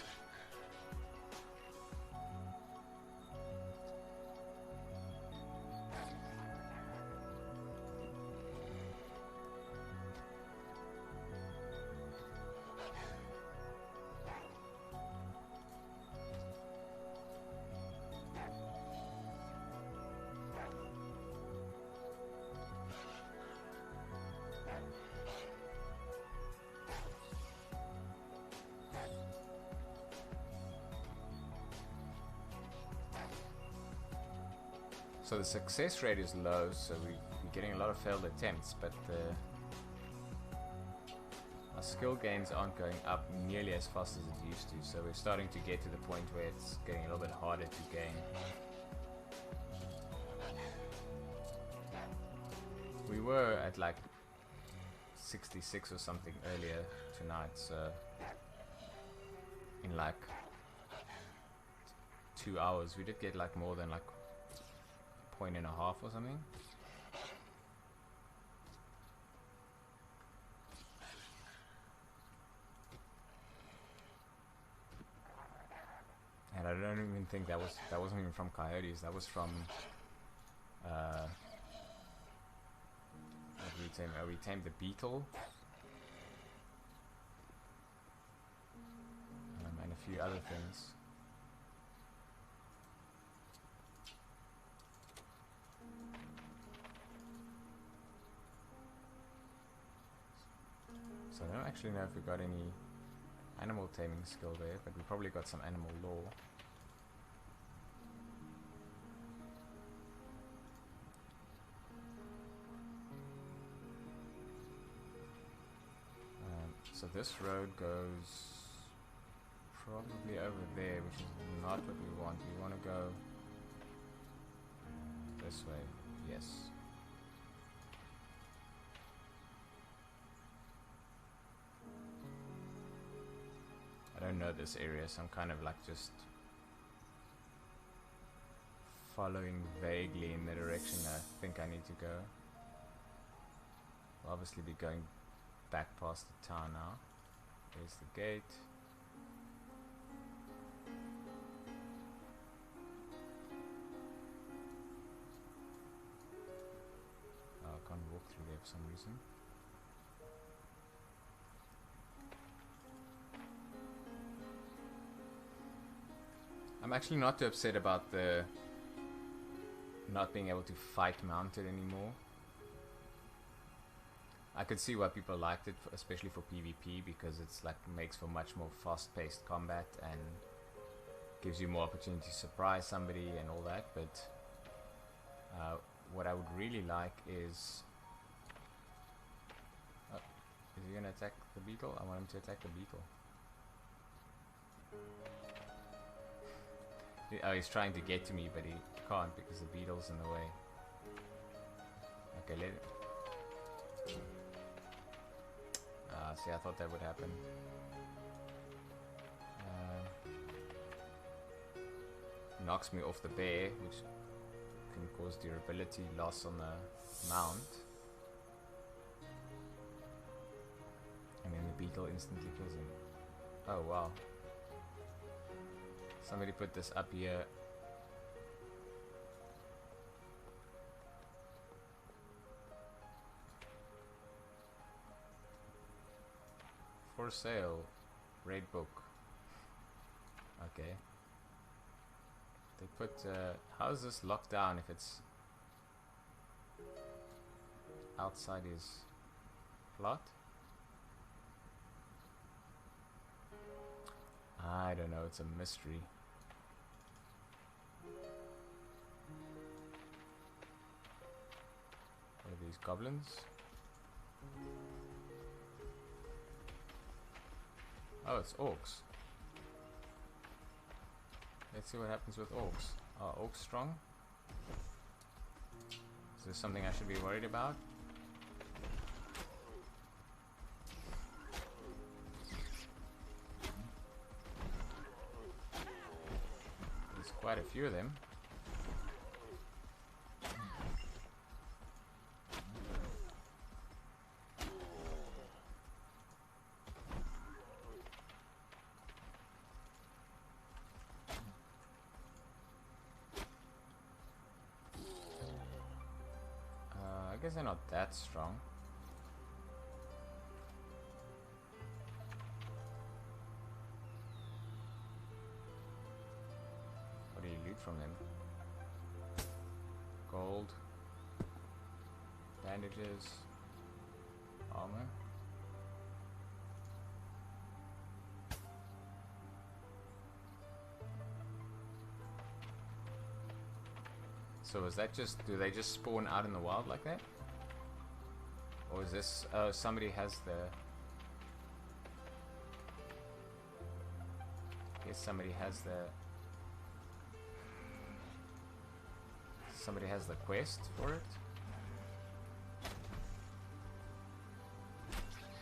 So the success rate is low, so we're getting a lot of failed attempts, but our skill gains aren't going up nearly as fast as it used to, so we're starting to get to the point where it's getting a little bit harder to gain. We were at like 66 or something earlier tonight, so in like 2 hours we did get like more than like a point and a half or something. And I don't even think that wasn't even from coyotes. That was from what did we tame? We tamed the beetle and a few other things. So I don't actually know if we got any animal taming skill there, but we probably got some animal law. So this road goes probably over there, which is not what we want. We want to go this way. Yes. I don't know this area, so I'm kind of like just following vaguely in the direction I think I need to go. We'll obviously be going back past the town now. There's the gate. Oh, I can't walk through there for some reason. I'm actually not too upset about the not being able to fight mounted anymore. I could see why people liked it, especially for PvP, because it's like makes for much more fast-paced combat and gives you more opportunity to surprise somebody and all that. But what I would really like is he gonna attack the beetle? I want him to attack the beetle. Oh, he's trying to get to me, but he can't because the beetle's in the way. Okay, let it. See, I thought that would happen. Knocks me off the bear, which can cause durability loss on the mount. And then the beetle instantly kills him. Oh wow. Somebody put this up here. For sale, raid book. Okay. They put, how is this locked down if it's outside his plot? I don't know, it's a mystery. Goblins? Oh, it's orcs. Let's see what happens with orcs. Are orcs strong? Is this something I should be worried about? There's quite a few of them. I guess they're not that strong. What do you loot from them? Gold, bandages, armor. So is that just, do they just spawn out in the wild like that? Or is this, somebody has the... I guess somebody has the... Somebody has the quest for it?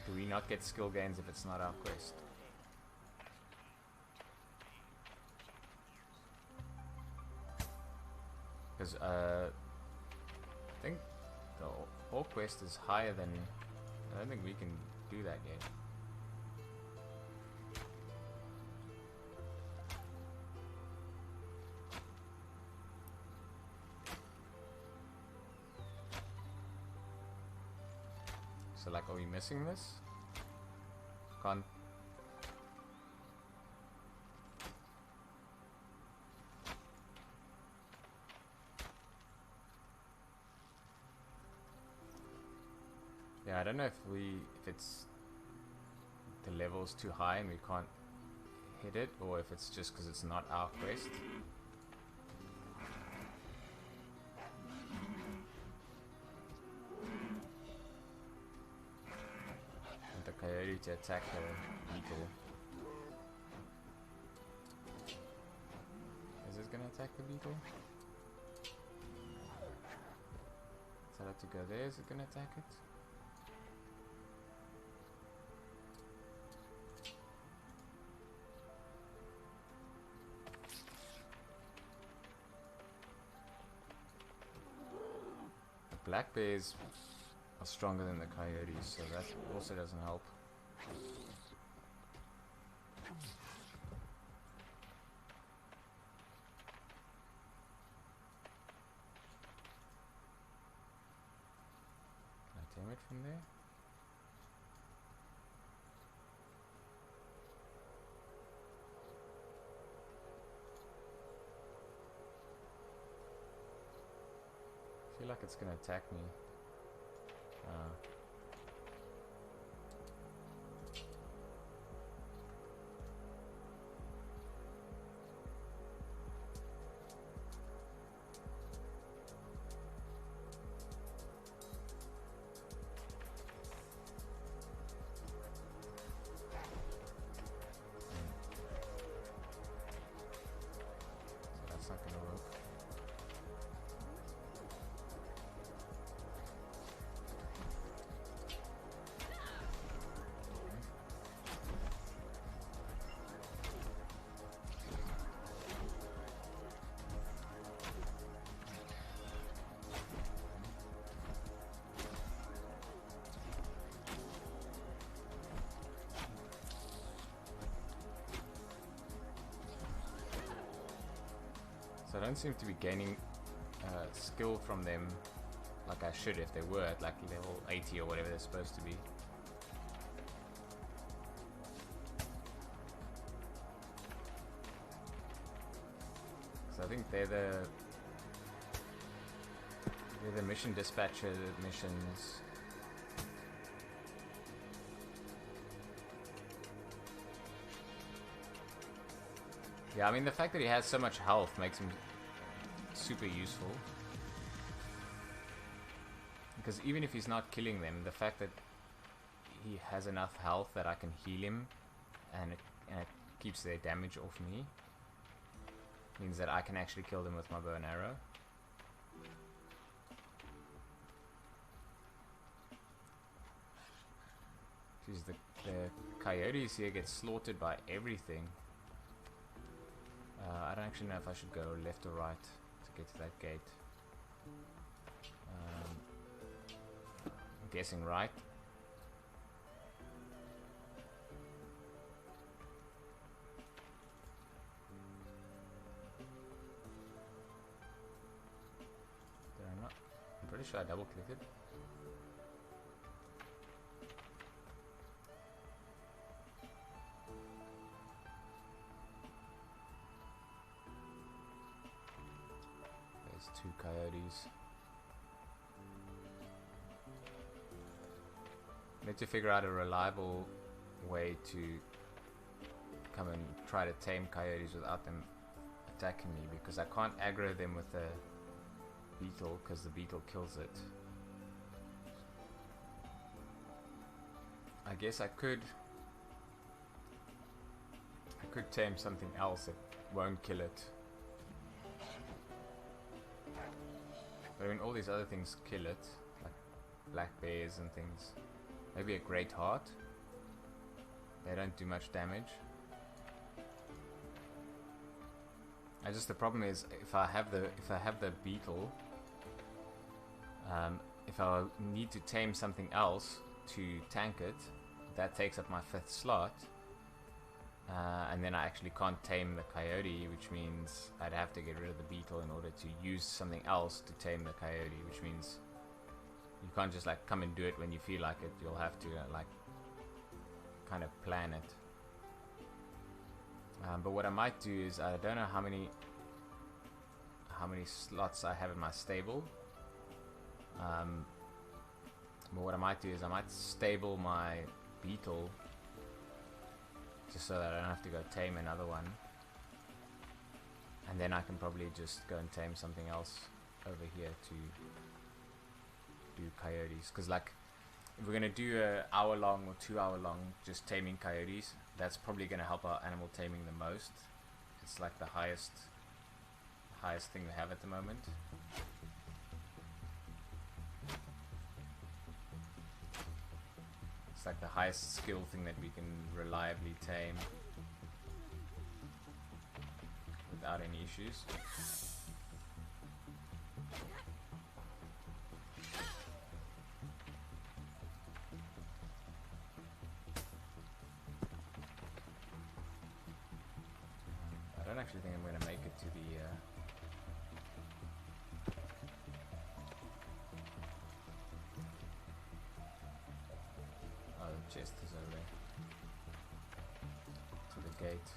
Do we not get skill gains if it's not our quest? Because, I think the orc quest is higher than... I don't think we can do that yet. So, like, are we missing this? Can't... Yeah, I don't know if it's the level's too high and we can't hit it, or if it's just because it's not our quest. Want the coyote to attack the beetle. Is this gonna attack the beetle? Tell it to go there, is it gonna attack it? Black bears are stronger than the coyotes, so that also doesn't help. Can I tame it from there? I feel like it's gonna attack me. So that's not gonna work. So I don't seem to be gaining skill from them like I should if they were at like level 80 or whatever they're supposed to be. So I think they're the mission dispatcher missions. Yeah, I mean the fact that he has so much health makes him super useful. because even if he's not killing them, the fact that he has enough health that I can heal him, and it keeps their damage off me, means that I can actually kill them with my bow and arrow. Jeez, the coyotes here get slaughtered by everything. I don't actually know if I should go left or right to get to that gate. I'm guessing right. Did I not? I'm pretty sure I double clicked it. Two coyotes. Need to figure out a reliable way to come and try to tame coyotes without them attacking me, because I can't aggro them with a beetle because the beetle kills it. I guess I could tame something else that won't kill it. But I mean, all these other things kill it, like black bears and things. Maybe a great heart. They don't do much damage. The problem is, if I have the beetle, if I need to tame something else to tank it, that takes up my 5th slot. And then I actually can't tame the coyote, which means I'd have to get rid of the beetle in order to use something else to tame the coyote, which means you can't just like come and do it when you feel like it. You'll have to like kind of plan it. But what I might do is, I don't know how many slots I have in my stable. But what I might do is I might stable my beetle just so that I don't have to go tame another one, and then I can probably just go and tame something else over here to do coyotes. Because like, if we're gonna do an hour long or 2 hour long just taming coyotes, that's probably gonna help our animal taming the most. It's like the highest thing we have at the moment. It's like the highest skill thing that we can reliably tame without any issues. I don't actually think I'm going to make it to the chest is over there. To the gate.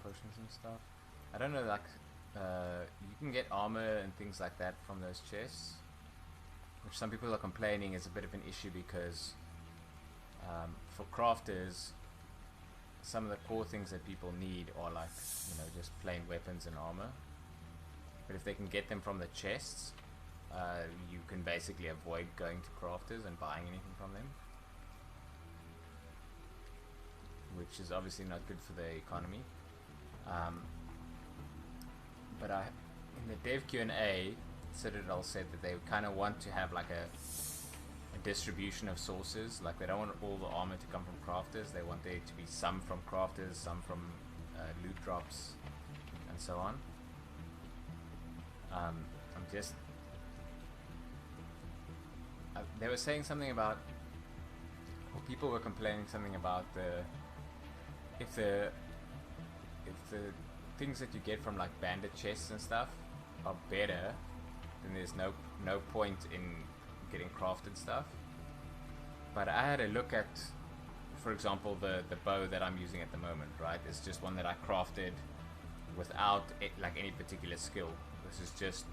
Potions and stuff. I don't know, like, you can get armor and things like that from those chests, which some people are complaining is a bit of an issue because for crafters, some of the core things that people need are like, you know, just plain weapons and armor. But if they can get them from the chests, you can basically avoid going to crafters and buying anything from them, which is obviously not good for the economy. But in the dev Q&A, Citadel said that they kind of want to have like a distribution of sources. Like, they don't want all the armor to come from crafters. They want there to be some from crafters, some from loot drops, and so on. They were saying something about, or people were complaining something about if the things that you get from like bandit chests and stuff are better, then there's no point in getting crafted stuff. But I had a look at, for example, the bow that I'm using at the moment, right? It's just one that I crafted without like any particular skill. This is just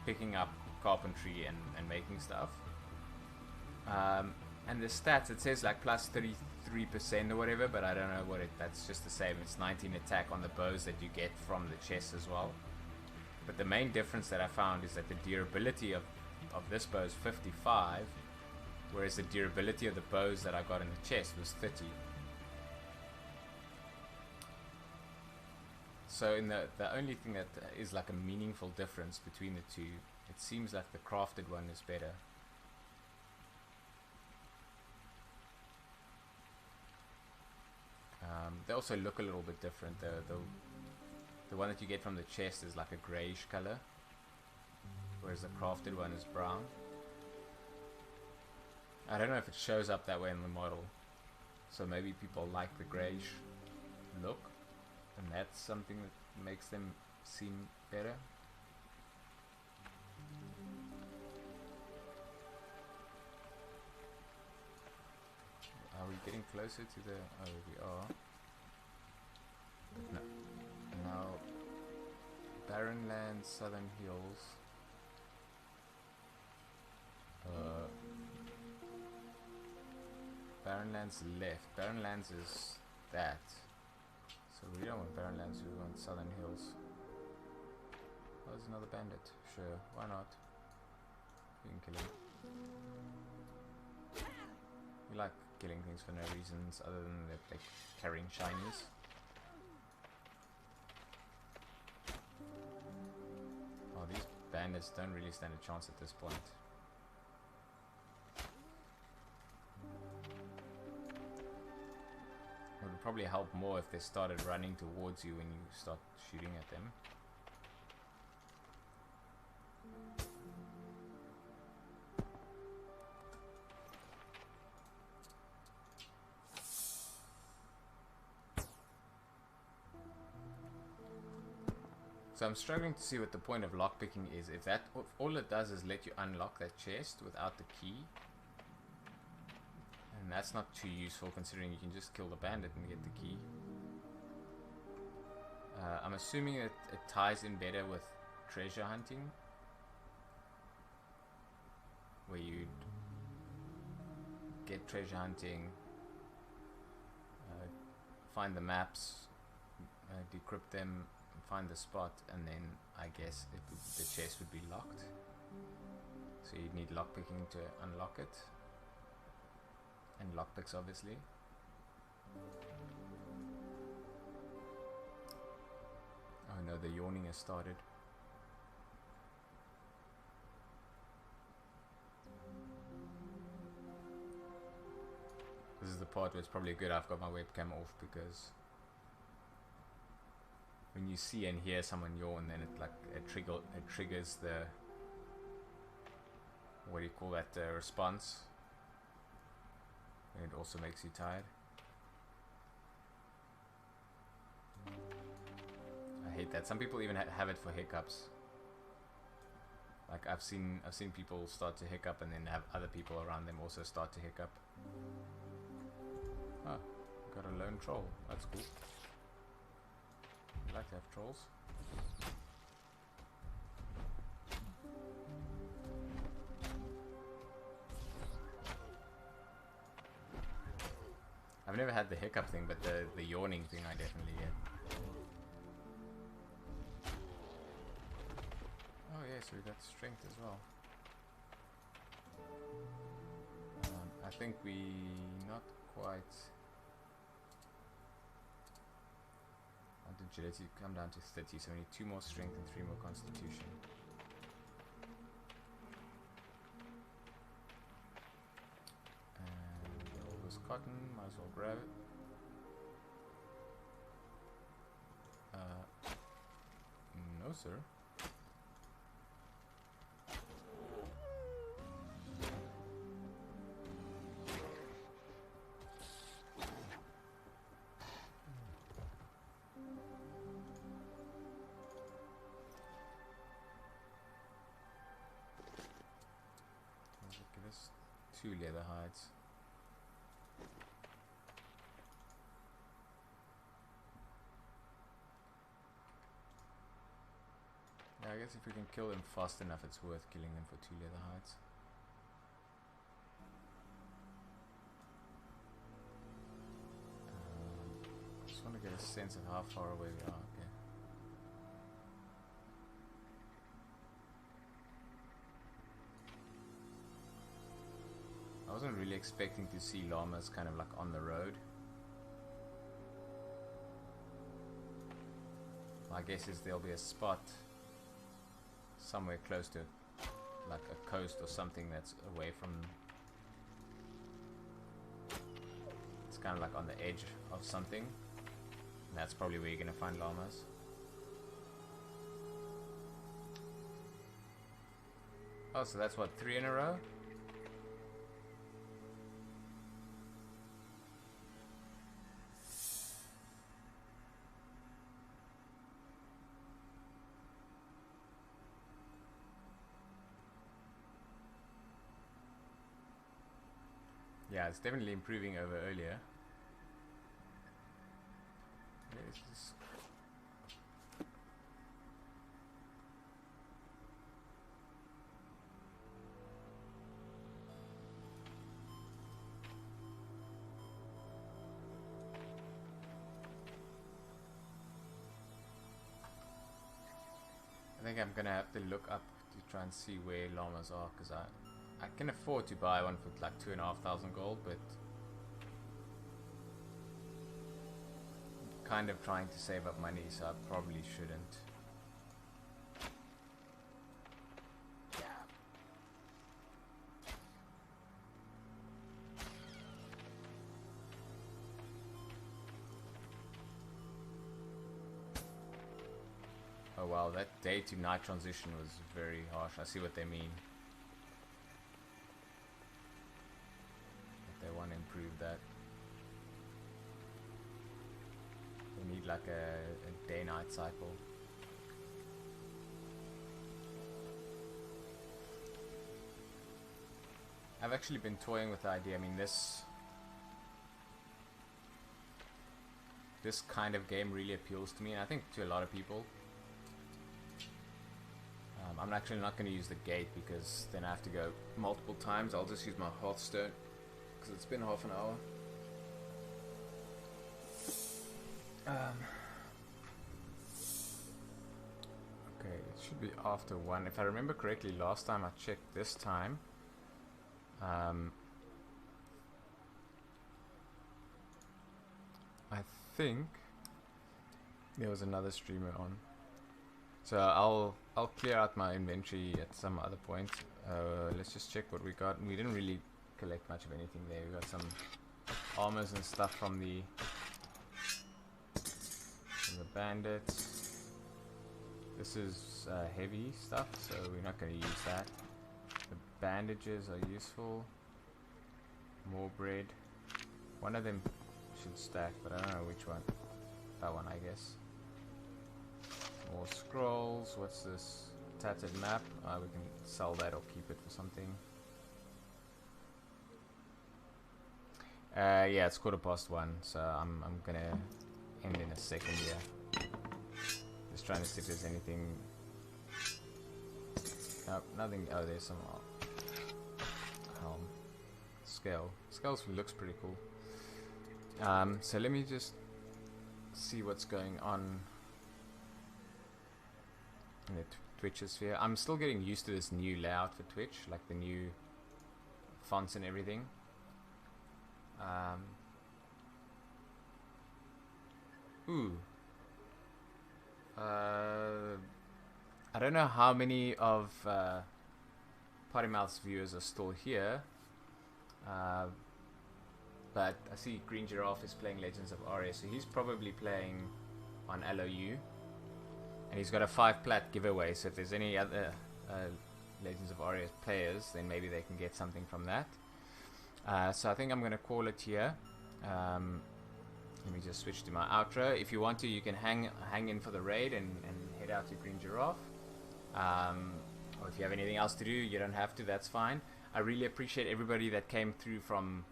picking up carpentry and making stuff. And the stats, it says like plus 33% or whatever, but I don't know what that's just the same. It's 19 attack on the bows that you get from the chest as well. But the main difference that I found is that the durability of this bow is 55, whereas the durability of the bows that I got in the chest was 30. So in the only thing that is like a meaningful difference between the two, it seems like the crafted one is better. They also look a little bit different. The one that you get from the chest is like a greyish color, whereas the crafted one is brown. I don't know if it shows up that way in the model, so maybe people like the greyish look, and that's something that makes them seem better. Are we getting closer to the... oh, we are. No. Now, Barren Lands, Southern Hills. Barren Lands left. Barren Lands is that. So we don't want Barren Lands, we want Southern Hills. Oh, there's another bandit. Sure, why not? We can kill him. We like killing things for no reasons other than that they're carrying shinies. Oh, these bandits don't really stand a chance at this point. It would probably help more if they started running towards you when you start shooting at them. So I'm struggling to see what the point of lockpicking is. If all it does is let you unlock that chest without the key, and that's not too useful considering you can just kill the bandit and get the key. I'm assuming that it ties in better with treasure hunting, where you'd get treasure hunting, find the maps, decrypt them, find the spot, and then I guess the chest would be locked. So you'd need lockpicking to unlock it, and lockpicks obviously. Oh no, the yawning has started. This is the part where it's probably good I've got my webcam off, because when you see and hear someone yawn, then it triggers the, what do you call that, response, and it also makes you tired. I hate that. Some people even have it for hiccups. Like I've seen people start to hiccup and then have other people around them also start to hiccup. Ah, got a lone troll. That's cool. I like to have trolls. I've never had the hiccup thing, but the yawning thing I definitely get. Oh yeah, so we got strength as well. I think we not quite. Agility come down to 30, so we need 2 more strength and 3 more constitution. And all this cotton, might as well grab it. No sir. Give us 2 leather hides. Yeah, I guess if we can kill them fast enough, it's worth killing them for 2 leather hides. sense of how far away we are. Okay. I wasn't really expecting to see llamas kind of like on the road. My guess is there'll be a spot somewhere close to like a coast or something that's away from. It's kind of like on the edge of something. And that's probably where you're gonna find llamas. Oh, so that's what, 3 in a row? Yeah, it's definitely improving over earlier. Let's just... I think I'm gonna have to look up to try and see where llamas are, because I can afford to buy one for like 2,500 gold, but I'm kind of trying to save up money, so I probably shouldn't. Oh wow, that day to night transition was very harsh. I see what they mean. But they want to improve that. They need like a day-night cycle. I've actually been toying with the idea. I mean, this kind of game really appeals to me, and I think to a lot of people. I'm actually not going to use the gate because then I have to go multiple times. I'll just use my Hearthstone because it's been half an hour. Okay, it should be after 1. If I remember correctly, last time I checked this time, I think there was another streamer on. So I'll clear out my inventory at some other point. Let's just check what we got. We didn't really collect much of anything there. We got some armors and stuff from the bandits. This is heavy stuff, so we're not going to use that. The bandages are useful. More bread. One of them should stack, but I don't know which one. That one, I guess. More scrolls. What's this? Tattered map. We can sell that or keep it for something. Yeah, it's 1:15, so I'm gonna end in a second here. Just trying to see if there's anything. Nope, nothing. Oh, there's some helm. Scale. Scale looks pretty cool. So let me just see what's going on in the Twitch sphere. I'm still getting used to this new layout for Twitch, like the new fonts and everything. I don't know how many of Pottymouth's viewers are still here, but I see Green Giraffe is playing Legends of Aria, so he's probably playing on LOU. And he's got a 5 plat giveaway, so if there's any other Legends of Aria players, then maybe they can get something from that. So I think I'm going to call it here. Let me just switch to my outro. If you want to, you can hang in for the raid and head out to Green Giraffe. Or if you have anything else to do, you don't have to, that's fine. I really appreciate everybody that came through from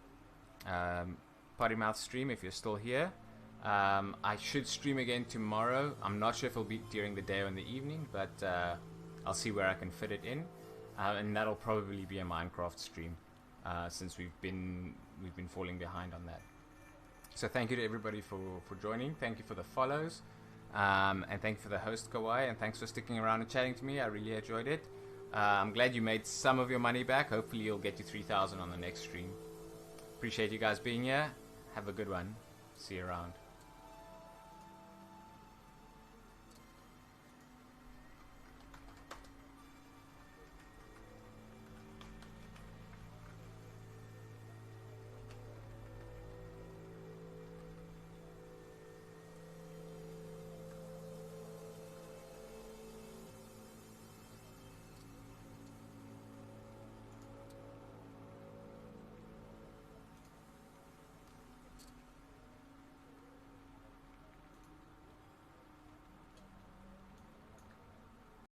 Pottymouth stream, if you're still here. I should stream again tomorrow. I'm not sure if it'll be during the day or in the evening, but I'll see where I can fit it in, and that'll probably be a Minecraft stream, since we've been falling behind on that. So thank you to everybody for joining. Thank you for the follows. And thank you for the host, Kawhi. And thanks for sticking around and chatting to me. I really enjoyed it. I'm glad you made some of your money back. Hopefully you'll get to 3,000 on the next stream. Appreciate you guys being here. Have a good one. See you around.